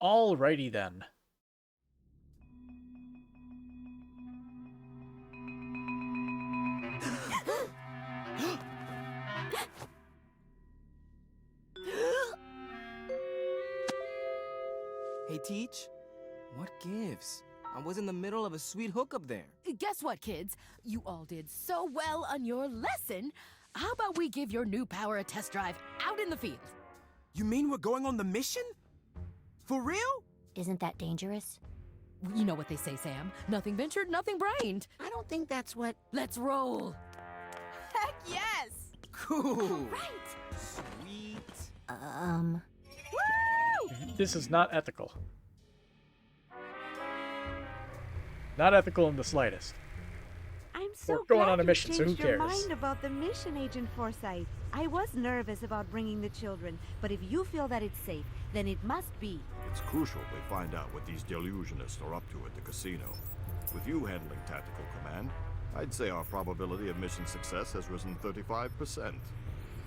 Alrighty then.
Hey, Teach. What gives? I was in the middle of a sweet hookup there.
Guess what, kids? You all did so well on your lesson. How about we give your new power a test drive out in the field?
You mean we're going on the mission? For real?
Isn't that dangerous?
You know what they say, Sam. Nothing ventured, nothing brained.
I don't think that's what...
Let's roll.
Heck yes!
Cool.
Right.
Sweet.
Woo!
This is not ethical. Not ethical in the slightest.
I'm so
We're going
glad
on a
you
mission, so who
changed your
cares?
mind about the mission, Agent Forsyth. I was nervous about bringing the children, but if you feel that it's safe, then it must be.
It's crucial we find out what these delusionists are up to at the casino. With you handling tactical command, I'd say our probability of mission success has risen 35%.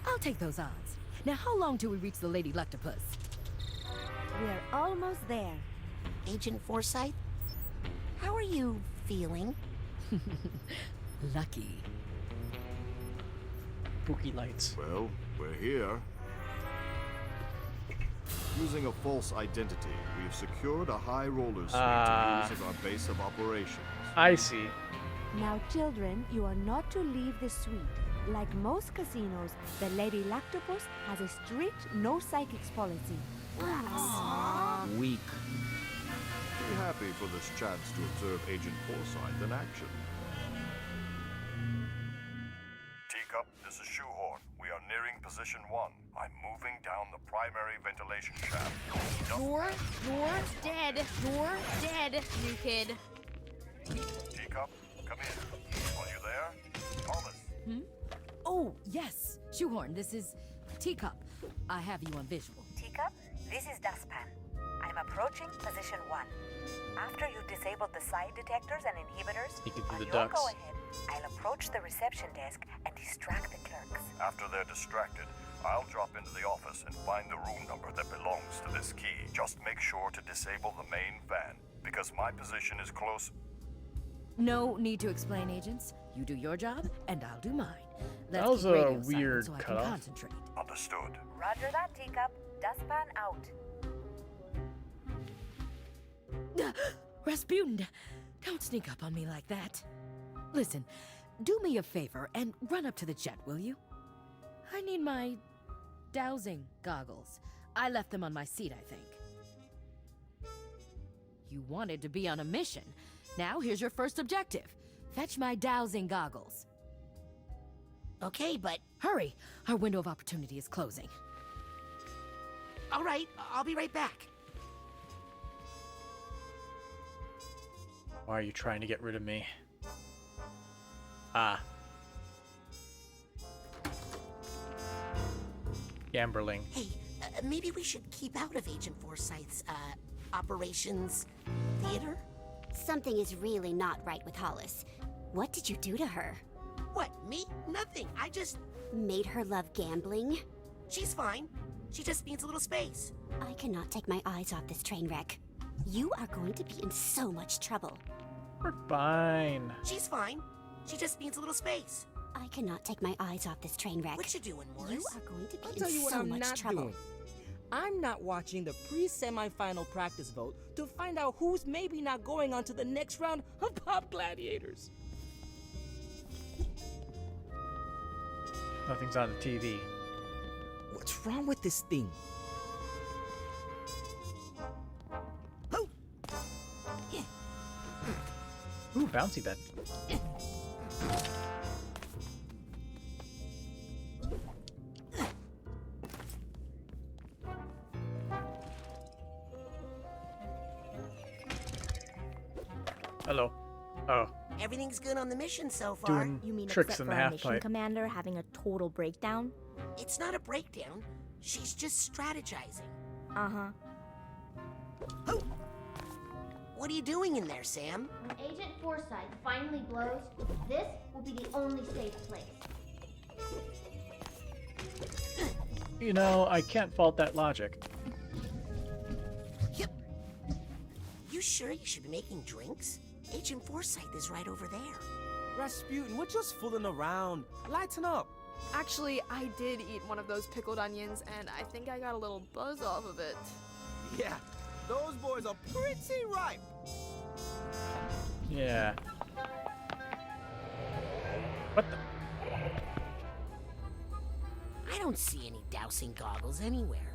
I'll take those odds. Now, how long till we reach the Lady Luctopus?
We're almost there.
Agent Forsyth, how are you feeling?
Lucky.
Spooky lights.
Well, we're here. Using a false identity, we've secured a high roller suite to use as our base of operations.
I see.
Now, children, you are not to leave the suite. Like most casinos, the Lady Lactopus has a strict no psychics policy.
Weak.
Be happy for this chance to observe Agent Forsyth in action. Teacup, this is Shoehorn. We are nearing position 1. I'm moving down the primary ventilation shaft.
You're dead. You're dead, new kid.
Teacup, come in. Are you there? Thomas.
Oh, yes. Shoehorn, this is Teacup. I have you on visual.
Teacup, this is Dustpan. I'm approaching position 1. After you've disabled the side detectors and inhibitors,
Sneaking through
on
the
your
ducts.
go-ahead, I'll approach the reception desk and distract the clerks.
After they're distracted, I'll drop into the office and find the room number that belongs to this key. Just make sure to disable the main fan, because my position is close.
No need to explain, agents. You do your job, and I'll do mine. Let's
That was
keep
a
radio silent
weird
so I can
cutoff.
concentrate.
Understood.
Roger that, Teacup. Dustpan out.
Rasputin, don't sneak up on me like that. Listen, do me a favor and run up to the jet, will you? I need my dowsing goggles. I left them on my seat, I think. You wanted to be on a mission. Now here's your first objective. Fetch my dowsing goggles.
Okay, but...
Hurry! Our window of opportunity is closing.
All right, I'll be right back.
Why are you trying to get rid of me? Ah. Gamberling.
Hey, maybe we should keep out of Agent Forsyth's, operations theater?
Something is really not right with Hollis. What did you do to her?
What, me? Nothing. I just...
Made her love gambling?
She's fine. She just needs a little space.
I cannot take my eyes off this train wreck. You are going to be in so much trouble.
We're fine.
She's fine. She just needs a little space.
I cannot take my eyes off this train wreck.
What you doing, Morris?
You are going to be
I'll
in
tell you what
so
I'm
much
not
trouble.
doing. I'm not watching the pre-semi-final practice vote to find out who's maybe not going on to the next round of Pop Gladiators.
Nothing's on the TV.
What's wrong with this thing?
Ooh, bouncy bed. Hello. Oh.
Everything's good on the mission so far.
Doing
You mean
tricks
except
in
for
the
our
half
mission
pipe.
commander having a total breakdown?
It's not a breakdown. She's just strategizing.
Uh-huh.
What are you doing in there, Sam?
When Agent Forsyth finally blows, this will be the only safe place.
You know, I can't fault that logic.
Yep. You sure you should be making drinks? Agent Forsyth is right over there.
Rasputin, we're just fooling around. Lighten up.
Actually, I did eat one of those pickled onions, and I think I got a little buzz off of it.
Yeah, those boys are pretty ripe.
Yeah. What the?
I don't see any dowsing goggles anywhere.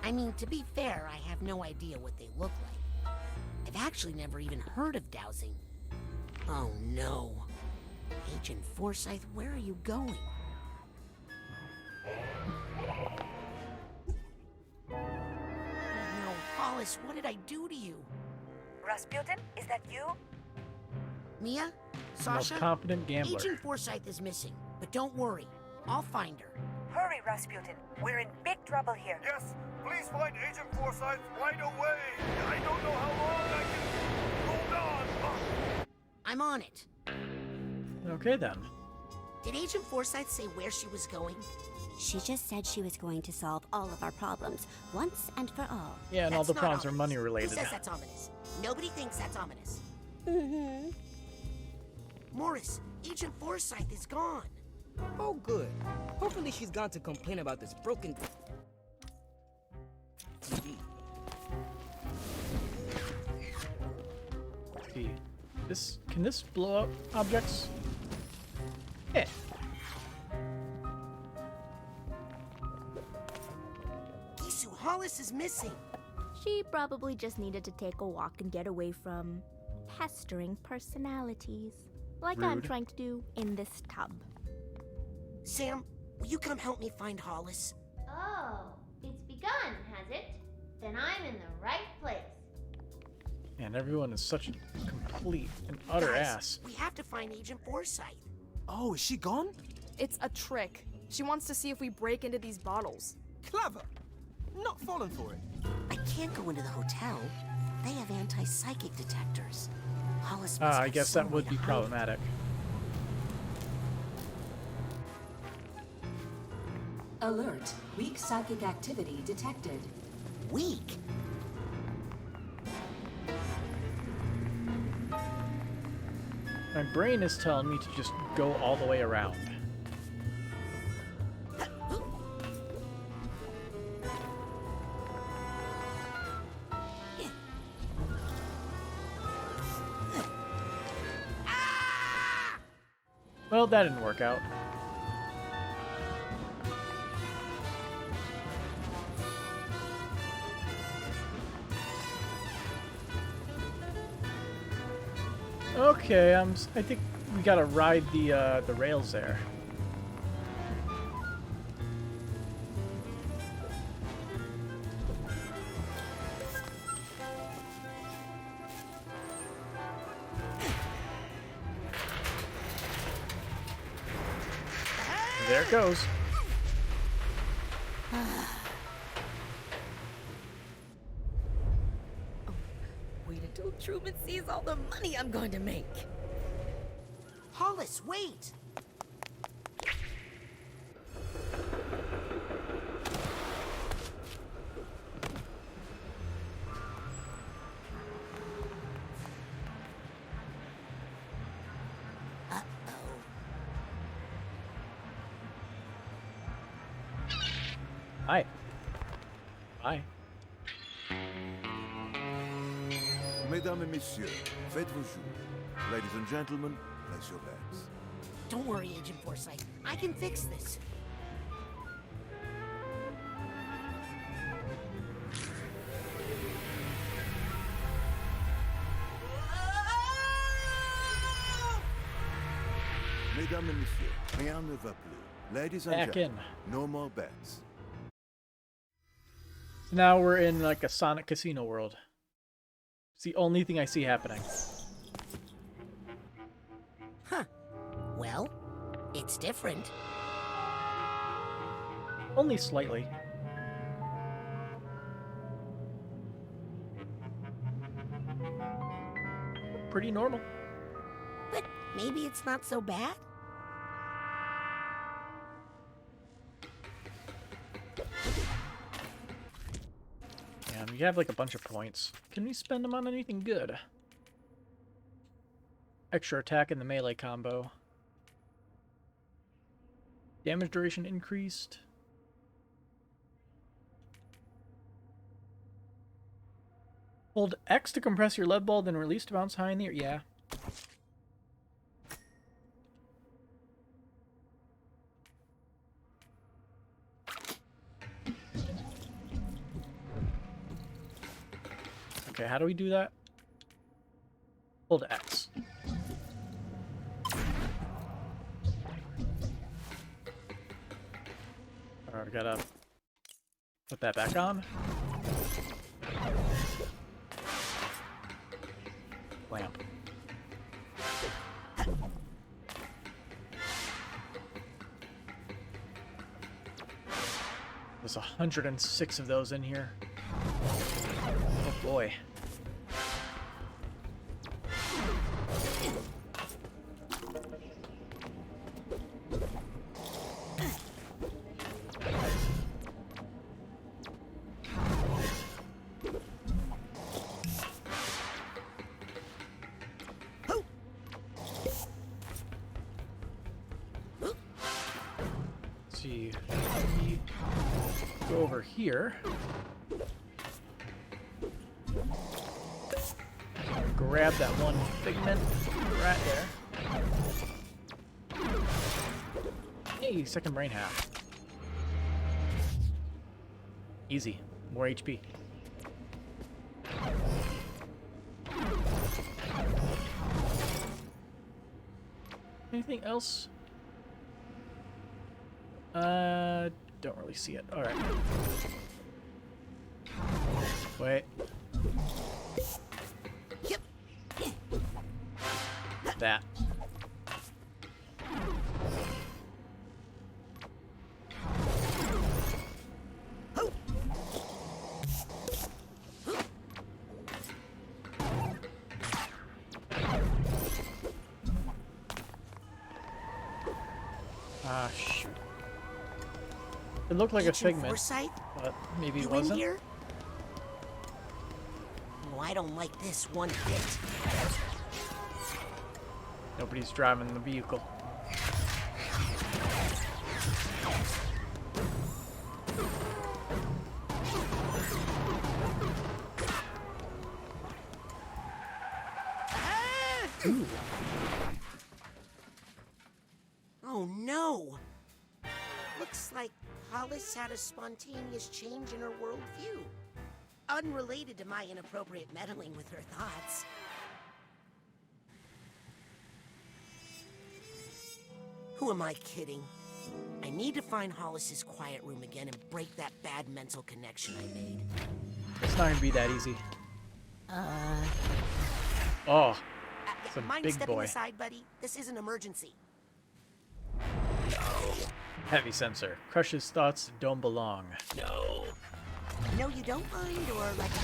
I mean, to be fair, I have no idea what they look like. I've actually never even heard of dowsing. Oh no. Agent Forsyth, where are you going? Oh no, Hollis, what did I do to you?
Rasputin, is that you?
Mia?
The most
Sasha?
confident gambler.
Agent Forsyth is missing, but don't worry. I'll find her.
Hurry, Rasputin. We're in big trouble here.
Yes, please find Agent Forsyth right away. I don't know how long I can hold on.
I'm on it.
Okay then.
Did Agent Forsyth say where she was going?
She just said she was going to solve all of our problems, once and for all.
Yeah, and all
That's
the
not
problems are
ominous.
money
Who
related.
says that's ominous? Nobody thinks that's ominous.
Mm-hmm.
Morris, Agent Forsyth is gone.
Oh, good. Hopefully she's gone to complain about this broken TV.
Let's see. Can this blow up objects? Yeah.
Gisu, Hollis is missing.
She probably just needed to take a walk and get away from pestering personalities. Like I'm
Rude.
trying to do in this tub.
Sam, will you come help me find Hollis?
Oh, it's begun, has it? Then I'm in the right place.
And everyone is such a complete and utter
Guys,
ass.
we have to find Agent Forsyth.
Oh, is she gone?
It's a trick. She wants to see if we break into these bottles.
Clever. Not falling for it.
I can't go into the hotel. They have anti-psychic detectors. Hollis must
I
have
guess
some
that
way
would
to
be
hide it.
problematic.
Alert. Weak psychic activity detected.
Weak?
My brain is telling me to just go all the way around. Well, that didn't work out. Okay, I think we gotta ride the rails there. There it goes.
Wait until Truman sees all the money I'm going to make.
Hollis, wait!
Hi. Hi.
Mesdames et messieurs, faites vos jours. Ladies and gentlemen, place your bets.
Don't worry, Agent Forsyth. I can fix this.
Mesdames et messieurs, rien ne va plus. Ladies and
Back
gentlemen, no more bets.
So now we're in like a Sonic Casino world. It's the only thing I see happening.
Huh. Well, it's different.
Only slightly. Pretty normal.
But maybe it's not so bad.
And we have like a bunch of points. Can we spend them on anything good? Extra attack in the melee combo. Damage duration increased. Hold X to compress your lead ball, then release to bounce high in the air. Yeah. Okay, how do we do that? Hold X. Alright, we gotta put that back on. Lamp. There's 106 of those in here. Oh boy. See, go over here. Grab that one figment right there. Hey, second brain half. Easy. More HP. Anything else? Don't really see it. Alright. Wait. That. Ah, shoot. It looked like a figment,
Forsyth?
but maybe it
You
wasn't.
in here? Oh, I don't like this one bit.
Nobody's driving the vehicle. Ooh.
Hollis had a spontaneous change in her worldview. Unrelated to my inappropriate meddling with her thoughts. Who am I kidding? I need to find Hollis's quiet room again and break that bad mental connection I made.
It's not gonna be that easy. Oh, it's a
mind
big
stepping
boy.
aside, buddy? This is an emergency.
Heavy sensor. Crush's thoughts don't belong.
No. No, you don't mind, or like a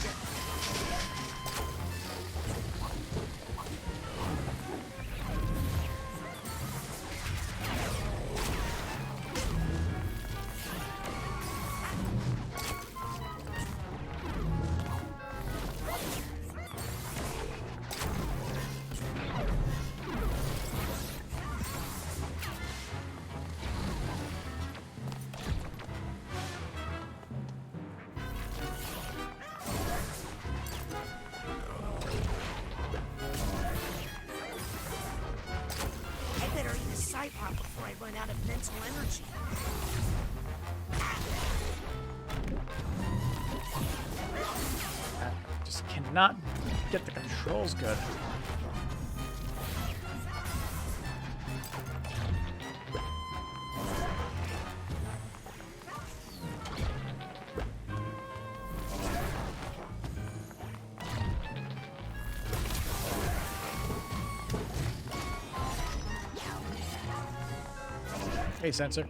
before I run out of mental energy.
I just cannot get the controls good. Hey, sensor.
I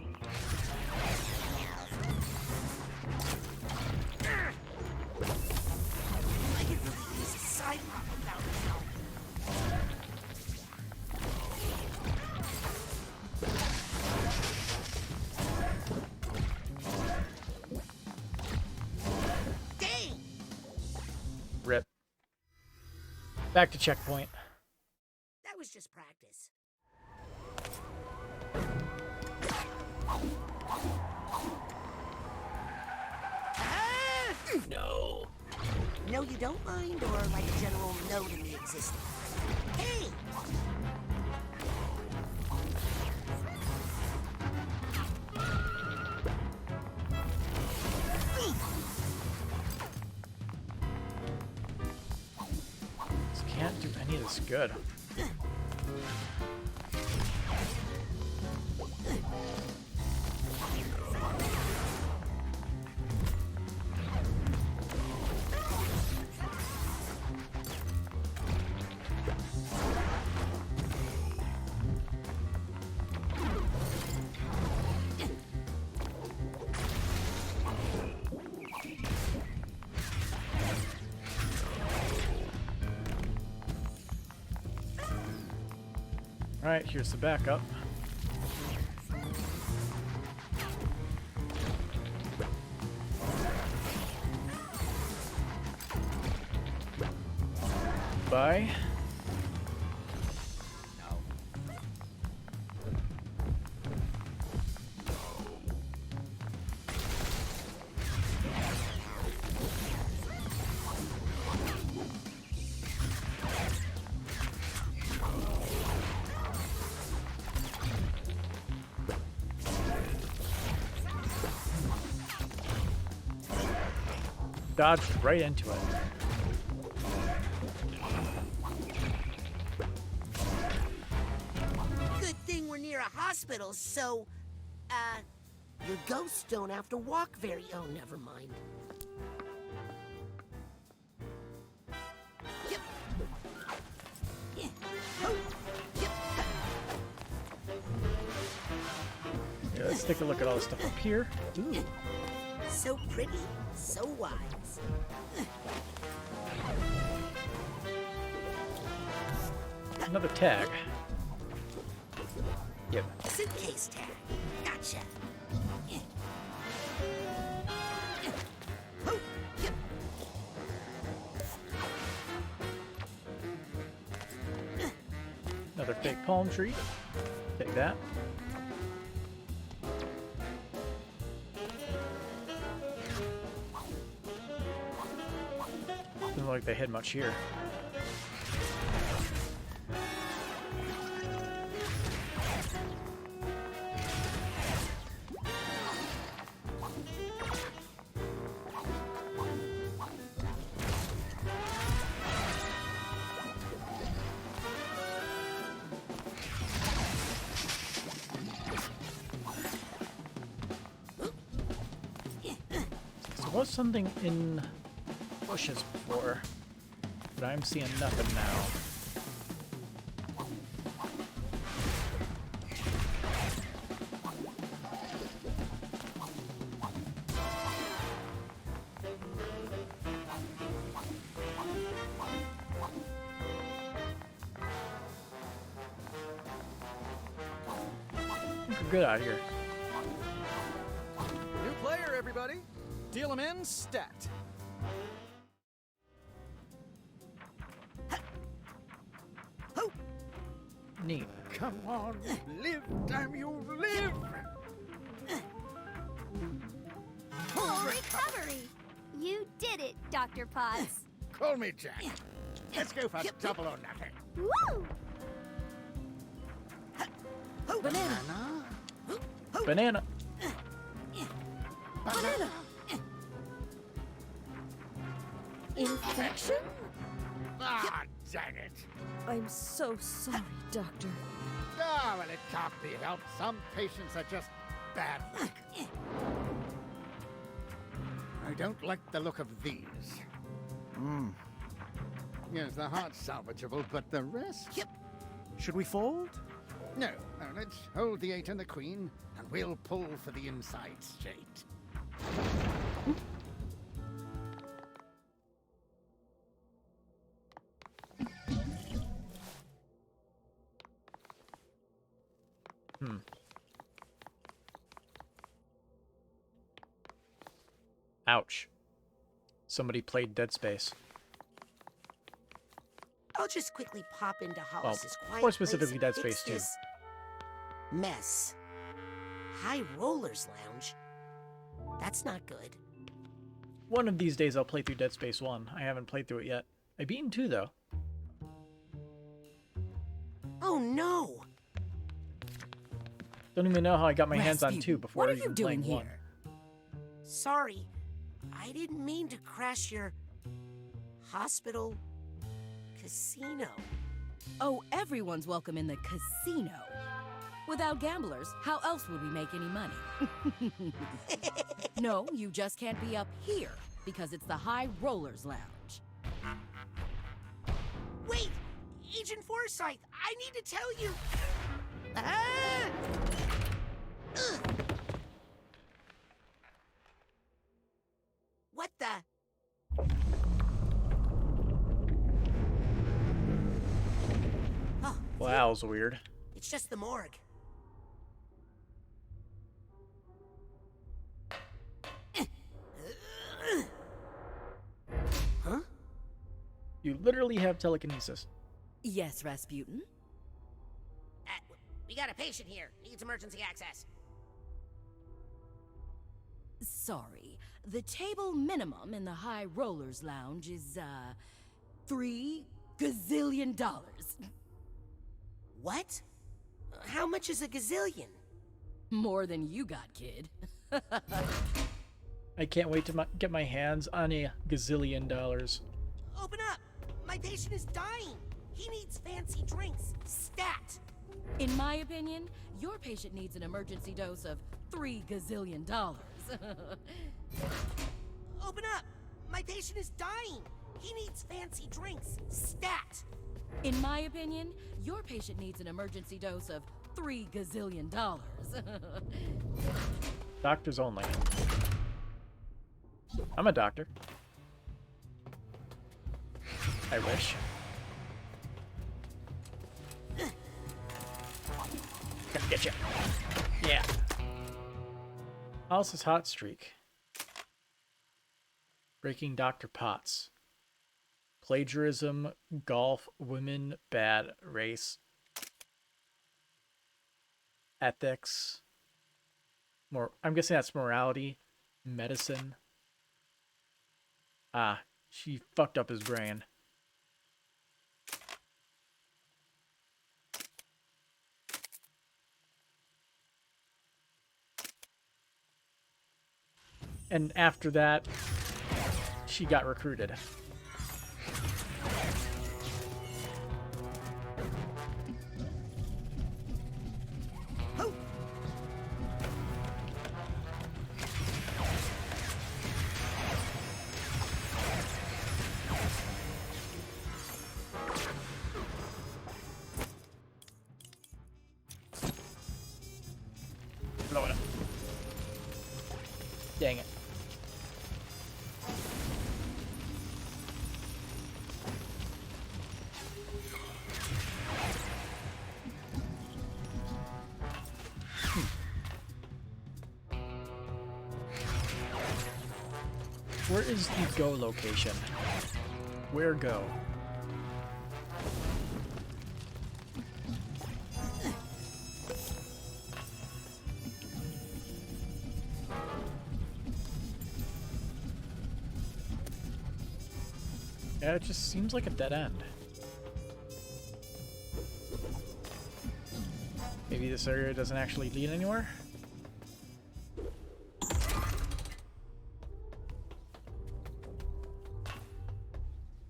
could really use a side pop about now. Dang!
Rip. Back to checkpoint.
That was just practice.
No.
No, you don't mind, or like a general no to me existing? Hey!
Just can't do any of this good. Alright, here's the backup. Bye. Dodged right into it.
Good thing we're near a hospital, so, your ghosts don't have to walk very... Oh, never mind. Yep. Yeah. Oh, yep.
Yeah, let's take a look at all the stuff up here. Ooh.
So pretty, so wise.
Another tag. Yep.
Suitcase tag. Gotcha. Oh, yep.
Another fake palm tree. Take that. Doesn't look like they hid much here. was something in bushes before, but I'm seeing nothing now. We're good out here.
New player, everybody. Deal him in, stat.
Neat.
Come on, live, damn you, live!
Full recovery! You did it, Dr. Potts.
Call me Jack. Let's go for double or nothing.
Woo!
Banana.
Banana.
Banana! Infection?
Ah, dang it.
I'm so sorry, Doctor.
Ah, well, it can't be helped. Some patients are just bad luck. I don't like the look of these. Yes, the heart's salvageable, but the rest?
Yep. Should we fold?
No, no, let's hold the 8 and the queen, and we'll pull for the inside straight.
Ouch. Somebody played Dead Space.
I'll just quickly pop into Hollis's quiet
more specifically
place
Dead
and
Space
fix
2.
this mess. High Rollers Lounge? That's not good.
One of these days I'll play through Dead Space 1. I haven't played through it yet. I beaten 2 though.
Oh no!
Don't even know how I got my hands on
Rasputin,
2 before
what are
even
you doing
playing 1.
here?
Sorry, I didn't mean to crash your hospital casino.
Oh, everyone's welcome in the casino. Without gamblers, how else would we make any money? No, you just can't be up here because it's the High Rollers Lounge.
Wait! Agent Forsyth, I need to tell you... Ah! Ugh. What the... Oh,
Well, that was weird.
it's just the morgue. Huh?
You literally have telekinesis.
Yes, Rasputin?
We got a patient here. Needs emergency access.
Sorry. The table minimum in the High Rollers Lounge is, $3 gazillion.
What? How much is a gazillion?
More than you got, kid.
I can't wait to get my hands on a gazillion dollars.
Open up! My patient is dying! He needs fancy drinks. Stat!
In my opinion, your patient needs an emergency dose of $3 gazillion.
Open up! My patient is dying! He needs fancy drinks. Stat!
In my opinion, your patient needs an emergency dose of $3 gazillion.
Doctors only. I'm a doctor. I wish. Gonna get you. Yeah. Alice's hot streak. Breaking Dr. Potts. Plagiarism, golf, women, bad, race, ethics. I'm guessing that's morality, medicine. Ah, she fucked up his brain. And after that, she got recruited. is the go location? Where go? Yeah, it just seems like a dead end. Maybe this area doesn't actually lead anywhere?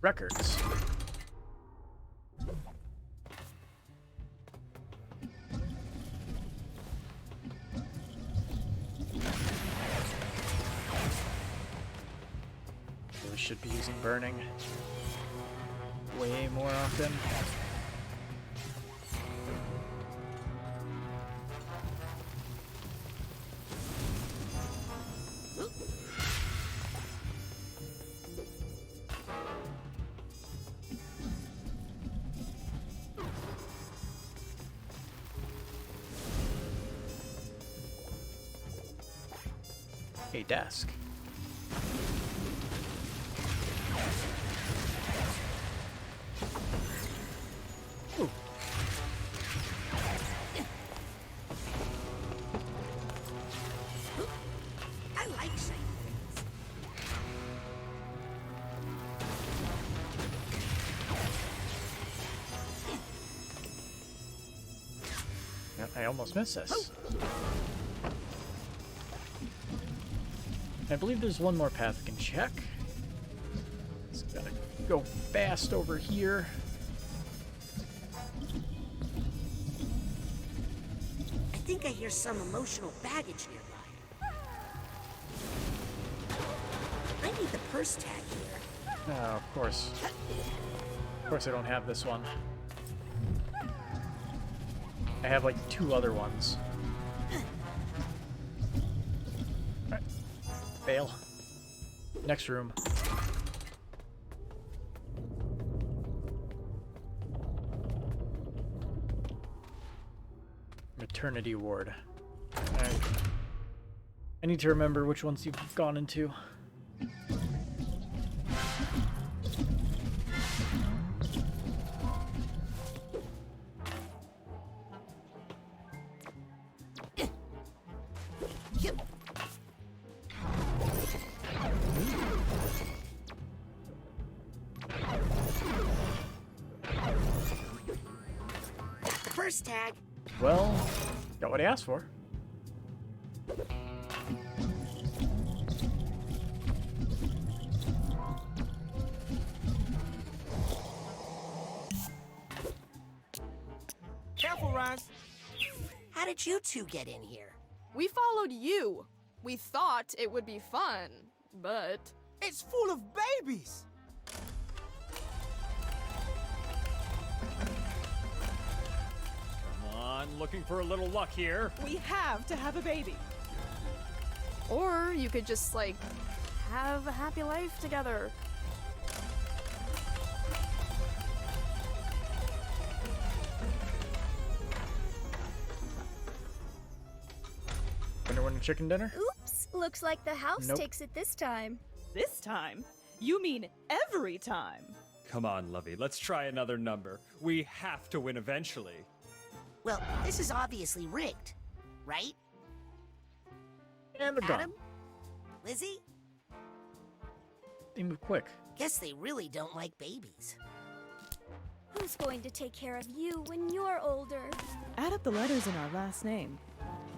Records. We should be using burning way more often. A desk. Ooh.
I like saying things.
Yep, I almost missed this. I believe there's one more path I can check. Just gotta go fast over here.
I think I hear some emotional baggage nearby. I need the purse tag here.
Oh, of course. Of course I don't have this one. I have like 2 other ones. Alright. Fail. Next room. Maternity ward. Alright. I need to remember which ones you've gone into.
First tag.
Well, got what I asked for.
Careful, Raz.
How did you two get in here?
We followed you. We thought it would be fun, but...
It's full of babies!
Come on, looking for a little luck here.
We have to have a baby.
Or you could just, like, have a happy life together.
Winner winner chicken dinner?
Oops, looks like the house
Nope.
takes it this time.
This time? You mean every time?
Come on, Lovey, let's try another number. We have to win eventually.
Well, this is obviously rigged, right?
And they're
Adam?
gone.
Lizzie?
They move quick.
Guess they really don't like babies.
Who's going to take care of you when you're older?
Add up the letters in our last name.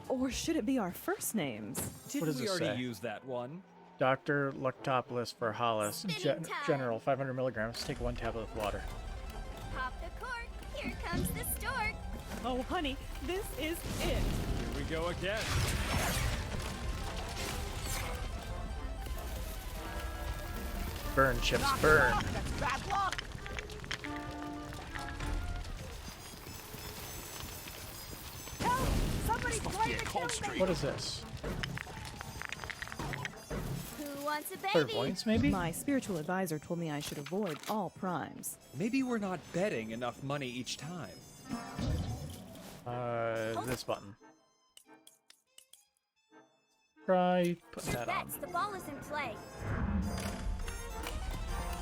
Or should it be our first names?
Didn't
does
we
it
already
say?
use that one?
Dr. Luctopoulos for Hollis.
Spinning time.
General, 500 milligrams. Take 1 tablet of water.
Pop the cork. Here comes the stork.
Oh, honey, this is it.
Here we go again.
Burn, chips, burn.
That's bad luck!
Help! Somebody's going to kill me!
What is this?
Who wants a baby?
Clairvoyance, maybe?
My spiritual advisor told me I should avoid all primes.
Maybe we're not betting enough money each time.
This button. Try putting that on.
Bets, the ball is in play.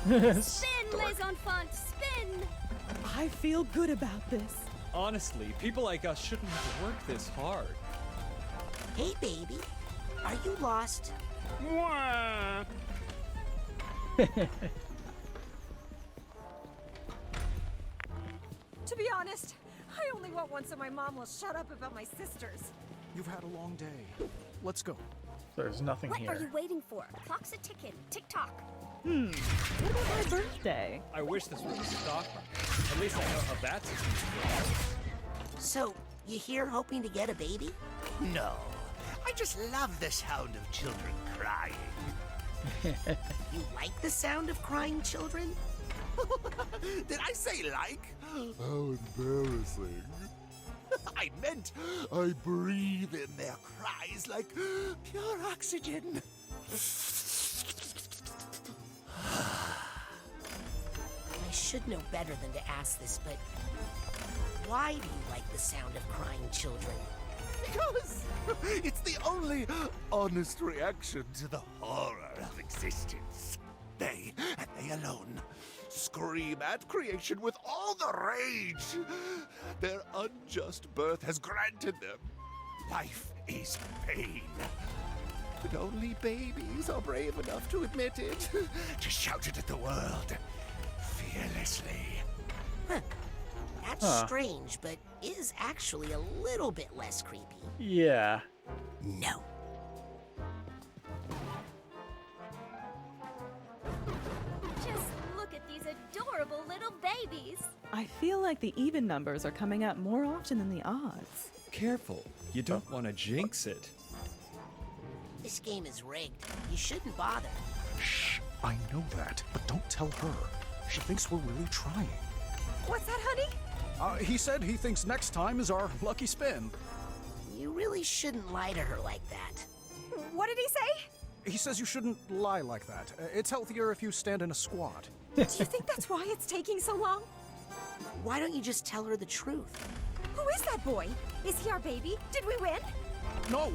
Spin, Les Enfants, spin!
I feel good about this.
Honestly, people like us shouldn't have to work this hard.
Hey, baby. Are you lost?
To be honest, I only want one so my mom will shut up about my sisters.
You've had a long day. Let's go.
There's nothing
What
here.
are you waiting for? Clock's a ticking. Tick-tock.
What about my birthday?
I wish this was a stock market. At least I know how that system works.
So, you here hoping to get a baby?
No. I just love the sound of children crying.
You like the sound of crying children?
Did I say like? How embarrassing. I meant I breathe in their cries like pure oxygen.
I should know better than to ask this, but why do you like the sound of crying children?
Because it's the only honest reaction to the horror of existence. They, and they alone, scream at creation with all the rage their unjust birth has granted them. Life is pain. But only babies are brave enough to admit it, to shout it at the world, fearlessly.
Huh. That's strange, but is actually a little bit less creepy.
Yeah.
No.
Just look at these adorable little babies.
I feel like the even numbers are coming out more often than the odds.
Careful. You don't want to jinx it.
This game is rigged. You shouldn't bother.
Shh, I know that, but don't tell her. She thinks we're really trying.
What's that, honey?
He said he thinks next time is our lucky spin.
You really shouldn't lie to her like that.
What did he say?
He says you shouldn't lie like that. It's healthier if you stand in a squat.
Do you think that's why it's taking so long?
Why don't you just tell her the truth?
Who is that boy? Is he our baby? Did we win?
No.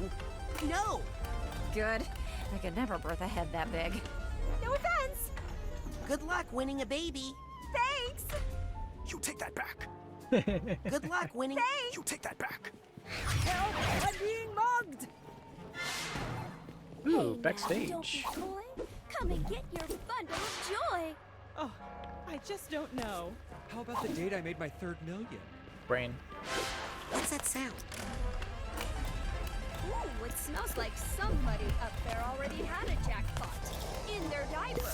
No.
Good. I could never birth a head that big. No offense.
Good luck winning a baby.
Thanks.
You take that back.
Good luck winning.
Thanks.
You take that back.
Help! I'm being mugged.
Ooh,
Hey,
backstage.
now, don't be coy. Come and get your bundle of joy.
Oh, I just don't know.
How about the date I made my third million?
Brain.
What's that sound?
Ooh, it smells like somebody up there already had a jackpot in their diaper.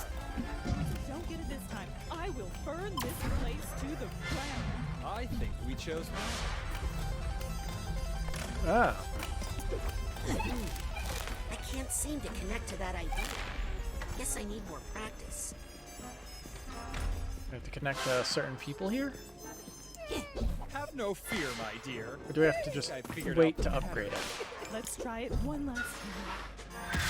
Don't get it this time. I will burn this place to the ground.
I think we chose one.
Ah.
I can't seem to connect to that idea. Guess I need more practice.
We have to connect certain people here?
Have no fear, my dear.
Or do we have to just
I figured
wait
out
to
the
upgrade it?
Let's try it one last time.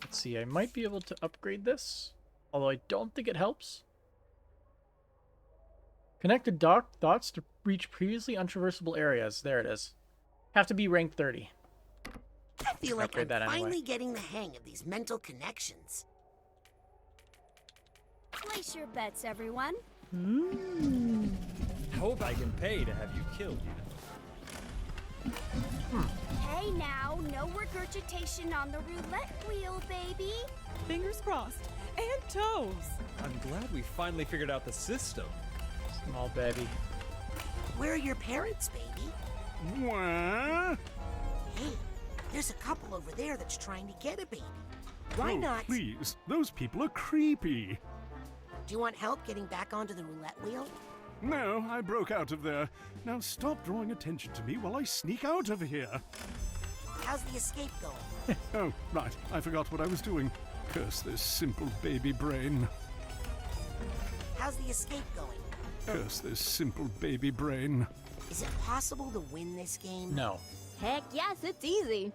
Let's see, I might be able to upgrade this, although I don't think it helps. Connect the dots to reach previously untraversable areas. There it is. Have to be rank 30.
I feel like I'm
Upgrade that anyway.
finally getting the hang of these mental connections.
Place your bets, everyone.
Hope I can pay to have you killed, you know.
Hey now, no regurgitation on the roulette wheel, baby.
Fingers crossed. And toes.
I'm glad we finally figured out the system.
Small baby.
Where are your parents, baby?
What?
Hey, there's a couple over there that's trying to get a baby. Why
Oh,
not?
please, those people are creepy.
Do you want help getting back onto the roulette wheel?
No, I broke out of there. Now stop drawing attention to me while I sneak out of here.
How's the escape going?
Oh, right, I forgot what I was doing. Curse this simple baby brain.
How's the escape going?
Curse this simple baby brain.
Is it possible to win this game?
No.
Heck yes, it's easy.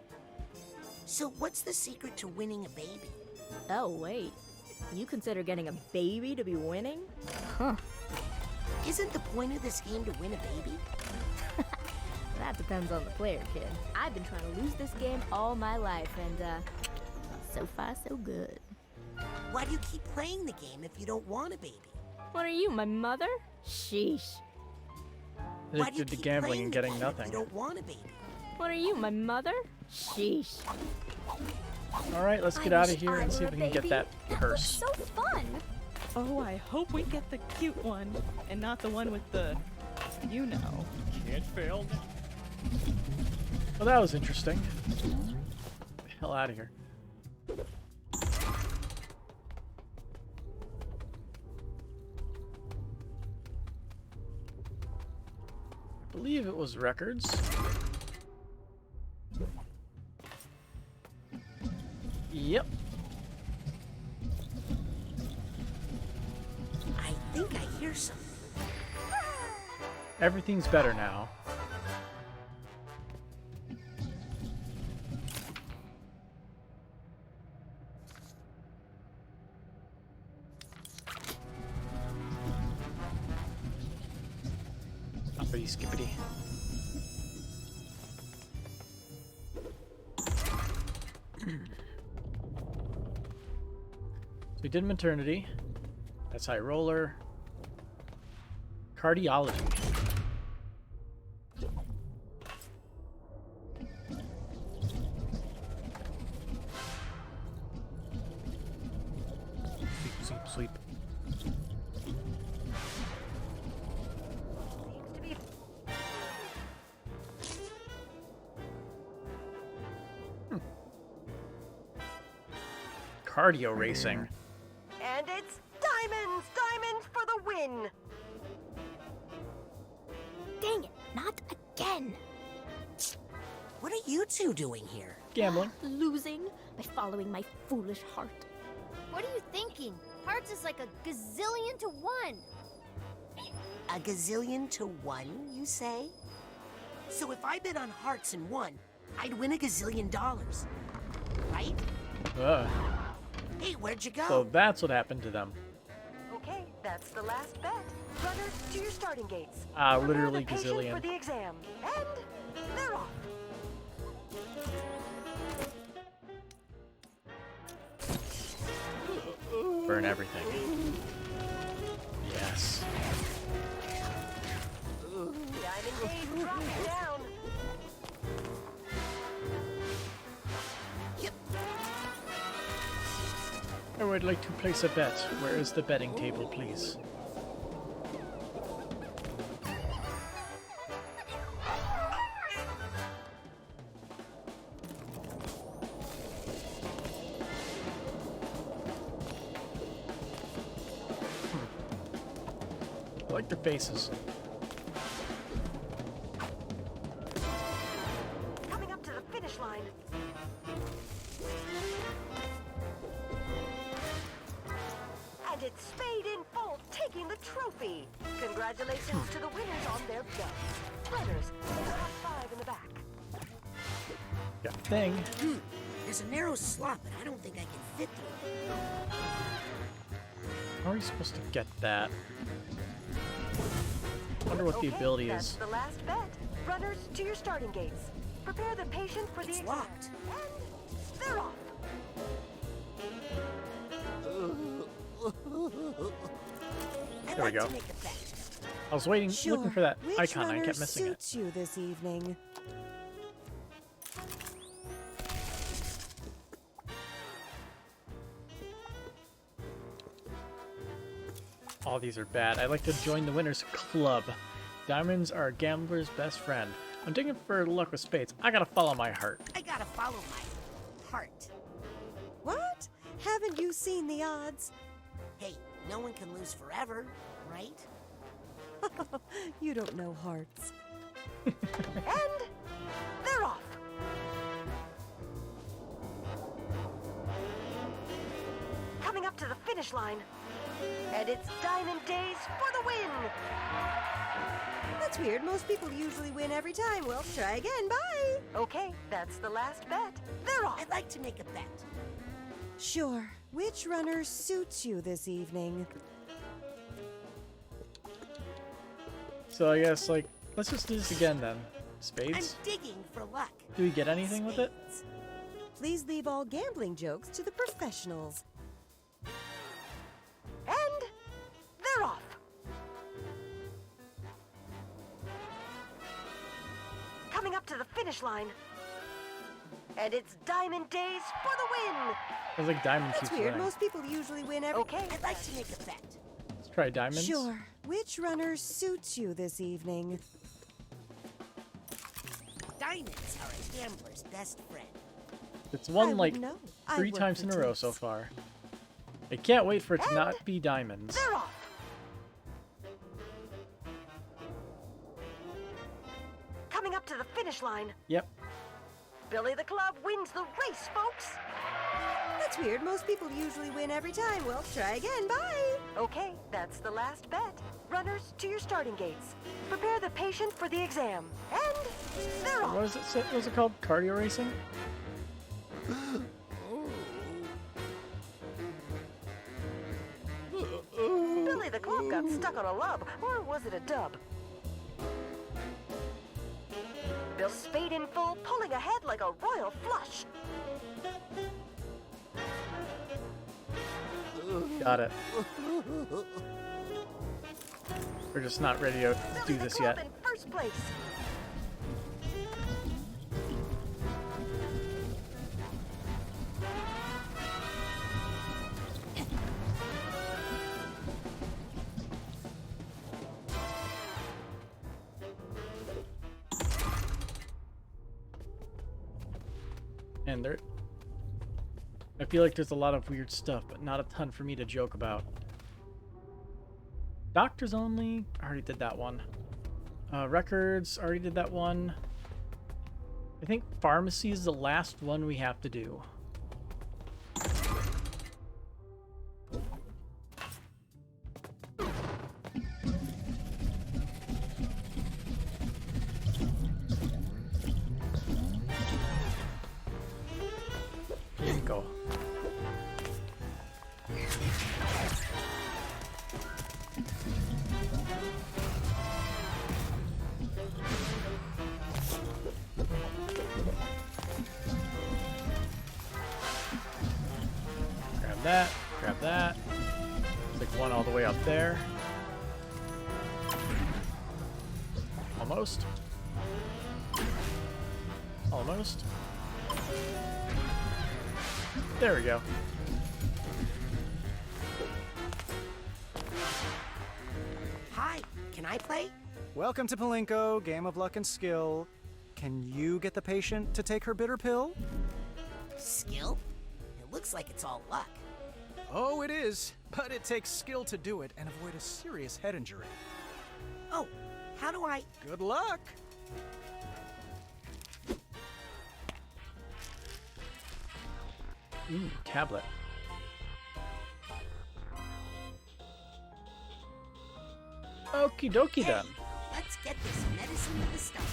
So what's the secret to winning a baby?
Oh, wait. You consider getting a baby to be winning?
Huh.
Isn't the point of this game to win a baby?
That depends on the player, kid. I've been trying to lose this game all my life, and, so far, so good.
Why do you keep playing the game if you don't want a baby?
What are you, my mother? Sheesh.
Addicted to gambling and getting nothing.
You don't want a baby.
What are you, my mother? Sheesh.
Alright, let's get out of here and see if we can get that purse.
So fun!
Oh, I hope we get the cute one, and not the one with the, you know.
Can't fail.
Well, that was interesting. Get the hell out of here. I believe it was records. Yep.
I think I hear something.
Everything's better now. Uppity skippity. So we did maternity. That's high roller. Cardiology. Sleep, sleep, sleep. Cardio racing.
And it's diamonds! Diamonds for the win!
Dang it, not again!
What are you two doing here?
Gambling.
Losing by following my foolish heart.
What are you thinking? Hearts is like a gazillion to one.
A gazillion to one, you say? So if I bet on hearts and won, I'd win a gazillion dollars. Right? Hey, where'd you go?
So that's what happened to them.
Okay, that's the last bet. Runners to your starting gates.
Literally
Prepare the patient
gazillion.
for the exam. And they're off.
Burn everything. Yes.
Diamond Dave dropping down.
I would like to place a bet. Where is the betting table, please? I like their faces.
Coming up to the finish line. And it's Spade in full taking the trophy. Congratulations to the winners on their belts. Runners, take a high five in the back.
Got thing.
There's a narrow slot, but I don't think I can fit through it.
How are you supposed to get that? I wonder what the ability
that's
is.
the last bet. Runners to your starting gates. Prepare the patient for the exam.
Locked.
And they're off.
There we go. I was waiting, looking for that
Which
icon. I
runner
kept missing it.
suits you this evening?
All these are bad. I'd like to join the winners club. Diamonds are a gambler's best friend. I'm digging for luck with spades. I gotta follow my heart.
I gotta follow my heart.
What? Haven't you seen the odds?
Hey, no one can lose forever, right?
You don't know hearts.
And they're off. Coming up to the finish line. And it's Diamond Days for the win.
That's weird. Most people usually win every time. Well, try again. Bye.
Okay, that's the last bet. They're off.
I'd like to make a bet.
Sure. Which runner suits you this evening?
So I guess, like, let's just do this again then. Spades?
I'm digging for luck.
Do we get anything with it?
Please leave all gambling jokes to the professionals.
And they're off. Coming up to the finish line. And it's Diamond Days for the win!
I was like diamond
That's
keeps
weird.
winning.
Most people usually win every...
Okay.
I'd like to make a bet.
Let's try diamonds.
Sure. Which runner suits you this evening?
Diamonds are a gambler's best friend.
It's won
I
like
would know. I
3
work
times
for
in a row
tips.
so far. I can't wait for it to not be diamonds.
They're off. Coming up to the finish line.
Yep.
Billy the Club wins the race, folks.
That's weird. Most people usually win every time. Well, try again. Bye.
Okay, that's the last bet. Runners, to your starting gates. Prepare the patient for the exam. And they're off.
What was it called? Cardio racing?
Billy the Club got stuck on a lub, or was it a dub? Bill spade in full, pulling ahead like a royal flush.
Got it. We're just not ready to do this yet.
In first place.
And there... I feel like there's a lot of weird stuff, but not a ton for me to joke about. Doctors only, I already did that one. Records, already did that one. I think pharmacy is the last one we have to do. Here we go. Grab that, grab that. Stick one all the way up there. Almost. Almost. There we go.
Hi, can I play?
Welcome to Palinko, game of luck and skill. Can you get the patient to take her bitter pill?
Skill? It looks like it's all luck.
Oh, it is, but it takes skill to do it and avoid a serious head injury.
Oh, how do I...
Good luck!
Ooh, tablet. Okie dokie then.
Let's get this medicine in the stomach.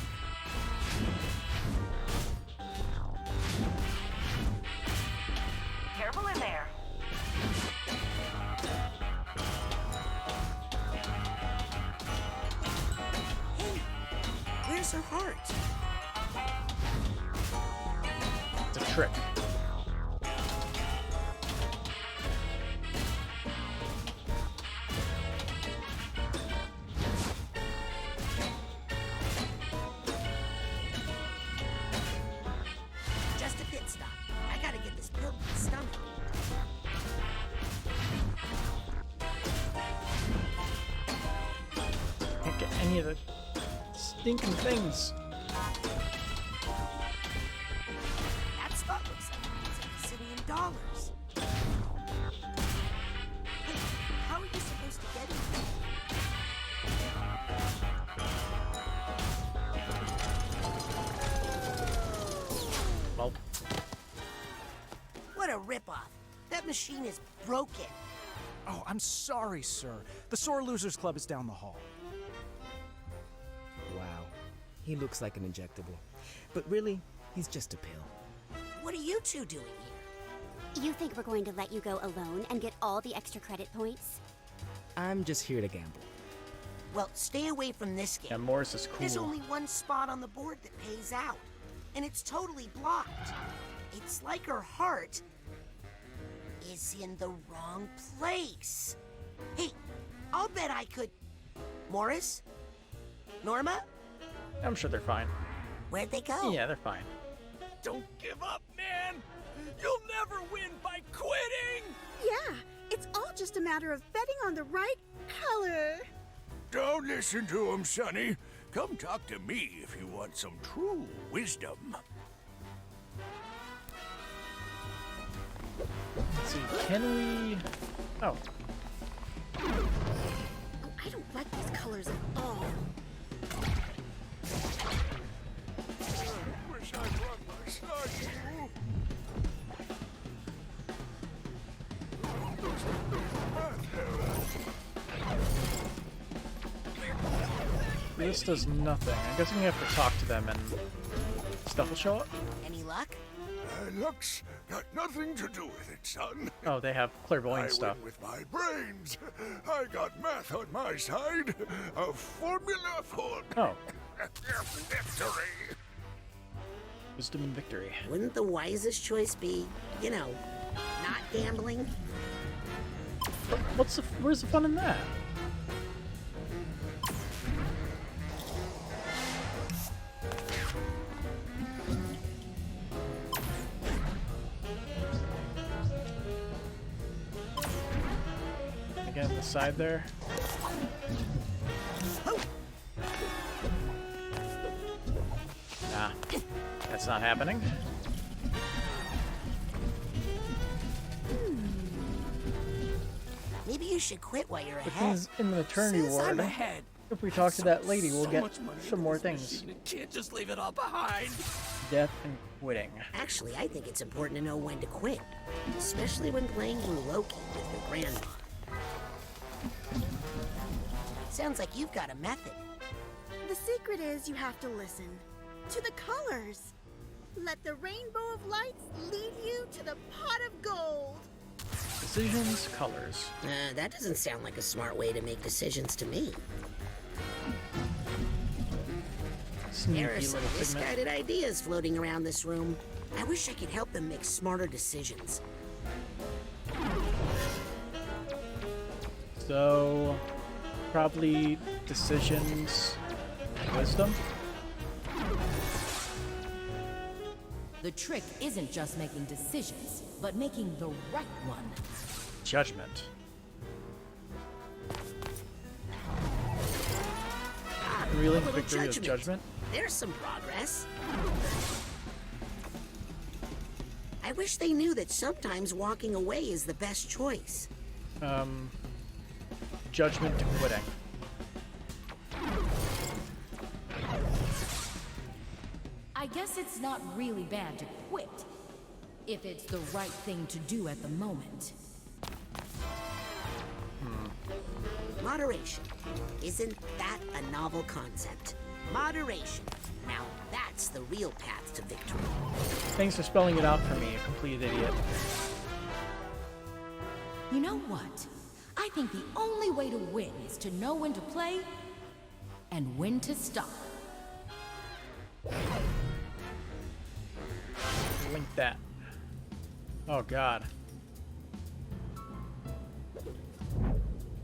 Careful in there.
Hey, where's her heart?
It's a trick.
Just a pit stop. I gotta get this pill in the stomach.
Can't get any of the stinking things.
That stuff looks like it's $1 zillion. Hey, how are you supposed to get it?
Well,
What a ripoff. That machine is broken.
Oh, I'm sorry, sir. The Sore Losers Club is down the hall.
Wow. He looks like an injectable. But really, he's just a pill.
What are you two doing here?
You think we're going to let you go alone and get all the extra credit points?
I'm just here to gamble.
Well, stay away from this game.
Yeah, Morris is
There's
cool.
only one spot on the board that pays out, and it's totally blocked. It's like her heart is in the wrong place. Hey, I'll bet I could... Morris? Norma?
I'm sure they're fine.
Where'd they go?
Yeah, they're fine.
Don't give up, man! You'll never win by quitting!
Yeah, it's all just a matter of betting on the right color.
Don't listen to him, Sonny. Come talk to me if you want some true wisdom.
Let's see, can we... Oh.
Oh, I don't like these colors at all.
Wish I brought my son.
This does nothing. I'm guessing we have to talk to them and stuff will show up?
Any luck?
Luck's got nothing to do with it, son.
Oh, they have clairvoyant stuff.
I win with my brains. I got math on my side. A formula for victory.
Wisdom and victory.
Wouldn't the wisest choice be, you know, not gambling?
Where's the fun in that? Again, the side there. Nah, that's not happening.
Maybe you should quit while you're
Which
ahead.
means in the maternity
Says
ward,
I'm ahead.
if we talk to that lady, we'll
So
get
much money
some
in
more
this
things.
machine, I can't just leave it all behind.
Death and quitting.
Actually, I think it's important to know when to quit, especially when playing Blue Loki with your grandma. Sounds like you've got a method.
The secret is you have to listen to the colors. Let the rainbow of lights lead you to the pot of gold.
Decisions, colors.
That doesn't sound like a smart way to make decisions to me.
Sneaky
There are some
little figment.
misguided ideas floating around this room. I wish I could help them make smarter decisions.
So, probably decisions, wisdom.
The trick isn't just making decisions, but making the right one.
Judgment. Reeling
Little
victory is judgment.
There's some progress. I wish they knew that sometimes walking away is the best choice.
Judgment to quitting.
I guess it's not really bad to quit, if it's the right thing to do at the moment.
Moderation. Isn't that a novel concept? Moderation. Now that's the real path to victory.
Thanks for spelling it out for me, a complete idiot.
You know what? I think the only way to win is to know when to play and when to stop.
Link that. Oh god.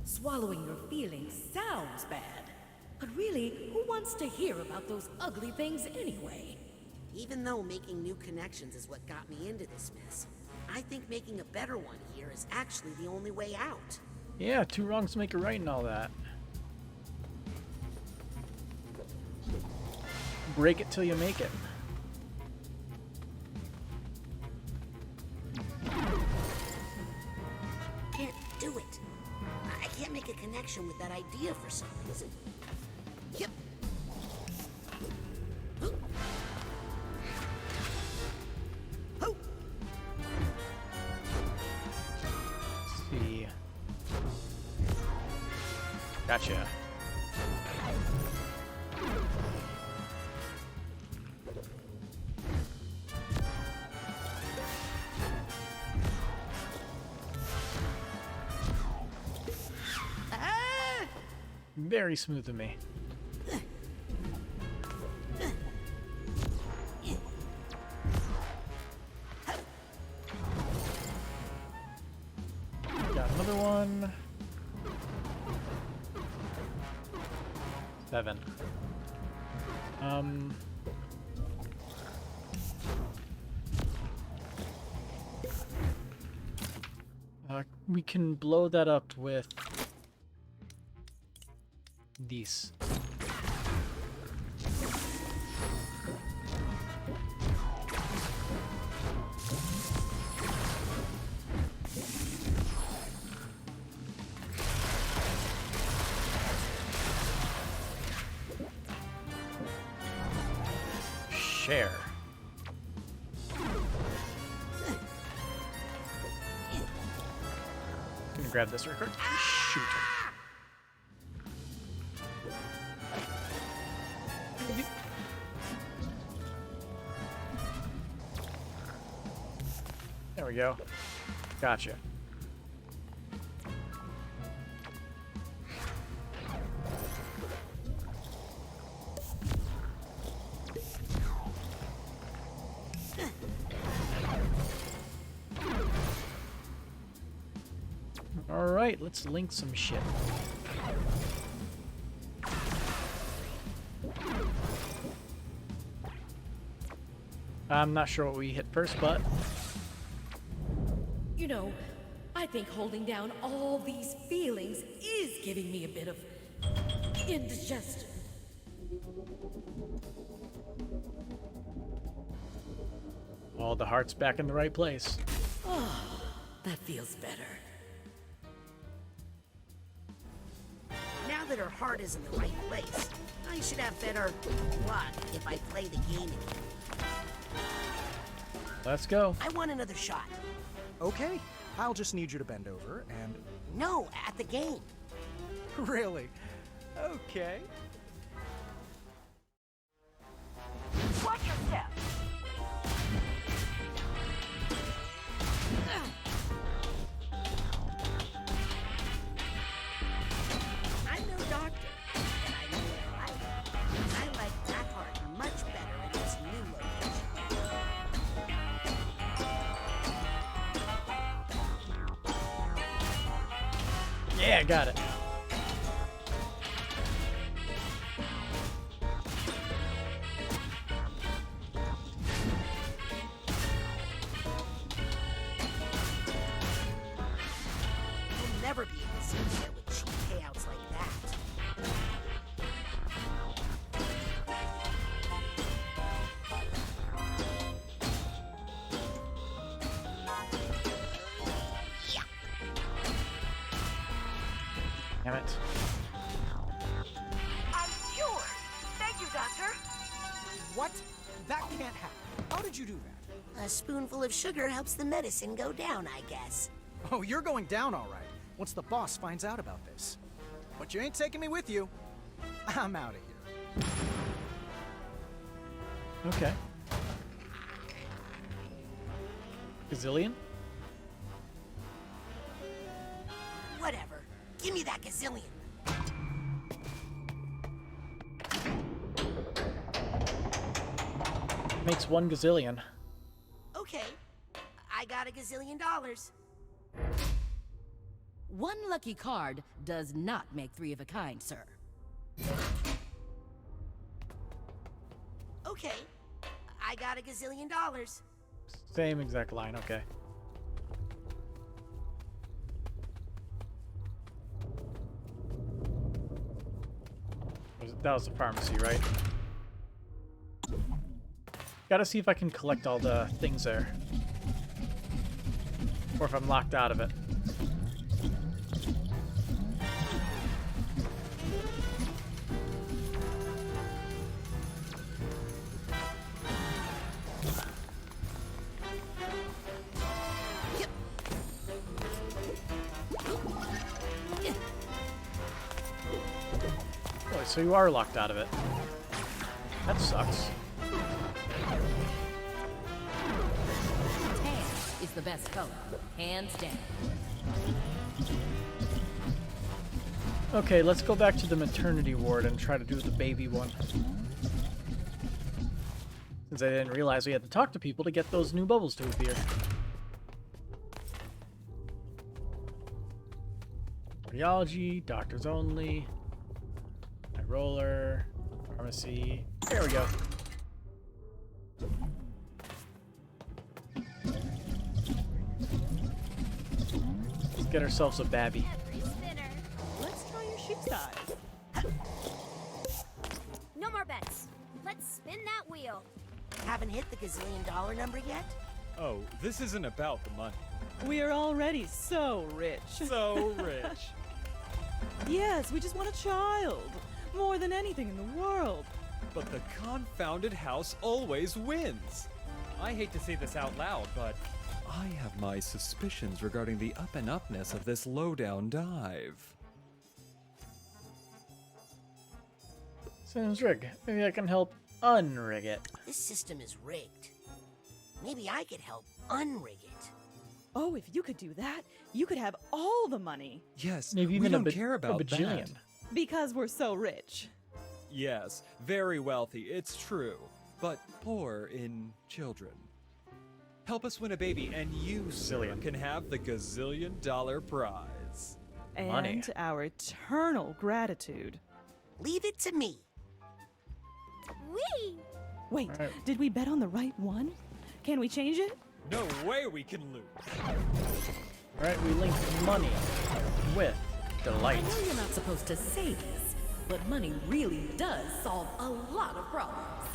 Swallowing your feelings sounds bad. But really, who wants to hear about those ugly things anyway?
Even though making new connections is what got me into this mess, I think making a better one here is actually the only way out.
Yeah, two wrongs make a right and all that. Break it till you make it.
Can't do it. I can't make a connection with that idea for some reason. Yep.
Let's see. Gotcha. very smooth of me. Got another one. 7. We can blow that up with these. Share. I'm gonna grab this real quick. Shoot. There we go. Gotcha. Alright, let's link some shit. I'm not sure what we hit first, but...
You know, I think holding down all these feelings is giving me a bit of indigestion.
All the heart's back in the right place.
Oh, that feels better.
Now that her heart is in the right place, I should have better luck if I play the game again.
Let's go.
I want another shot.
Okay, I'll just need you to bend over and...
No, at the game.
Really? Okay.
Watch your step.
I'm no doctor, but I know what I like. I like that heart much better in its new location.
Yeah, got it.
You'll never be able to sit there with cheap payouts like that.
Damn it.
I'm cured. Thank you, Doctor.
What? That can't happen. How did you do that?
A spoonful of sugar helps the medicine go down, I guess.
Oh, you're going down all right, once the boss finds out about this. But you ain't taking me with you. I'm out of here.
Okay. Gazillion?
Whatever. Give me that gazillion.
Makes 1 gazillion.
Okay. I got $1 gazillion.
One lucky card does not make 3 of a kind, sir.
Okay. I got $1 gazillion.
Same exact line, okay. That was the pharmacy, right? Gotta see if I can collect all the things there. Or if I'm locked out of it. Oh, so you are locked out of it. That sucks.
Tan is the best color, hands down.
Okay, let's go back to the maternity ward and try to do the baby one. Since I didn't realize we had to talk to people to get those new bubbles to appear. Radiology, doctors only, high roller, pharmacy. There we go. Let's get ourselves a babby.
Let's try your shoe size.
No more bets. Let's spin that wheel.
Haven't hit the gazillion-dollar number yet?
Oh, this isn't about the money.
We are already so rich.
So rich.
Yes, we just want a child. More than anything in the world.
But the confounded house always wins. I hate to say this out loud, but I have my suspicions regarding the up-and-upness of this low-down dive.
Seems rigged. Maybe I can help unrig it.
This system is rigged. Maybe I could help unrig it.
Oh, if you could do that, you could have all the money.
Yes,
Maybe
we
even
don't care about
a bajillion.
that.
Because we're so rich.
Yes, very wealthy, it's true, but poor in children. Help us win a baby, and you, sir, can have the gazillion-dollar prize.
And
Money.
our eternal gratitude.
Leave it to me.
Whee!
Wait,
Right.
did we bet on the right one? Can we change it?
No way we can lose.
Alright, we link money with delight.
I know you're not supposed to say this, but money really does solve a lot of problems.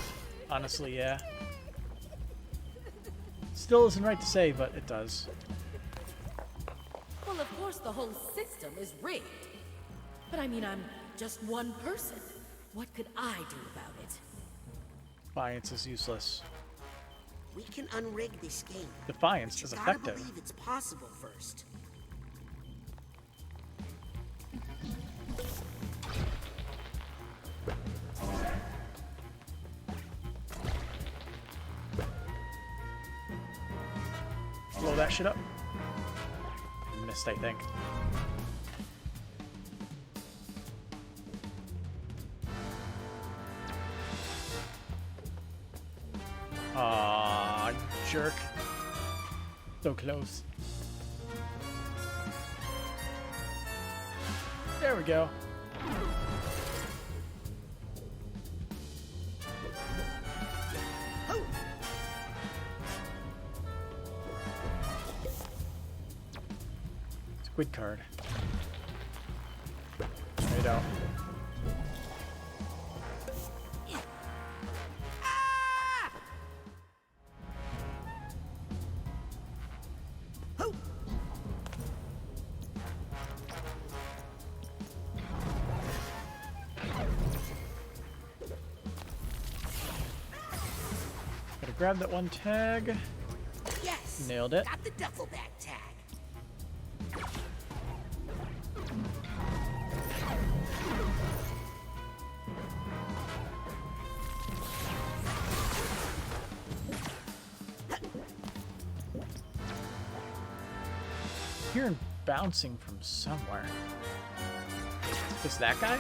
Honestly, yeah. Still isn't right to say, but it does.
Well, of course the whole system is rigged. But I mean, I'm just one person. What could I do about it?
Defiance is useless.
We can unrig this game.
Defiance
But
is
you gotta
effective.
believe it's possible first.
Blow that shit up. Missed, I think. Aw, jerk. So close. There we go. Squid card. Straight out. Gotta grab that one tag.
Yes!
Nailed it.
Got the duffel bag tag.
Hearing bouncing from somewhere. Is that guy?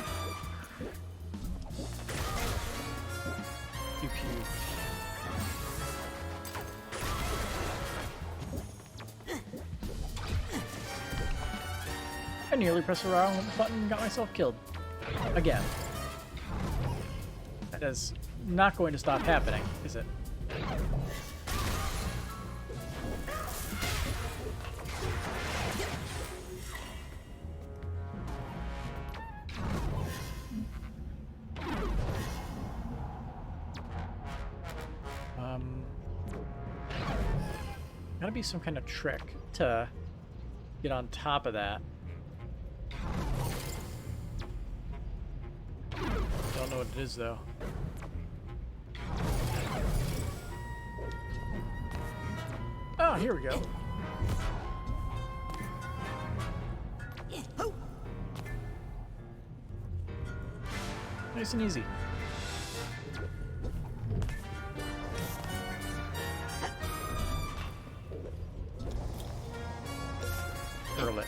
Pew pew. I nearly pressed the wrong button and got myself killed. Again. That is not going to stop happening, is it? Gotta be some kind of trick to get on top of that. Don't know what it is though. Oh, here we go. Nice and easy. Hurl it.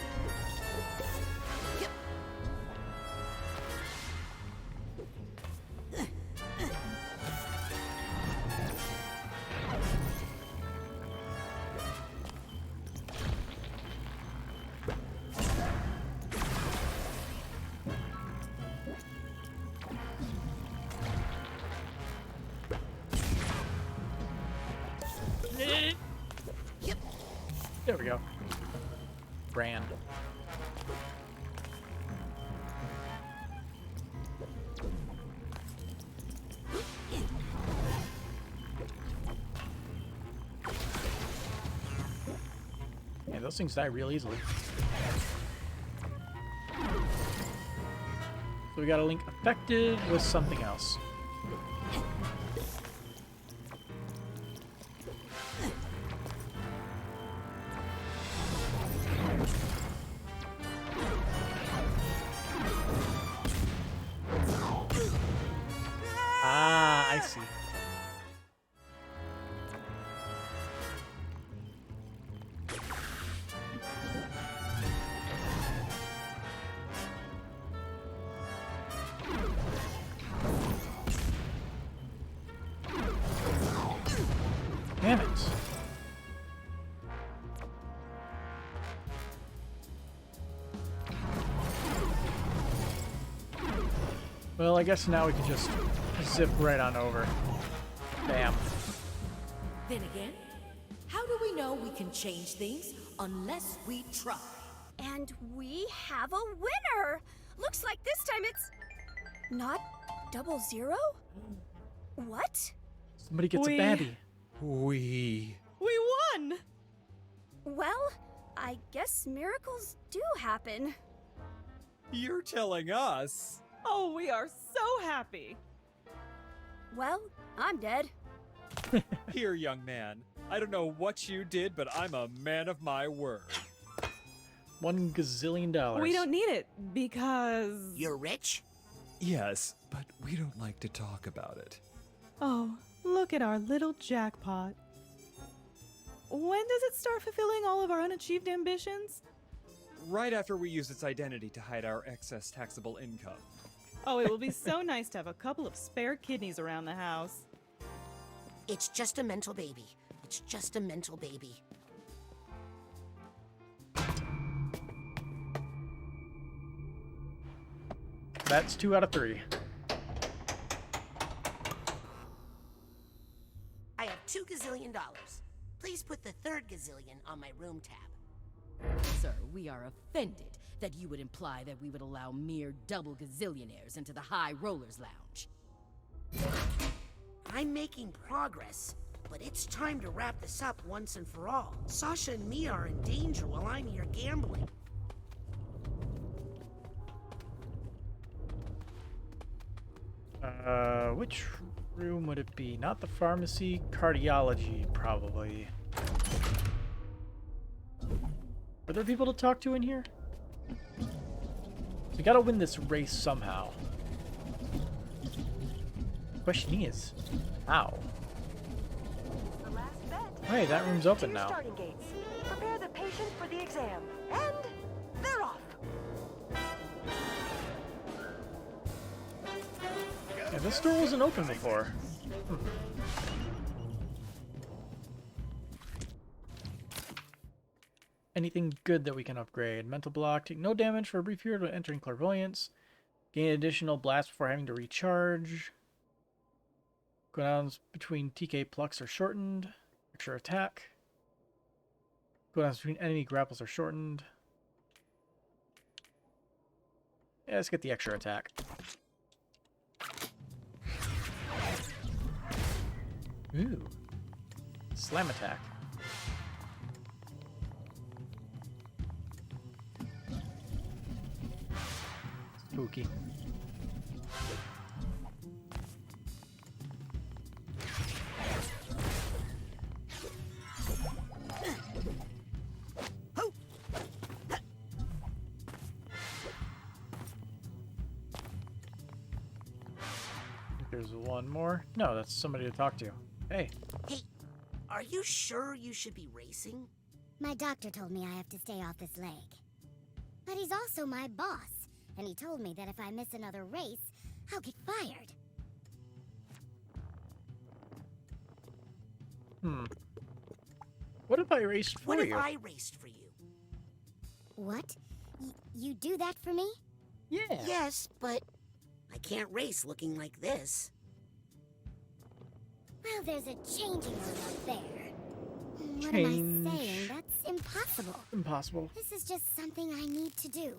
There we go. Brand. Yeah, those things die real easily. So we got a link affected with something else. Ah, I see. Damn it. Well, I guess now we can just zip right on over. Bam.
Then again, how do we know we can change things unless we try?
And we have a winner! Looks like this time it's not 00? What?
Somebody gets a baddie.
We
won!
Well, I guess miracles do happen.
You're telling us?
Oh, we are so happy.
Well, I'm dead.
Here, young man. I don't know what you did, but I'm a man of my word.
$1 gazillion.
We don't need it because...
You're rich?
Yes, but we don't like to talk about it.
Oh, look at our little jackpot. When does it start fulfilling all of our unachieved ambitions?
Right after we use its identity to hide our excess taxable income.
Oh, it will be so nice to have a couple of spare kidneys around the house.
It's just a mental baby. It's just a mental baby.
That's 2 out of 3.
I have $2 gazillion. Please put the third gazillion on my room tab.
Sir, we are offended that you would imply that we would allow mere double gazillionaires into the High Rollers Lounge.
I'm making progress, but it's time to wrap this up once and for all. Sasha and Mia are in danger while I'm here gambling.
Which room would it be? Not the pharmacy, cardiology, probably. Are there people to talk to in here? We gotta win this race somehow. Question is, how?
The last bet.
Hey, that room's open
Two
now.
starting gates. Prepare the patient for the exam. And they're off.
Yeah, this door wasn't open before. Anything good that we can upgrade? Mental block. Take no damage for a brief period when entering clairvoyance. Gain additional blast before having to recharge. Cooldowns between TK plucks are shortened. Extra attack. Cooldowns between enemy grapples are shortened. Yeah, let's get the extra attack. Ooh. Slam attack. Spooky. There's one more. No, that's somebody to talk to. Hey.
Hey, are you sure you should be racing?
My doctor told me I have to stay off this leg. But he's also my boss, and he told me that if I miss another race, I'll get fired.
What if I raced for you?
What if I raced for you?
What? You do that for me?
Yeah.
Yes, but I can't race looking like this.
Well, there's a changing room up there. What am I saying? That's impossible.
Impossible.
This is just something I need to do.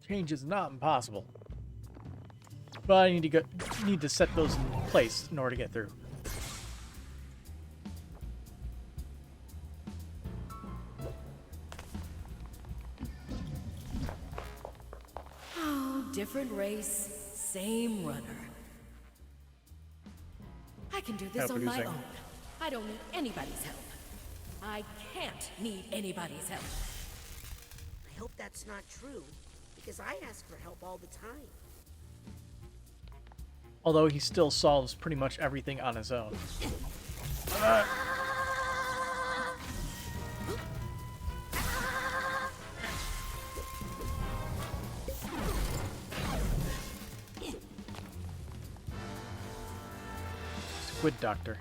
Change is not impossible. But I need to set those in place in order to get through.
Oh, different race, same runner. I can do this on my own. I don't need anybody's help. I can't need anybody's help.
I hope that's not true, because I ask for help all the time.
Although he still solves pretty much everything on his own. Squid Doctor.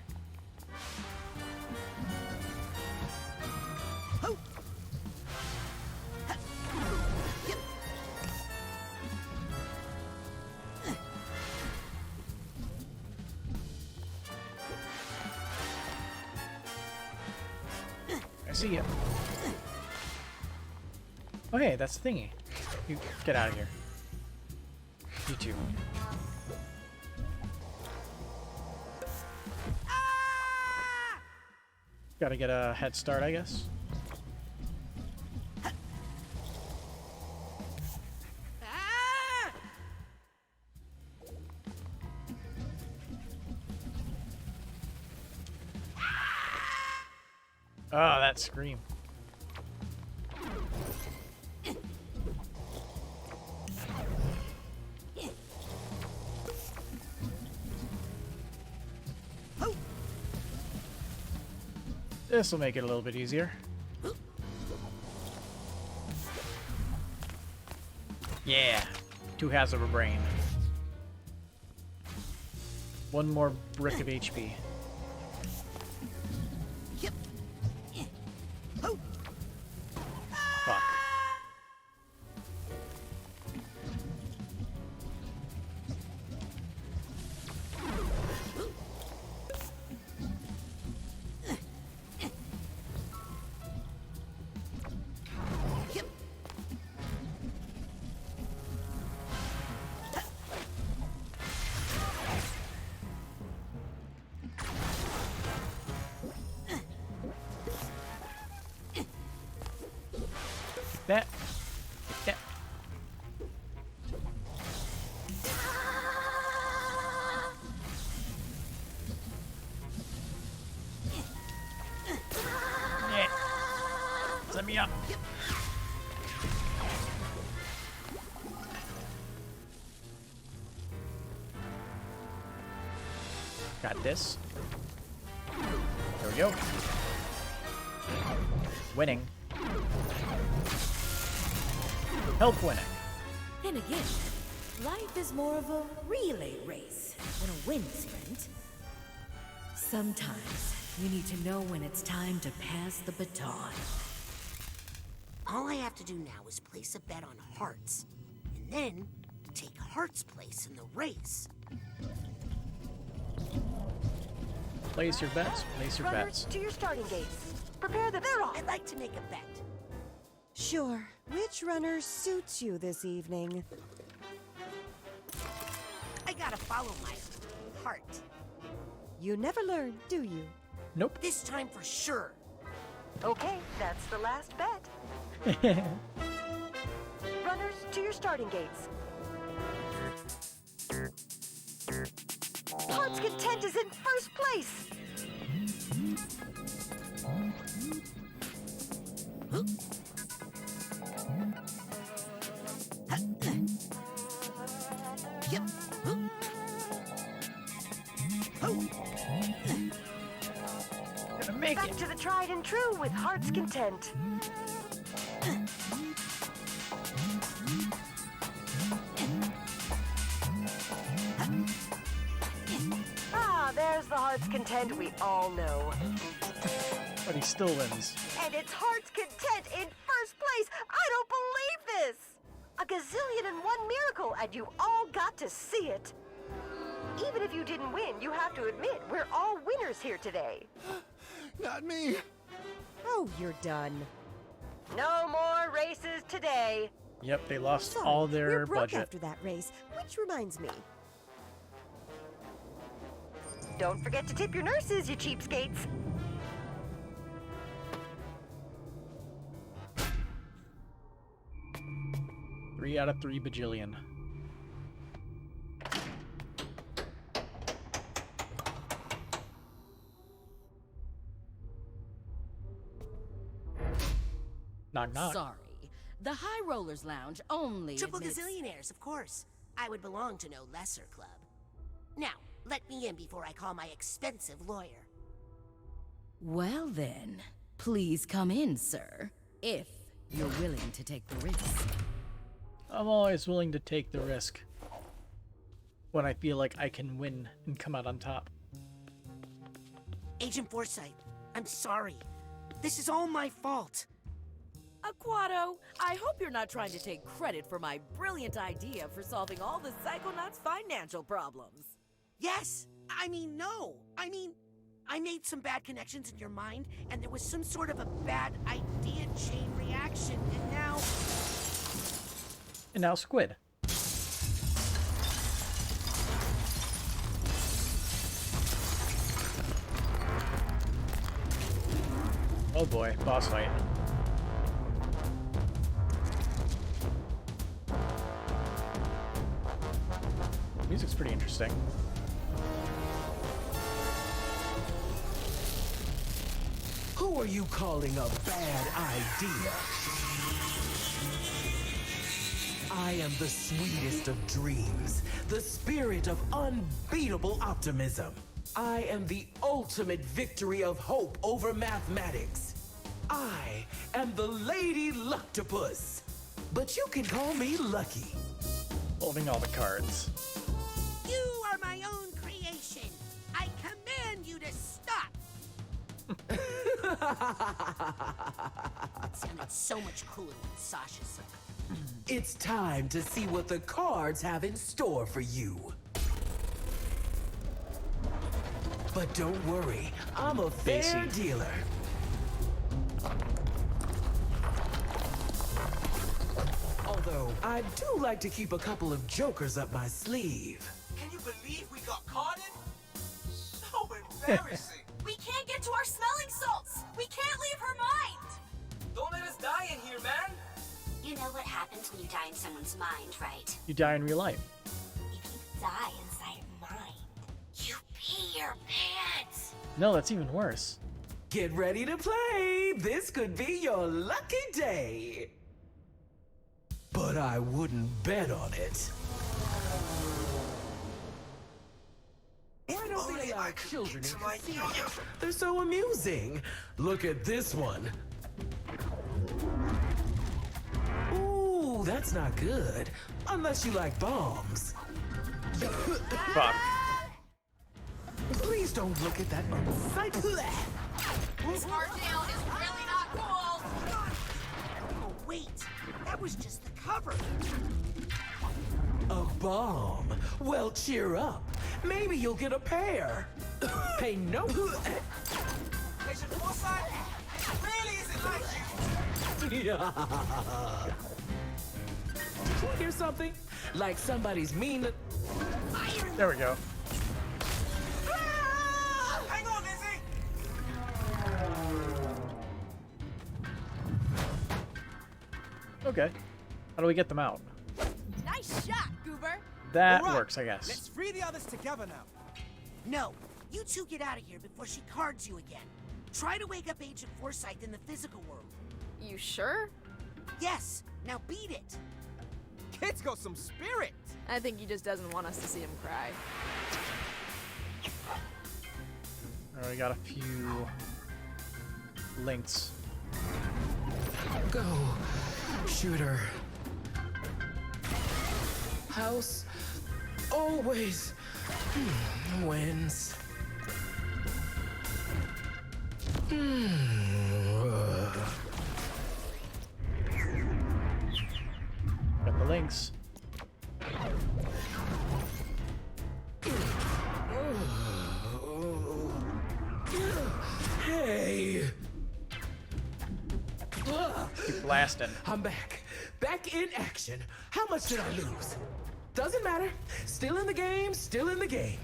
I see you. Okay, that's the thingy. You get out of here. You too. Gotta get a head start, I guess. Oh, that scream. This will make it a little bit easier. Yeah, 2 halves of a brain. 1 more brick of HP. Fuck. That. Yeah. Set me up. Got this. There we go. Winning. Help winning.
Then again, life is more of a relay race than a wind sprint. Sometimes you need to know when it's time to pass the baton.
All I have to do now is place a bet on Hearts, and then take Hearts' place in the race.
Place your bets. Place your
Runners,
bets.
to your starting gates. Prepare the...
They're on. I'd like to make a bet.
Sure. Which runner suits you this evening?
I gotta follow my heart.
You never learn, do you?
Nope.
This time for sure.
Okay, that's the last bet. Runners, to your starting gates. Heart's Content is in first place!
Gonna make
Back
it.
to the tried and true with Heart's Content. Ah, there's the Heart's Content we all know.
But he still wins.
And it's Heart's Content in first place! I don't believe this! A gazillion and one miracle, and you all got to see it. Even if you didn't win, you have to admit we're all winners here today.
Not me.
Oh, you're done.
No more races today.
Yep, they lost
Sorry,
all their
we're broke
budget.
after that race, which reminds me.
Don't forget to tip your nurses, you cheapskates.
Three out of 3 bajillion. Knock knock.
Sorry. The High Rollers Lounge only
Triple
admits...
gazillionaires, of course. I would belong to no lesser club. Now, let me in before I call my expensive lawyer.
Well then, please come in, sir. If you're willing to take the risk.
I'm always willing to take the risk when I feel like I can win and come out on top.
Agent Forsyth, I'm sorry. This is all my fault.
Aquato, I hope you're not trying to take credit for my brilliant idea for solving all the Psychonauts' financial problems.
Yes! I mean, no! I mean, I made some bad connections in your mind, and there was some sort of a bad idea chain reaction, and now...
And now Squid. Oh boy, boss fight. Music's pretty interesting.
Who are you calling a bad idea? I am the sweetest of dreams, the spirit of unbeatable optimism. I am the ultimate victory of hope over mathematics. I am the Lady Luctopus, but you can call me Lucky.
Holding all the cards.
You are my own creation. I command you to stop. It sounded so much cooler when Sasha said it.
It's time to see what the cards have in store for you. But don't worry, I'm a fair dealer. Although, I do like to keep a couple of jokers up my sleeve.
Can you believe we got caught in? So embarrassing.
We can't get to our smelling salts. We can't leave her mind.
Don't let us die in here, man.
You know what happens when you die in someone's mind, right?
You die in real life.
If you die inside a mind, you pee your pants.
No, that's even worse.
Get ready to play. This could be your lucky day. But I wouldn't bet on it. Why don't they allow children in casinos? They're so amusing. Look at this one. Ooh, that's not good. Unless you like bombs.
Fuck.
Please don't look at that unsightly.
This hard down is really not cool.
Oh, wait. That was just the cover.
A bomb? Well, cheer up. Maybe you'll get a pair. Pay no...
Agent Forsyth, really isn't like you.
Did you hear something? Like somebody's mean...
There we go.
Hang on, Izzy.
Okay. How do we get them out?
Nice shot, Goober.
That
All right,
works, I guess.
Let's free the others together now.
No, you two get out of here before she cards you again. Try to wake up Agent Forsyth in the physical world.
You sure?
Yes, now beat it.
Kid's got some spirit.
I think he just doesn't want us to see him cry.
Alright, we got a few links.
Go, shooter. House always wins.
Got the links.
Hey,
Keep blasting.
I'm back. Back in action. How much did I lose? Doesn't matter. Still in the game, still in the game.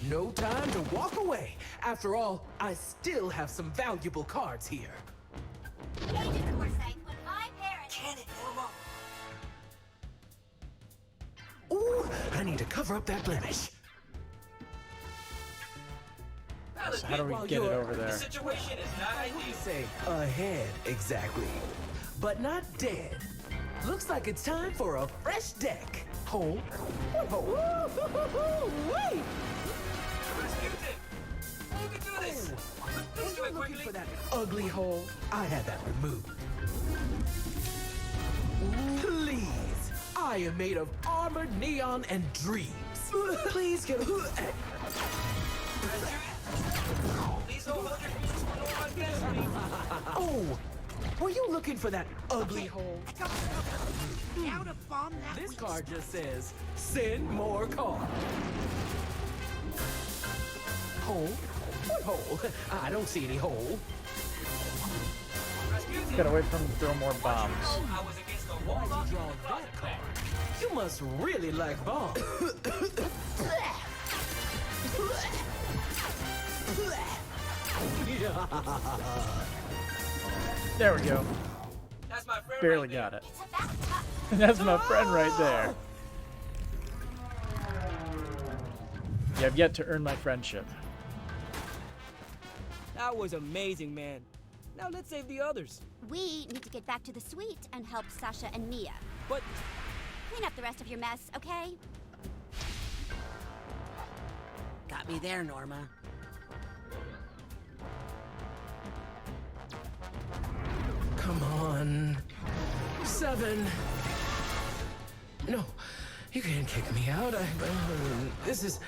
No time to walk away. After all, I still have some valuable cards here.
Agent Forsyth, when my parents...
Cannon, Norma.
Ooh, I need to cover up that blemish.
So how do we get it over
The
there?
situation is not
I
ideal.
wouldn't say ahead exactly, but not dead. Looks like it's time for a fresh deck. Hole. Wait!
Rasputin, you can do this. Let's do it
Looking
quickly.
for that ugly hole? I had that removed. Please, I am made of armored neon and dreams. Please get.
These old hunters know my destiny.
Oh, were you looking for that ugly hole?
Now to bomb that
This
weak
card just says, send more cards. Hole? What hole? I don't see any hole.
Rasputin,
Gotta wait for him to throw more bombs.
I was against the
Why
warlock
did you
in
draw
the closet
that
back.
card? You must really like bombs.
There we go.
That's my friend
Barely
right there.
got it.
It's about time.
That's my friend right there. You have yet to earn my friendship.
That was amazing, man. Now let's save the others.
We need to get back to the suite and help Sasha and Mia.
But
Clean up the rest of your mess, okay?
Got me there, Norma.
Come on. 7. No, you can't kick me out. This is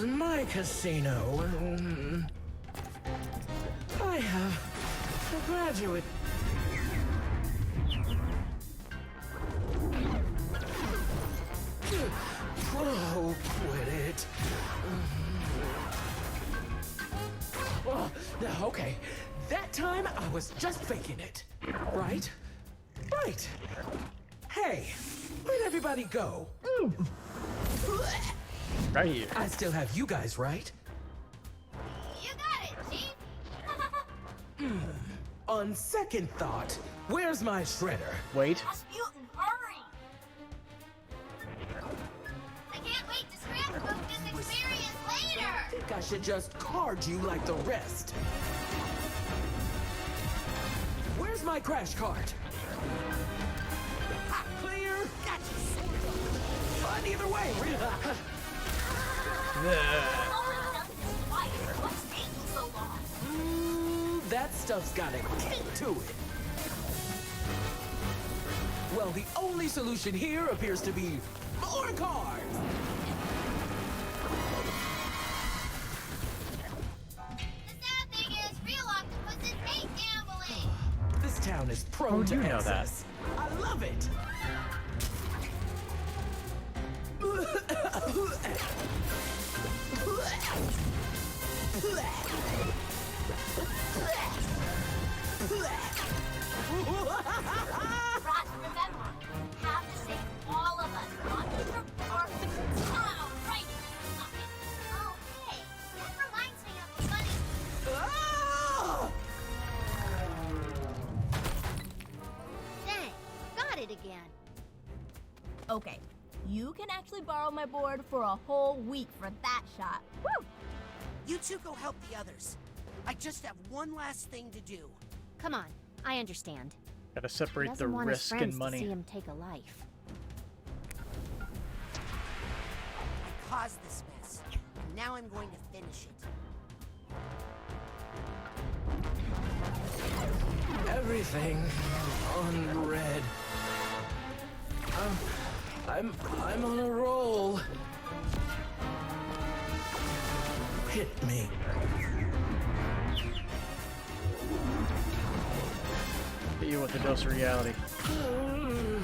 my casino. I have a graduate. Oh, quit it. Oh, okay. That time I was just faking it. Right? Right. Hey, where'd everybody go?
Right here.
I still have you guys, right?
You got it, Chief.
On second thought, where's my shredder?
Wait.
Rasputin, hurry. I can't wait to scrapbook this experience later.
I think I should just card you like the rest. Where's my crash cart? Clear.
Gotcha.
Fun either way.
What's taking so long?
That stuff's got a kick to it. Well, the only solution here appears to be more cards.
The sad thing is, real octopuses hate gambling.
This town is prone
How'd
to
you know that?
excess. I love it.
Right, remember, you have to save all of us, not just your poor. Oh, right. Oh, hey, that reminds me of a funny.
Ah!
Dang, got it again.
Okay, you can actually borrow my board for a whole week for that shot. Woo!
You two go help the others. I just have one last thing to do.
Come on, I understand.
Gotta
He
separate the
doesn't want his
risk
friends
and
to
money.
see him take a life.
I caused this mess, and now I'm going to finish it.
Everything on red. I'm on a roll. Hit me.
Hit you with a dose of reality.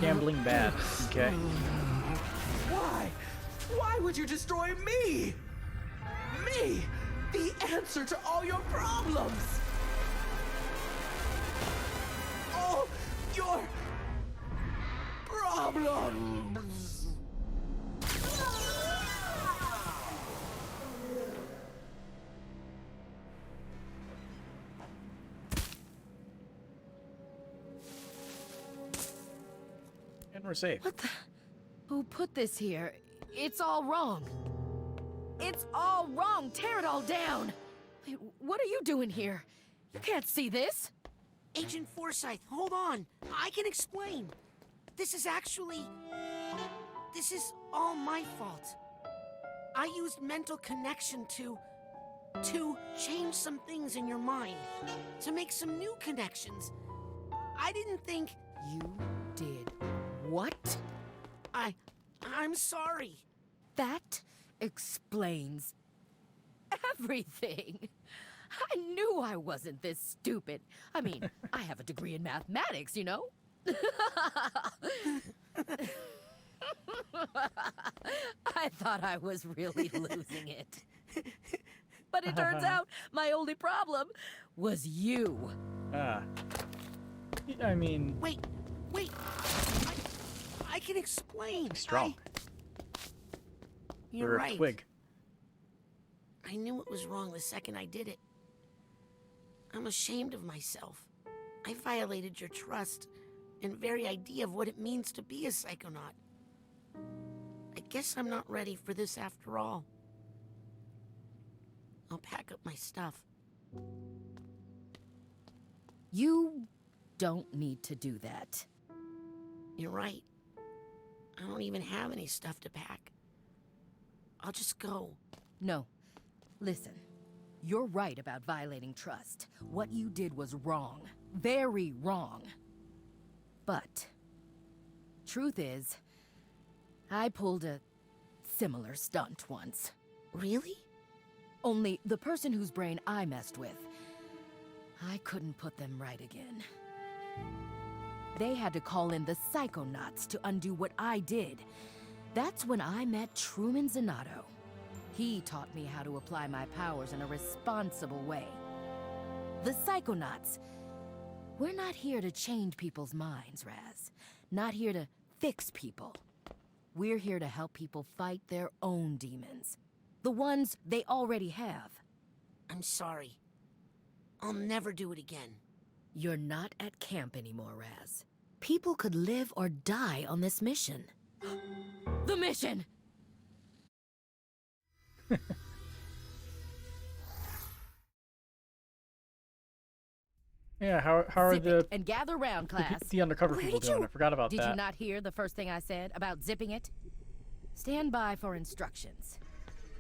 Gambling bad. Okay.
Why? Why would you destroy me? Me? the answer to all your problems. All your problems.
And we're safe.
What the? Who put this here? It's all wrong. It's all wrong. Tear it all down. Wait, what are you doing here? You can't see this.
Agent Forsyth, hold on. I can explain. This is all my fault. I used mental connection to change some things in your mind, to make some new connections. I didn't think...
You did what?
I'm sorry.
That explains everything. I knew I wasn't this stupid. I mean, I have a degree in mathematics, you know? I thought I was really losing it. But it turns out my only problem was you.
I mean...
Wait. I can explain.
Strong.
You're
We're
right.
a twig.
I knew it was wrong the second I did it. I'm ashamed of myself. I violated your trust and very idea of what it means to be a psychonaut. I guess I'm not ready for this after all. I'll pack up my stuff.
You don't need to do that.
You're right. I don't even have any stuff to pack. I'll just go.
No. Listen. You're right about violating trust. What you did was wrong. Very wrong. But, truth is, I pulled a similar stunt once.
Really?
Only the person whose brain I messed with, I couldn't put them right again. They had to call in the Psychonauts to undo what I did. That's when I met Truman Zanotto. He taught me how to apply my powers in a responsible way. The Psychonauts, we're not here to change people's minds, Raz. Not here to fix people. We're here to help people fight their own demons. The ones they already have.
I'm sorry. I'll never do it again.
You're not at camp anymore, Raz. People could live or die on this mission. The mission!
Yeah, how are
Zip
the
it and gather round, class.
the undercover people doing? I forgot about
Did
that.
you not hear the first thing I said about zipping it? Stand by for instructions.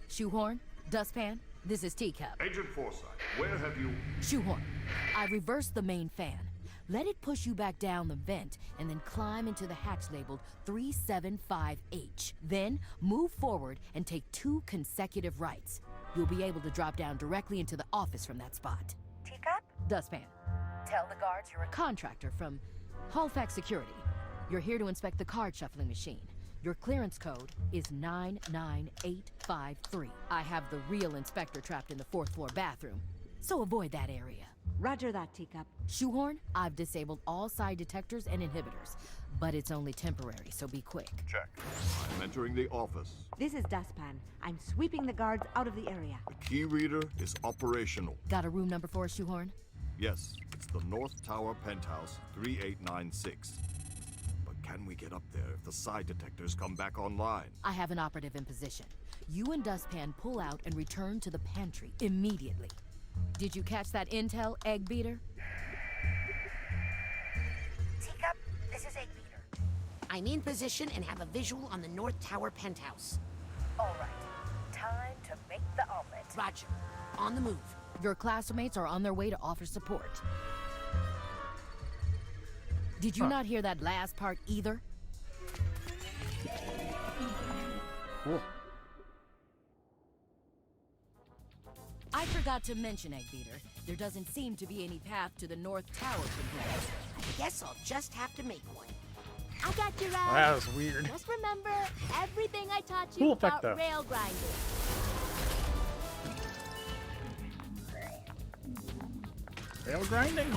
Shoehorn, Dustpan, this is Teacup.
Agent Forsyth, where have you...
Shoehorn, I reversed the main fan. Let it push you back down the vent and then climb into the hatch labeled 375H. Then move forward and take 2 consecutive rights. You'll be able to drop down directly into the office from that spot.
Teacup?
Dustpan, tell the guards you're a contractor from Halifax Security. You're here to inspect the card shuffling machine. Your clearance code is 99853. I have the real inspector trapped in the 4th floor bathroom, so avoid that area.
Roger that, Teacup.
Shoehorn, I've disabled all side detectors and inhibitors, but it's only temporary, so be quick.
Check. I'm entering the office.
This is Dustpan. I'm sweeping the guards out of the area.
The key reader is operational.
Got a room number for us, Shoehorn?
Yes, it's the North Tower Penthouse, 3896. But can we get up there if the side detectors come back online?
I have an operative in position. You and Dustpan pull out and return to the pantry immediately. Did you catch that intel, Egg Beater?
Teacup, this is Egg Beater. I'm in position and have a visual on the North Tower penthouse.
All right. Time to make the omelet.
Roger. On the move.
Your classmates are on their way to offer support. Did you not hear that last part either?
Cool.
I forgot to mention, Egg Beater, there doesn't seem to be any path to the North Tower from here.
I guess I'll just have to make one.
I got you, Raz.
That was weird.
Just remember everything I taught you
Cool effect,
about
though.
rail grinding.
Rail grinding.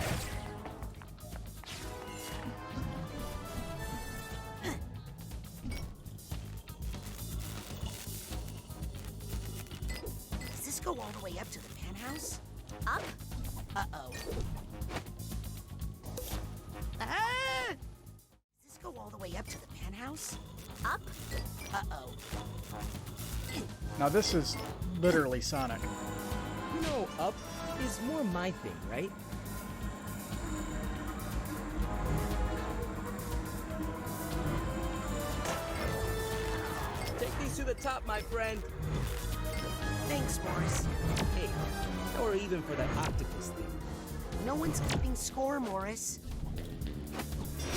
Does this go all the way up to the penthouse? Up? Uh-oh. Ah! Does this go all the way up to the penthouse? Up? Uh-oh.
Now this is literally Sonic.
You know, up is more my thing, right? Take these to the top, my friend.
Thanks, Morris.
Hey, or even for that octopus thing.
No one's keeping score, Morris.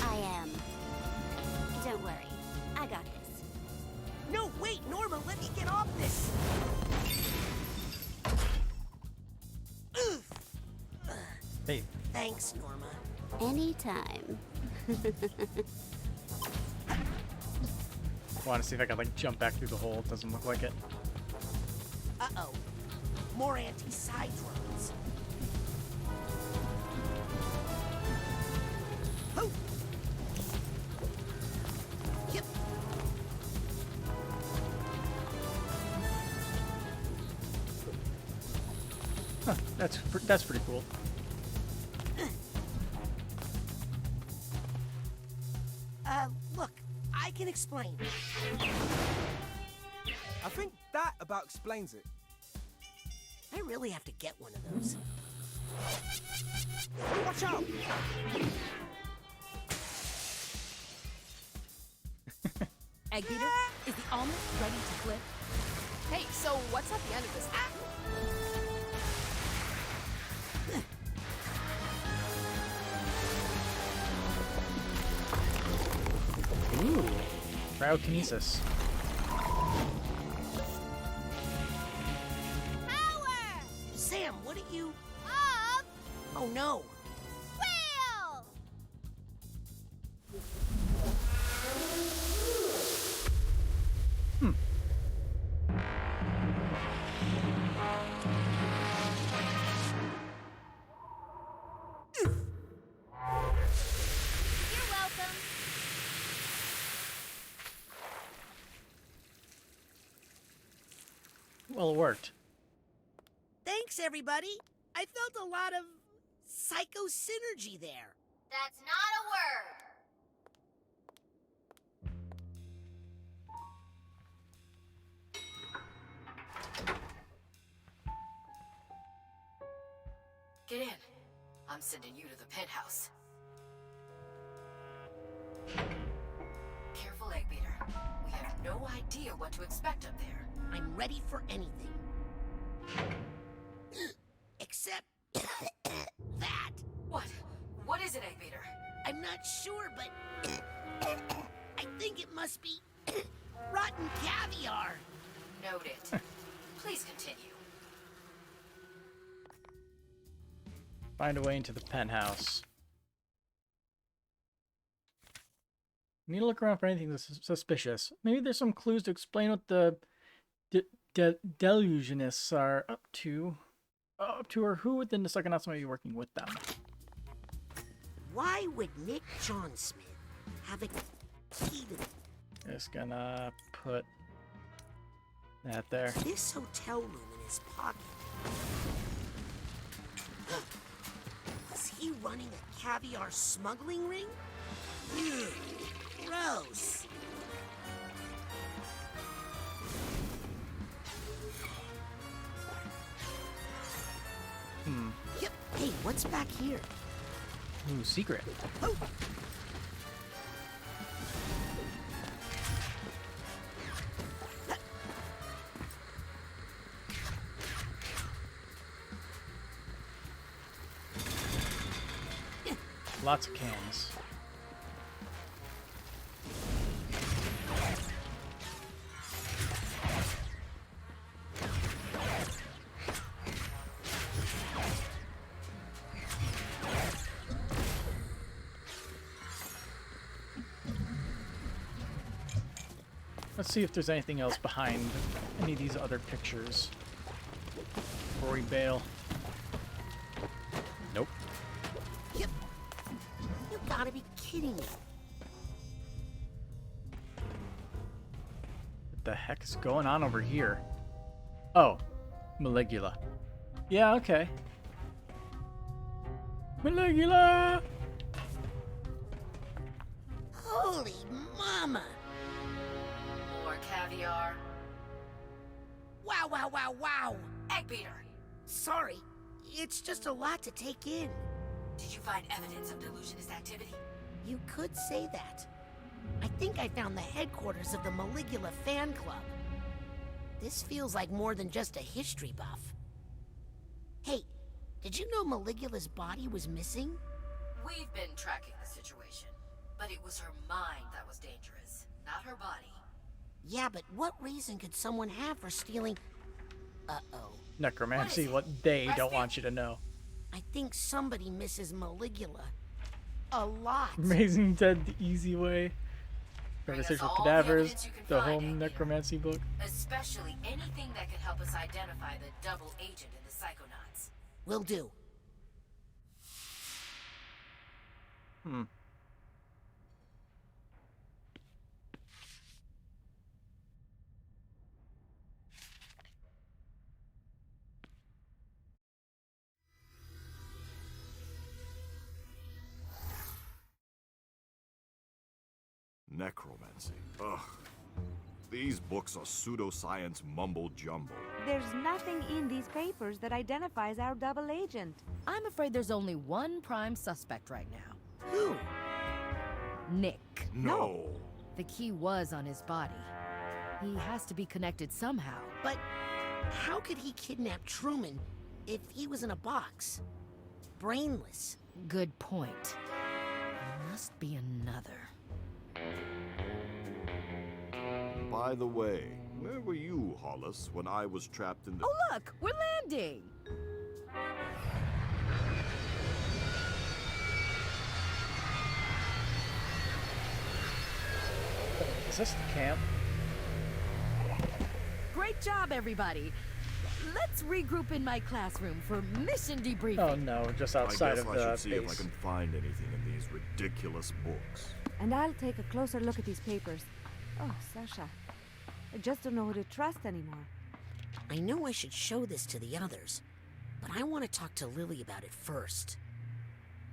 I am. Don't worry. I got this.
No, wait, Norma, let me get off this.
Hey.
Thanks, Norma.
Anytime.
Want to see if I can like jump back through the hole? It doesn't look like it.
Uh-oh. More anti-side drones. Oh! Yep.
Huh, that's pretty cool.
Look, I can explain.
I think that about explains it.
I really have to get one of those.
Watch out!
Egg beater, is the omelet ready to flip?
Hey, so what's at the end of this act?
Ooh, cryokinesis.
Sam, what are you...
Up!
Oh, no.
Wheel! You're welcome.
Well, it worked.
Thanks, everybody. I felt a lot of psycho synergy there.
That's not a word.
Get in. I'm sending you to the penthouse. Careful, Egg Beater. We have no idea what to expect up there.
I'm ready for anything. Except that.
What? What is it, Egg Beater?
I'm not sure, but I think it must be rotten caviar.
Noted. Please continue.
Find a way into the penthouse. Need to look around for anything that's suspicious. Maybe there's some clues to explain what the delusionists are up to, or who within the Psychonauts might be working with them.
Why would Nick John Smith have a key to
Just gonna put that there.
this hotel room in his pocket? Was he running a caviar smuggling ring? Ew, gross. Yep. Hey, what's back here?
Ooh, secret.
Oh.
Lots of cans. Let's see if there's anything else behind any of these other pictures before we bail. Nope. the heck is going on over here? Oh, Maligula. Yeah, okay. Maligula!
Holy mama!
More caviar.
Wow, wow, wow, wow!
Egg beater.
Sorry, it's just a lot to take in.
Did you find evidence of delusionist activity?
You could say that. I think I found the headquarters of the Maligula fan club. This feels like more than just a history buff. Hey, did you know Maligula's body was missing?
We've been tracking the situation, but it was her mind that was dangerous, not her body.
Yeah, but what reason could someone have for stealing... Uh-oh.
Necromancy, what they don't want you to know.
I think somebody misses Maligula. A lot.
Amazing Dead the Easy Way. Conversation with Cadavers, the home necromancy book.
Especially anything that could help us identify the double agent in the Psychonauts.
Will do.
Necromancy. Ugh. These books are pseudoscience mumble-jumble.
There's nothing in these papers that identifies our double agent.
I'm afraid there's only one prime suspect right now.
Who?
Nick.
No.
The key was on his body. He has to be connected somehow.
But how could he kidnap Truman if he was in a box? Brainless.
Good point. There must be another.
By the way, where were you, Hollis, when I was trapped in the...
Oh, look! We're landing!
Is this the camp?
Great job, everybody! Let's regroup in my classroom for mission debriefing.
Oh no, just outside of
I
the
should see if I
base.
can find anything in these ridiculous books.
And I'll take a closer look at these papers. Oh, Sasha. I just don't know who to trust anymore.
I know I should show this to the others, but I want to talk to Lily about it first.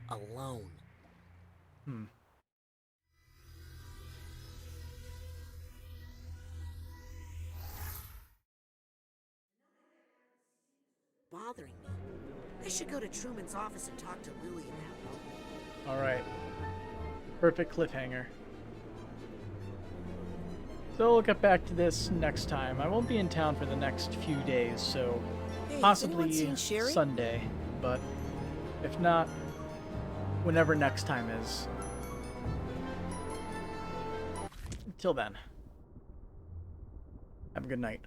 Alone. Bothering me. I should go to Truman's office and talk to Lily about it.
Alright. Perfect cliffhanger. So we'll get back to this next time. I won't be in town for the next few days, so
Hey,
possibly
anyone seen Sherry?
Sunday. But if not, whenever next time is. Until then, have a good night.